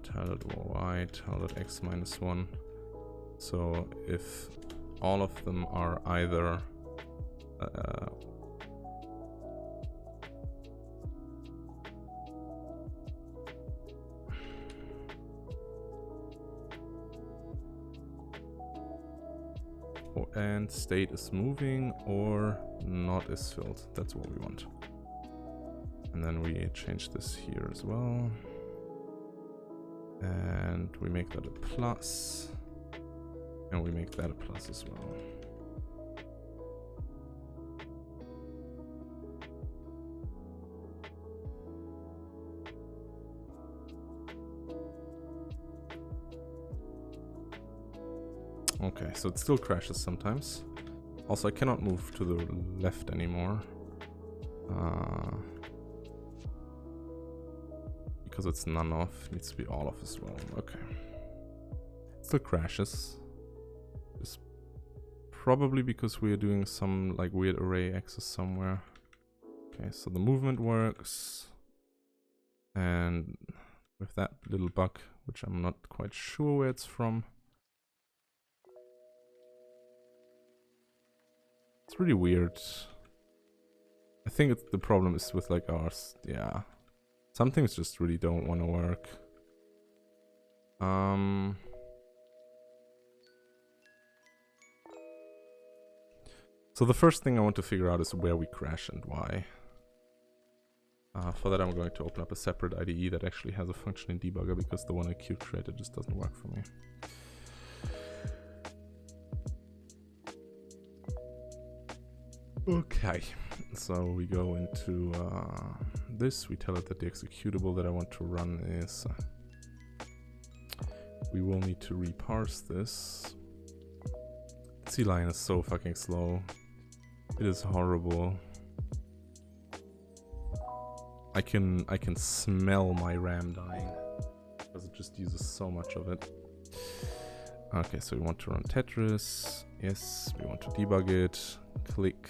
tile.y, tile.x minus 1. So if all of them are either and state is moving or not is filled. That's what we want. And then we change this here as well. And we make that a plus. And we make that a plus as well. Okay, so it still crashes sometimes. Also, I cannot move to the left anymore. Because it's none off, it needs to be all off as well. Okay. It still crashes. It's probably because we are doing some like weird array access somewhere. Okay, so the movement works. And with that little bug, which I'm not quite sure where it's from. It's really weird. I think it's, the problem is with like ours. Yeah. Some things just really don't want to work. So the first thing I want to figure out is where we crash and why. For that I'm going to open up a separate IDE that actually has a functioning debugger, because the one I created just doesn't work for me. Okay, so we go into this, we tell it that the executable that I want to run is... we will need to reparse this. C-line is so fucking slow. It is horrible. I can smell my RAM dying because it just uses so much of it. Okay, so we want to run Tetris. Yes, we want to debug it. Click.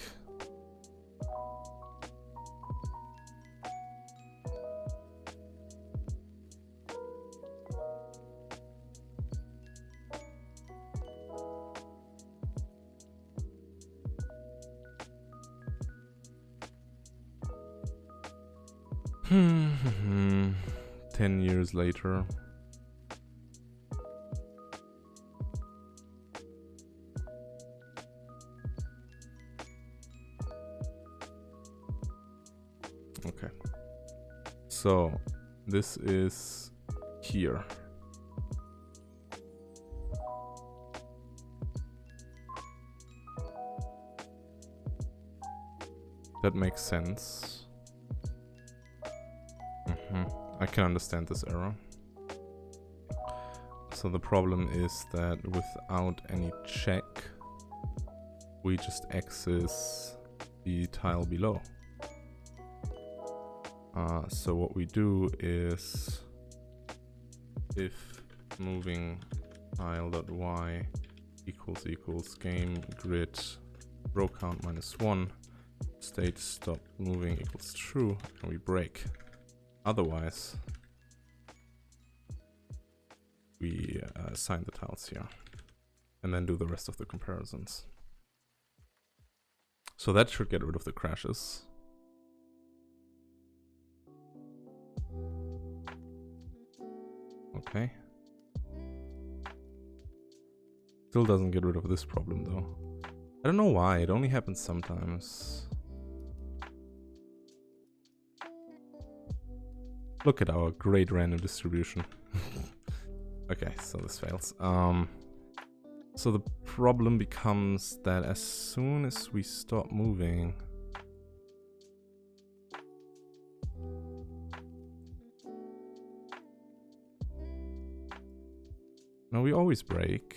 Hmm. 10 years later. Okay. So, this is here. That makes sense. I can understand this error. So the problem is that without any check, we just access the tile below. So what we do is, if moving tile.y equals game grid row count -1 state stop moving equals true, and we break. Otherwise, we assign the tiles here and then do the rest of the comparisons. So that should get rid of the crashes. Okay. Still doesn't get rid of this problem though. I don't know why, it only happens sometimes. Look at our great random distribution. Okay, so this fails. So the problem becomes that as soon as we stop moving, no, we always break.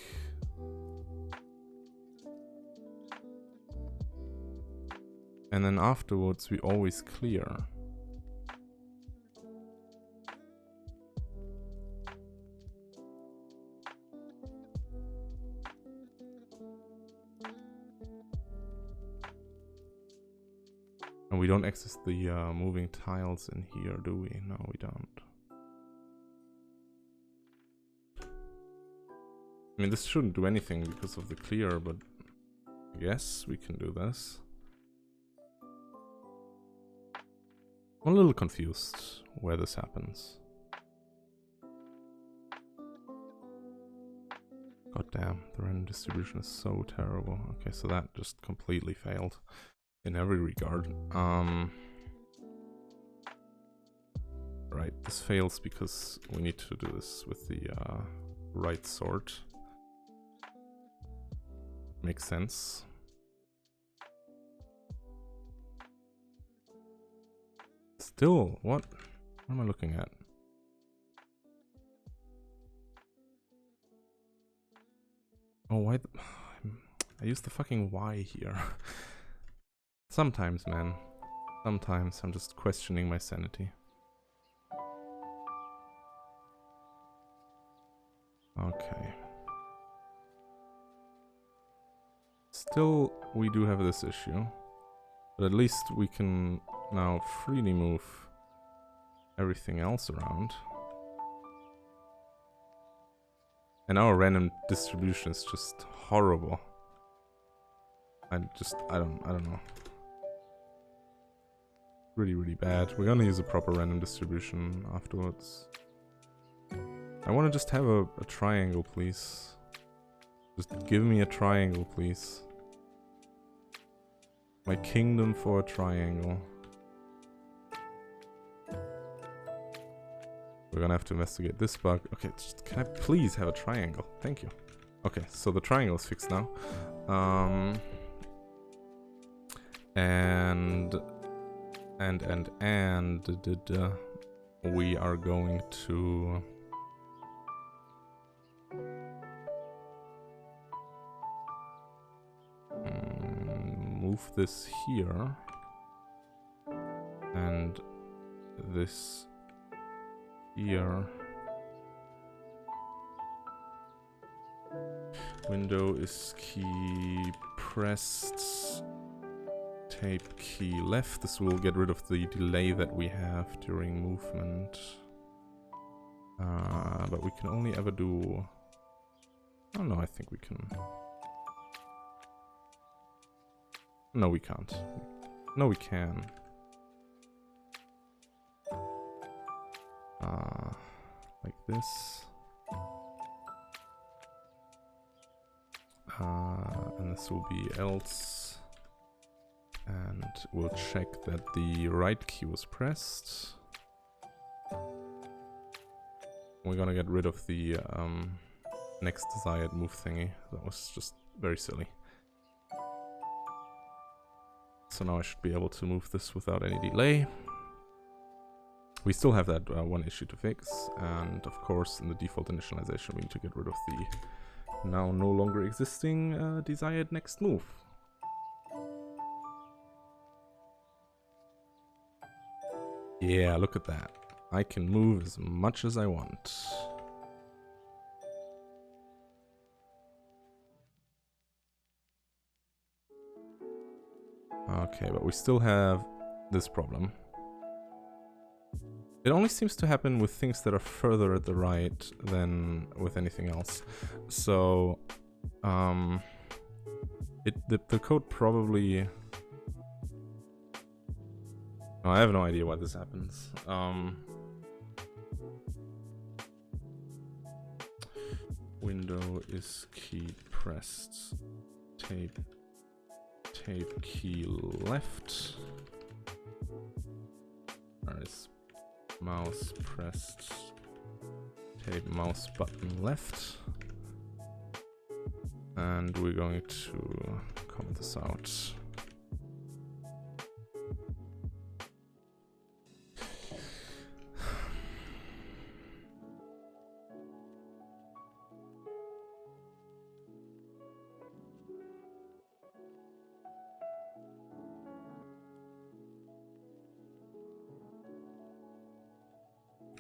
And then afterwards we always clear. And we don't access the moving tiles in here, do we? No, we don't. I mean, this shouldn't do anything because of the clear, but I guess we can do this. I'm a little confused where this happens. God damn, the random distribution is so terrible. Okay, so that just completely failed in every regard. Right, this fails because we need to do this with the right sort. Makes sense. Still, what am I looking at? Oh, why? I use the fucking Y here. Sometimes, man. Sometimes I'm just questioning my sanity. Okay. Still, we do have this issue. But at least we can now freely move everything else around. And our random distribution is just horrible. I don't know. Really, really bad. We're gonna use a proper random distribution afterwards. I wanna just have a triangle, please. Just give me a triangle, please. My kingdom for a triangle. We're gonna have to investigate this bug. Okay, just, can I please have a triangle? Thank you. Okay, so the triangle is fixed now. We are going to move this here and this here. Window is key pressed. Tape key left. This will get rid of the delay that we have during movement. But we can only ever do... Oh no, I think we can... No, we can't. No, we can. Like this. And this will be else. And we'll check that the right key was pressed. We're gonna get rid of the next desired move thingy. That was just very silly. So now I should be able to move this without any delay. We still have that one issue to fix, and of course in the default initialization we need to get rid of the now no longer existing desired next move. Yeah, look at that. I can move as much as I want. Okay, but we still have this problem. It only seems to happen with things that are further at the right than with anything else. So, the code probably... Oh, I have no idea why this happens. Window is key pressed. Tape key left. Nice. Mouse pressed. Tape mouse button left. And we're going to comment this out.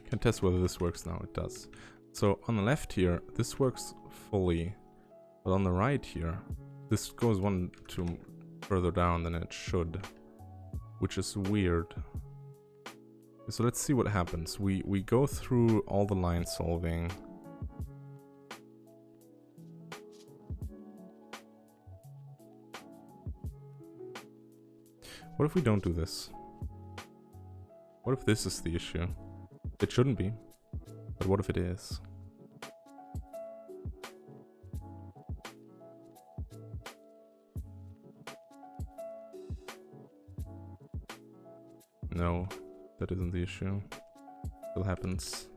Can test whether this works now. It does. So on the left here, this works fully, but on the right here, this goes one to further down than it should, which is weird. So let's see what happens. We go through all the line solving. What if we don't do this? What if this is the issue? It shouldn't be, but what if it is? No, that isn't the issue. Still happens.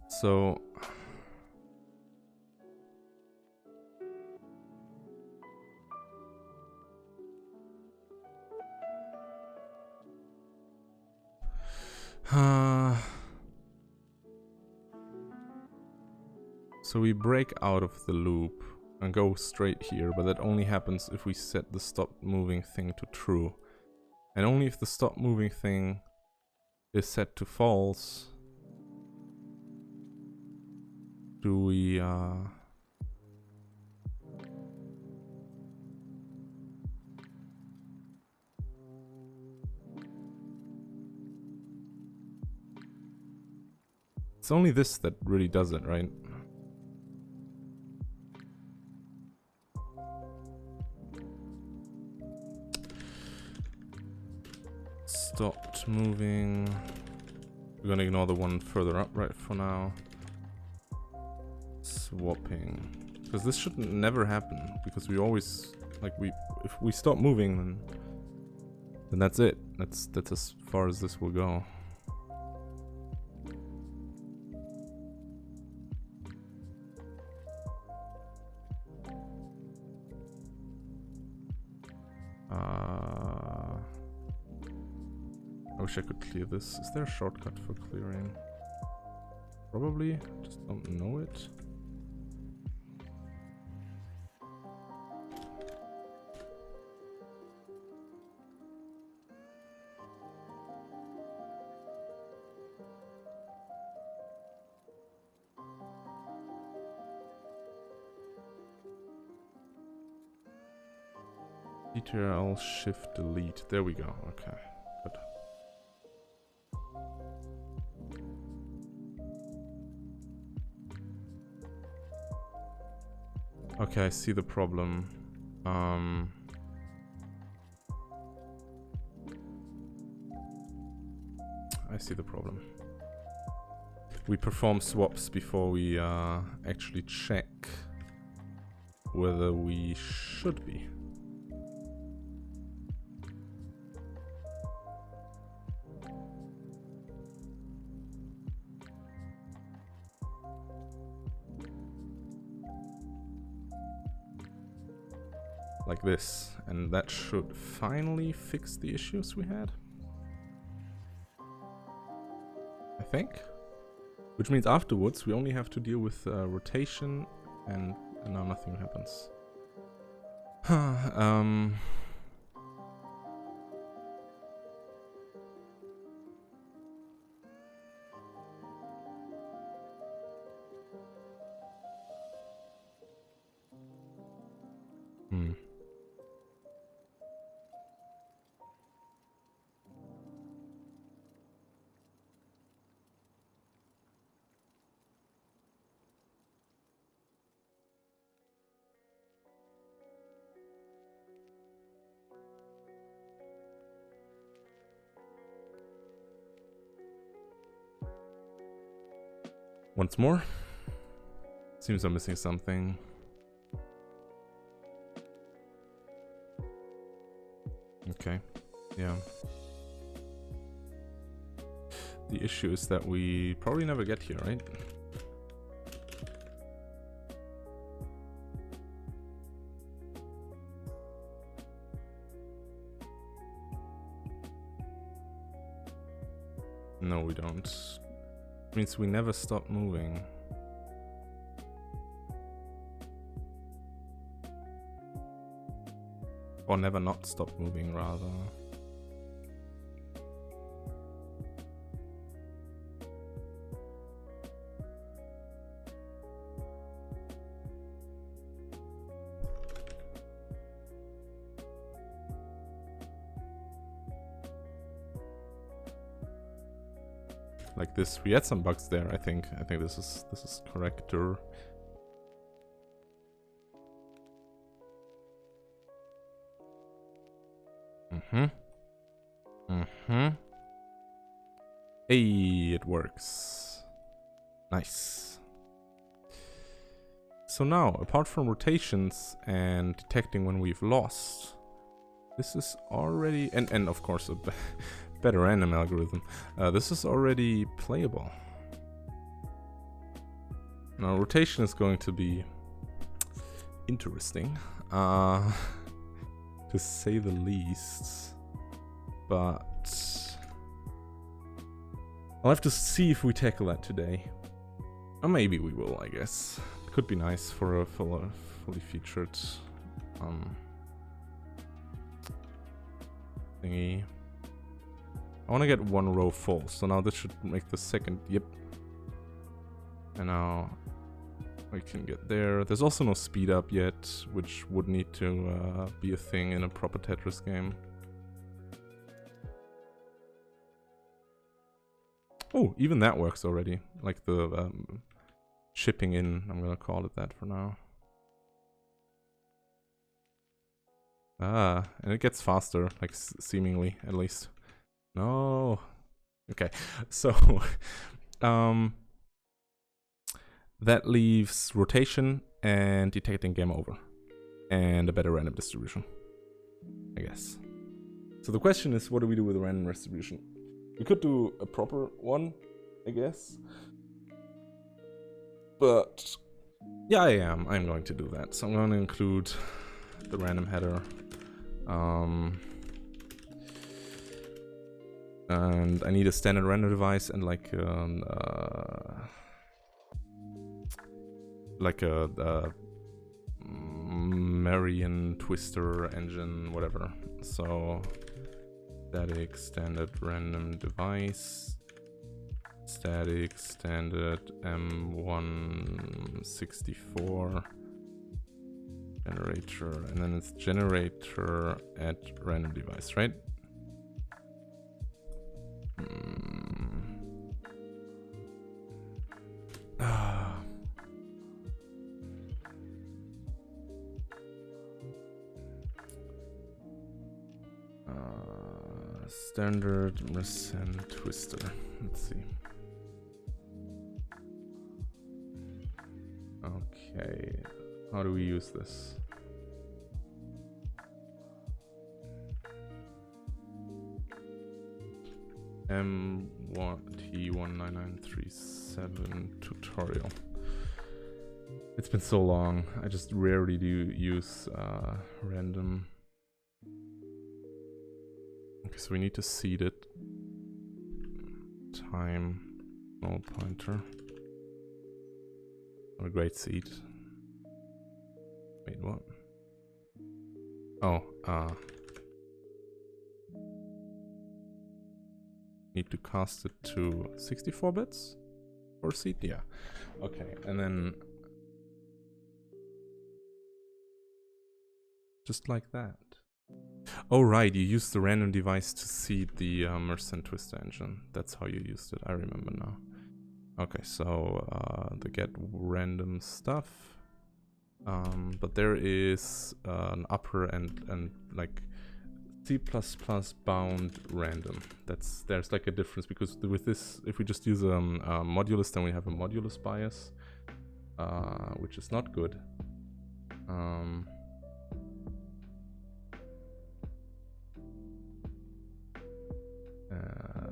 So... So we break out of the loop and go straight here, but that only happens if we set the stop moving thing to true. And only if the stop moving thing is set to false do we it's only this that really does it, right? Stopped moving. We're gonna ignore the one further up right for now. Swapping. Because this should never happen. Because we always, like, if we stop moving, then that's it. That's as far as this will go. I wish I could clear this. Is there a shortcut for clearing? Probably. Just don't know it. Ctrl Shift Delete. There we go. Okay. Good. Okay, I see the problem. I see the problem. We perform swaps before we actually check whether we should be. Like this, and that should finally fix the issues we had. I think. Which means afterwards we only have to deal with rotation, and now nothing happens. Once more. Seems I'm missing something. Okay, yeah. The issue is that we probably never get here, right? No, we don't. Means we never stop moving. Or never not stop moving, rather. Like this, we had some bugs there. I think this is correcter. Hey, it works. Nice. So now, apart from rotations and detecting when we've lost, this is already and of course a better random algorithm. This is already playable. Now rotation is going to be interesting, to say the least. But I'll have to see if we tackle that today. Or maybe we will, I guess. It could be nice for a fully featured thingy. I want to get one row full, so now this should make the second. Yep. And now we can get there. There's also no speed up yet, which would need to be a thing in a proper Tetris game. Oh, even that works already. Like the shipping in, I'm gonna call it that for now. Ah, and it gets faster, like seemingly, at least. No. Okay, so that leaves rotation and detecting game over. And a better random distribution, I guess. So the question is, what do we do with a random distribution? We could do a proper one, I guess. But yeah, I'm going to do that. So I'm going to include the random header. And I need a standard random device and like a Marion twister engine, whatever. So static standard random device, static standard M164 generator, and then it's generator at random device, right? Standard Mersenne twister. Let's see. Okay, how do we use this? M1T19937 tutorial. It's been so long. I just rarely do use random. Okay, so we need to seed it. Time, null pointer. Not a great seed. Wait, what? Oh, need to cast it to 64 bits for seed? Yeah. Okay, and then just like that. Oh right, you used the random device to seed the Mersenne twister engine. That's how you used it, I remember now. Okay, so the get random stuff. But there is an upper and like C++ bound random. There's like a difference, because with this, if we just use a modulus, then we have a modulus bias, which is not good.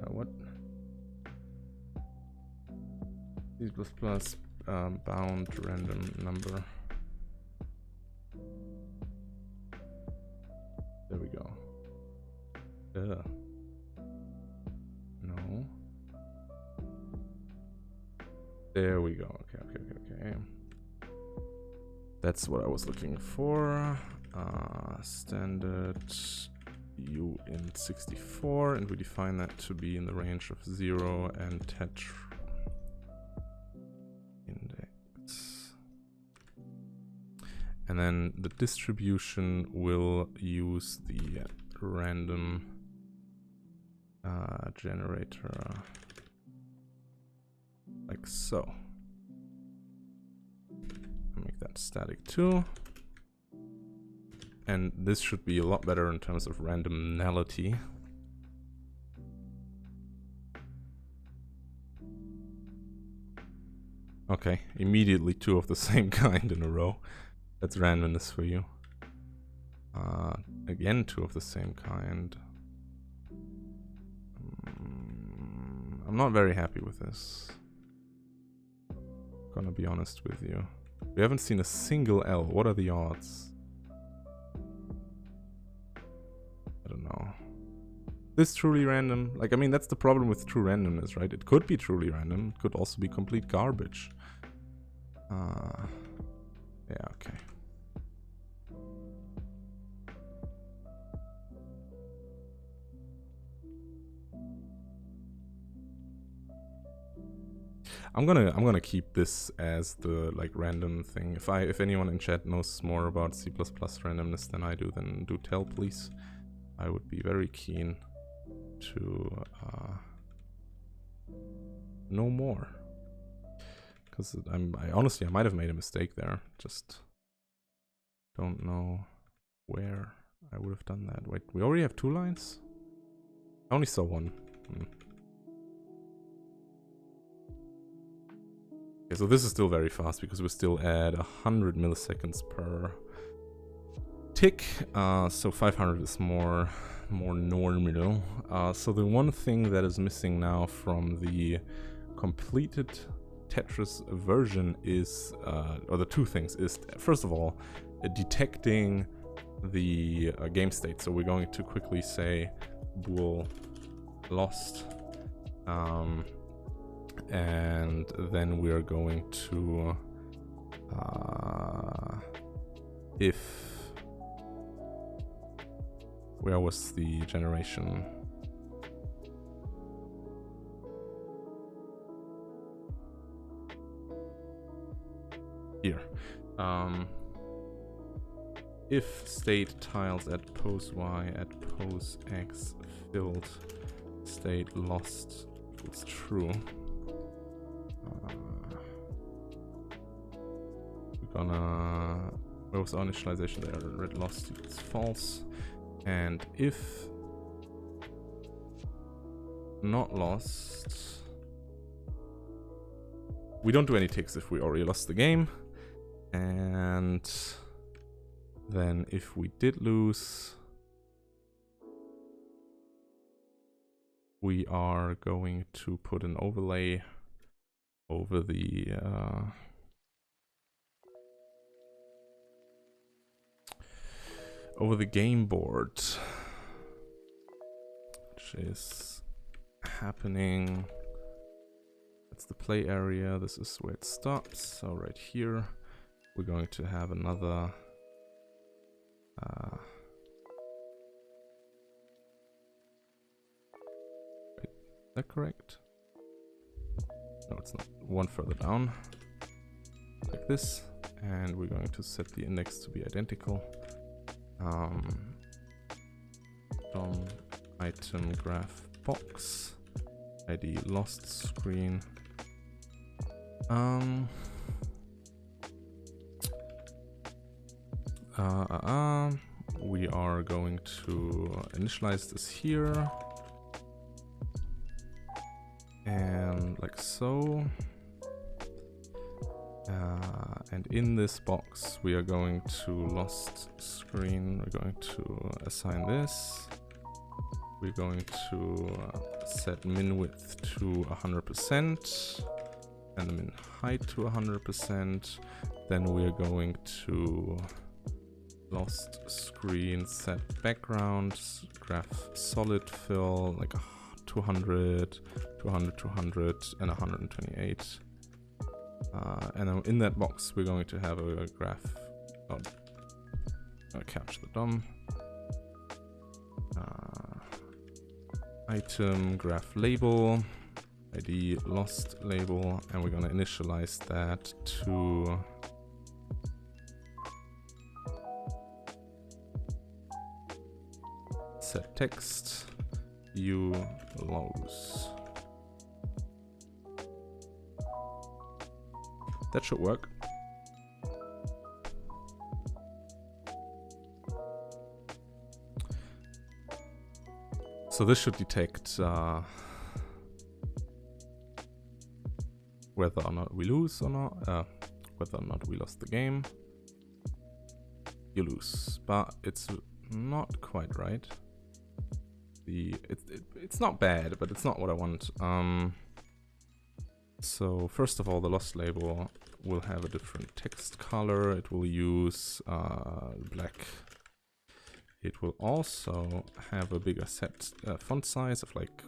What? C++ bound random number. There we go. No. There we go. Okay. That's what I was looking for. Standard uint64, and we define that to be in the range of 0 and tetr index. And then the distribution will use the random generator like so. I'll make that static too. And this should be a lot better in terms of randomnality. Okay, immediately two of the same kind in a row. That's randomness for you. Again, two of the same kind. I'm not very happy with this. Gonna be honest with you. We haven't seen a single L. What are the odds? I don't know. this truly random? Like, I mean, that's the problem with true randomness, right? It could be truly random. It could also be complete garbage. Yeah, okay. I'm gonna keep this as the like random thing. If anyone in chat knows more about C++ randomness than I do, then do tell, please. I would be very keen to know more. Because I honestly might have made a mistake there. Just don't know where I would have done that. Wait, we already have 2 lines? I only saw 1. Okay, so this is still very fast because we're still at 100 milliseconds per tick. So 500 is more normal. So the one thing that is missing now from the completed Tetris version is, or the 2 things is, first of all, detecting the game state. So we're going to quickly say bool lost. And then we are going to where was the generation? Here. If state tiles at pose y at pose x filled, state lost equals true. We're gonna, where was our initialization there? Red lost equals false. And if not lost, we don't do any ticks if we already lost the game. And then if we did lose, we are going to put an overlay over the game board, which is happening. That's the play area. This is where it stops. So right here, we're going to have another wait, is that correct? No, it's not. One further down, like this, and we're going to set the index to be identical. DOM item graph box ID lost screen. We are going to initialize this here. And like so. And in this box, we are going to lost screen. We're going to assign this. We're going to set min width to 100% and the min height to 100%. Then we are going to lost screen set background, graph solid fill, like 200, 200, 200, and 128. And then in that box, we're going to have a graph. Capture the DOM. Item graph label, ID lost label, and we're going to initialize that to set text u lows. That should work. So this should detect whether or not we lose or not, whether or not we lost the game. You lose, but it's not quite right. It's not bad, but it's not what I want. So first of all, the lost label will have a different text color. It will use black It will also have a bigger set font size of like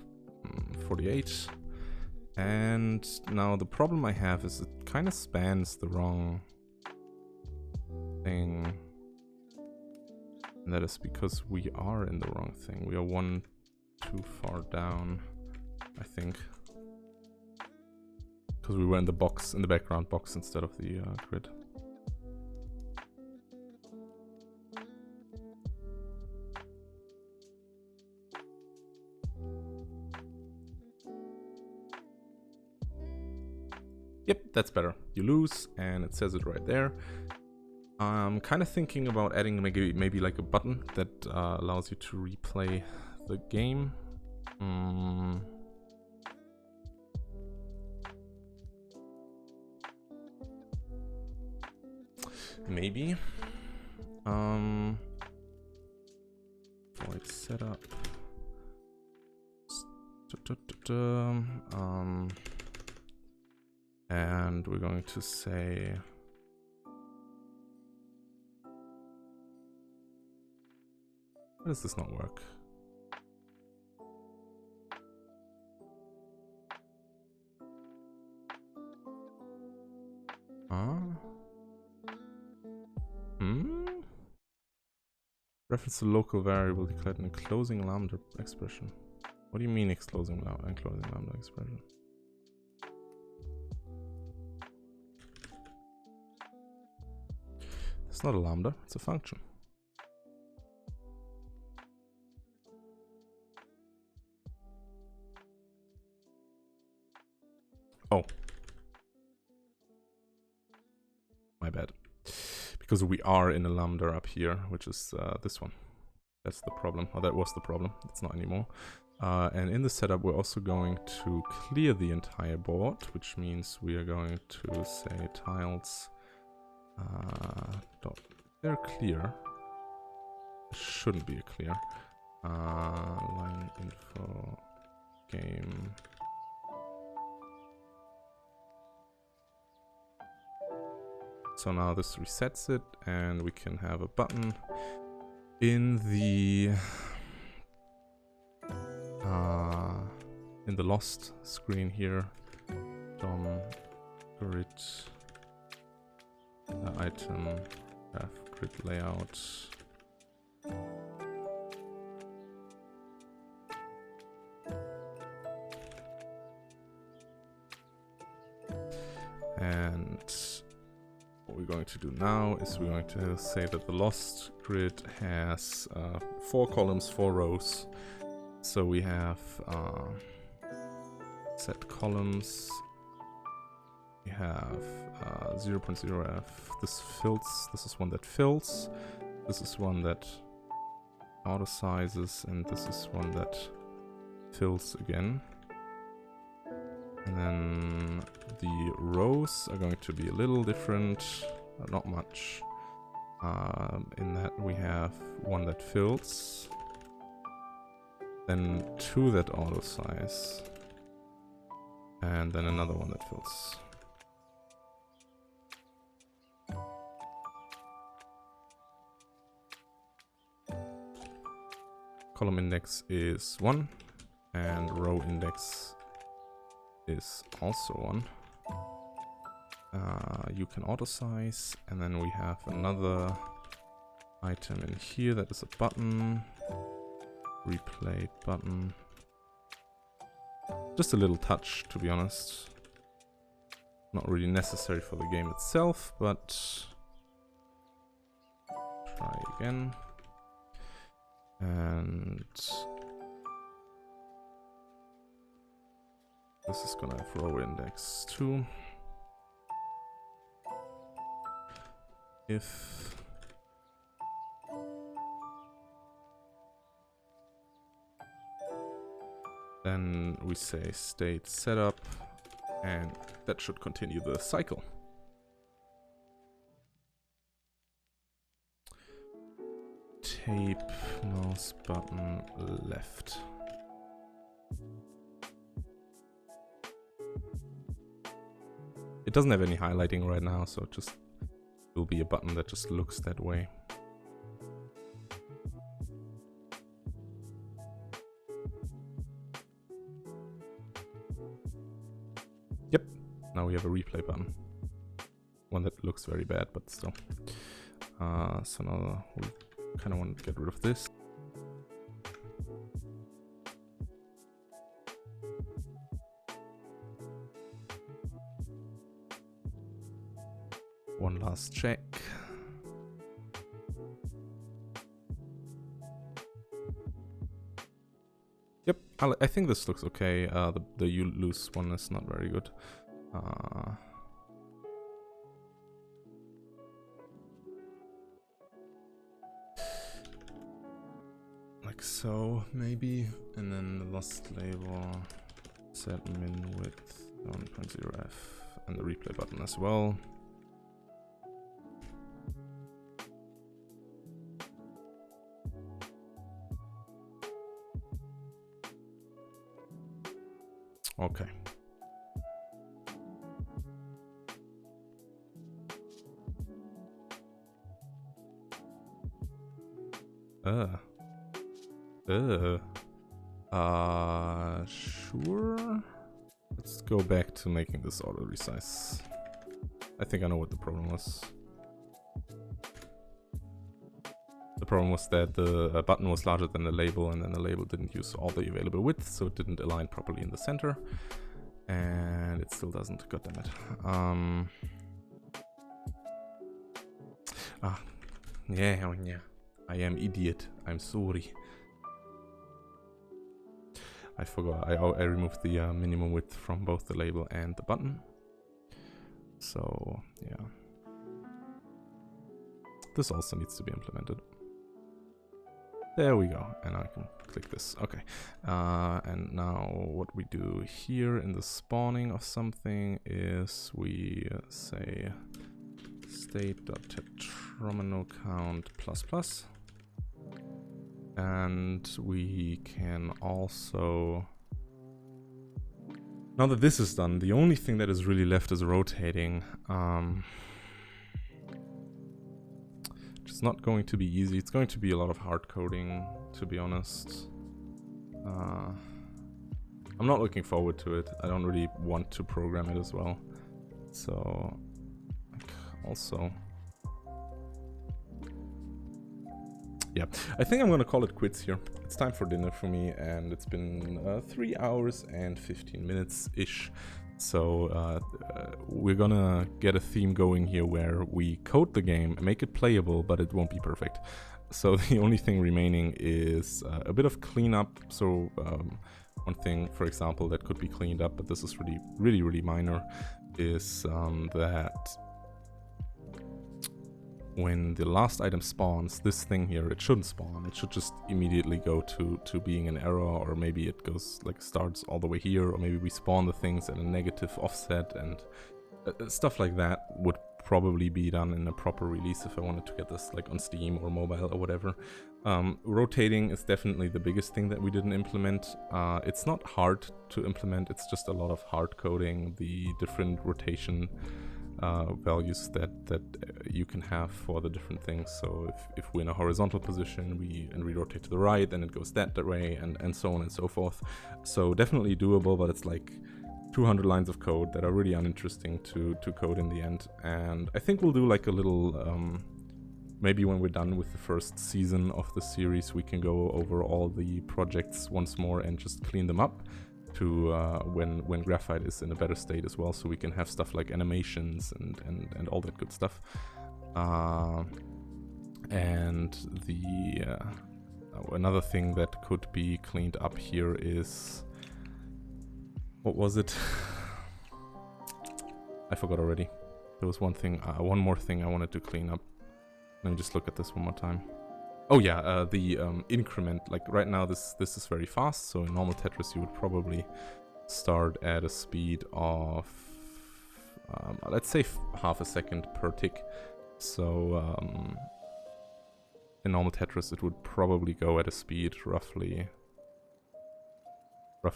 48. And now the problem I have is it kind of spans the wrong thing. And that is because we are in the wrong thing. We are one too far down, I think. Because we were in the box, in the background box instead of the grid. Yep, that's better. You lose, and it says it right there. I'm kind of thinking about adding maybe like a button that allows you to replay the game. Maybe. Void setup. And we're going to say why does this not work? Reference to local variable declared in a closing lambda expression. What do you mean closing lambda expression? It's not a lambda, it's a function. Oh. My bad. Because we are in a lambda up here, which is this one. That's the problem. Or that was the problem. It's not anymore. And in the setup, we're also going to clear the entire board, which means we are going to say tiles. They're clear. Shouldn't be a clear. Line info game. So now this resets it, and we can have a button in the lost screen here. DOM grid item have grid layout. And what we're going to do now is we're going to say that the lost grid has 4 columns, 4 rows. So we have set columns. We have 0.0f. This fills. This is one that fills. This is one that auto sizes, and this is one that fills again. And then the rows are going to be a little different, not much. In that we have one that fills, then 2 that auto size, and then another one that fills. Column index is 1, and row index is also 1. You can auto size, and then we have another item in here that is a button. Replay button. Just a little touch, to be honest. Not really necessary for the game itself, but try again. And this is gonna have row index 2. If then we say state setup, and that should continue the cycle. Tape mouse button left. It doesn't have any highlighting right now, so it just will be a button that just looks that way. Now we have a replay button. One that looks very bad, but still. So now we kind of want to get rid of this. One last check. Yep, I think this looks okay. The you lose one is not very good. Like so, maybe. And then the lost label, set min width 1.0f, and the replay button as well. Okay. Sure. Let's go back to making this auto resize. I think I know what the problem was. The problem was that the button was larger than the label, and then the label didn't use all the available width, so it didn't align properly in the center. And it still doesn't, goddammit. Yeah. I am idiot. I'm sorry. I forgot. I removed the minimum width from both the label and the button. So, yeah. This also needs to be implemented. There we go. And I can click this. Okay. And now what we do here in the spawning of something is we say state.tetromino_count++. And we can also... Now that this is done, the only thing that is really left is rotating. It's not going to be easy. It's going to be a lot of hard coding, to be honest. I'm not looking forward to it. I don't really want to program it as well. So, also... Yeah, I think I'm gonna call it quits here. It's time for dinner for me, and it's been 3 hours and 15 minutes-ish. So we're gonna get a theme going here where we code the game, make it playable, but it won't be perfect. So the only thing remaining is a bit of cleanup. So one thing, for example, that could be cleaned up, but this is really minor, is that when the last item spawns, this thing here, it shouldn't spawn. It should just immediately go to being an error, or maybe it goes like starts all the way here, or maybe we spawn the things at a negative offset, and stuff like that would probably be done in a proper release if I wanted to get this like on Steam or mobile or whatever. Rotating is definitely the biggest thing that we didn't implement. It's not hard to implement, it's just a lot of hard coding, the different rotation values that you can have for the different things. So if we're in a horizontal position, we rotate to the right, then it goes that way, and so on and so forth. So definitely doable, but it's like 200 lines of code that are really uninteresting to code in the end. And I think we'll do like a little, maybe when we're done with the first season of the series, we can go over all the projects once more and just clean them up to when Graphite is in a better state as well, so we can have stuff like animations and all that good stuff. And the another thing that could be cleaned up here is, what was it? I forgot already. There was one more thing I wanted to clean up. Let me just look at this one more time. Oh yeah, the increment, like right now this is very fast, so in normal Tetris you would probably start at a speed of, let's say half a second per tick. So in normal Tetris it would probably go at a speed roughly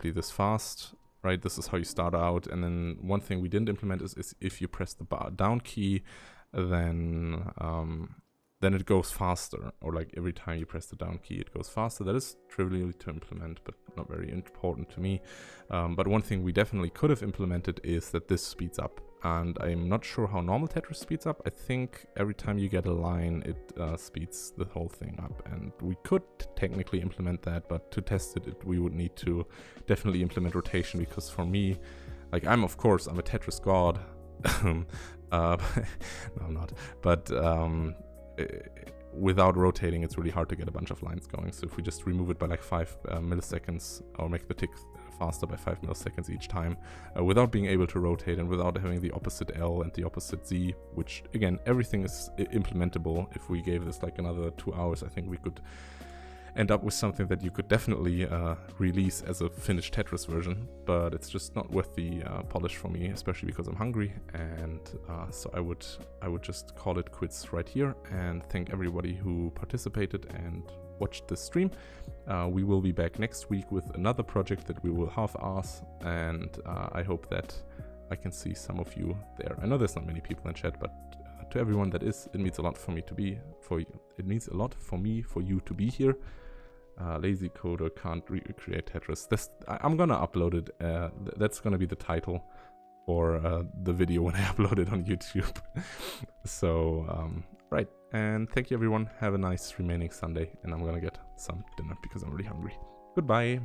this fast, right? This is how you start out, and then one thing we didn't implement is if you press the down key, then then it goes faster, or like every time you press the down key it goes faster. That is trivial to implement, but not very important to me. But one thing we definitely could have implemented is that this speeds up, and I'm not sure how normal Tetris speeds up. I think every time you get a line it speeds the whole thing up, and we could technically implement that, but to test it we would need to definitely implement rotation, because for me, like I'm a Tetris god. No, I'm not, but without rotating it's really hard to get a bunch of lines going. So if we just remove it by like 5 milliseconds, or make the tick faster by 5 milliseconds each time, without being able to rotate and without having the opposite L and the opposite Z, which again, everything is implementable. If we gave this like another 2 hours, I think we could end up with something that you could definitely release as a finished Tetris version, but it's just not worth the polish for me, especially because I'm hungry. And so I would just call it quits right here, and thank everybody who participated and watched this stream. We will be back next week with another project that we will half-ass, and I hope that I can see some of you there. I know there's not many people in chat, but to everyone that is, it means a lot for me to be it means a lot for me for you to be here. Lazy coder can't recreate Tetris. I'm gonna upload it. That's gonna be the title for the video when I upload it on YouTube. So right, and thank you everyone. Have a nice remaining Sunday, and I'm gonna get some dinner because I'm really hungry. Goodbye.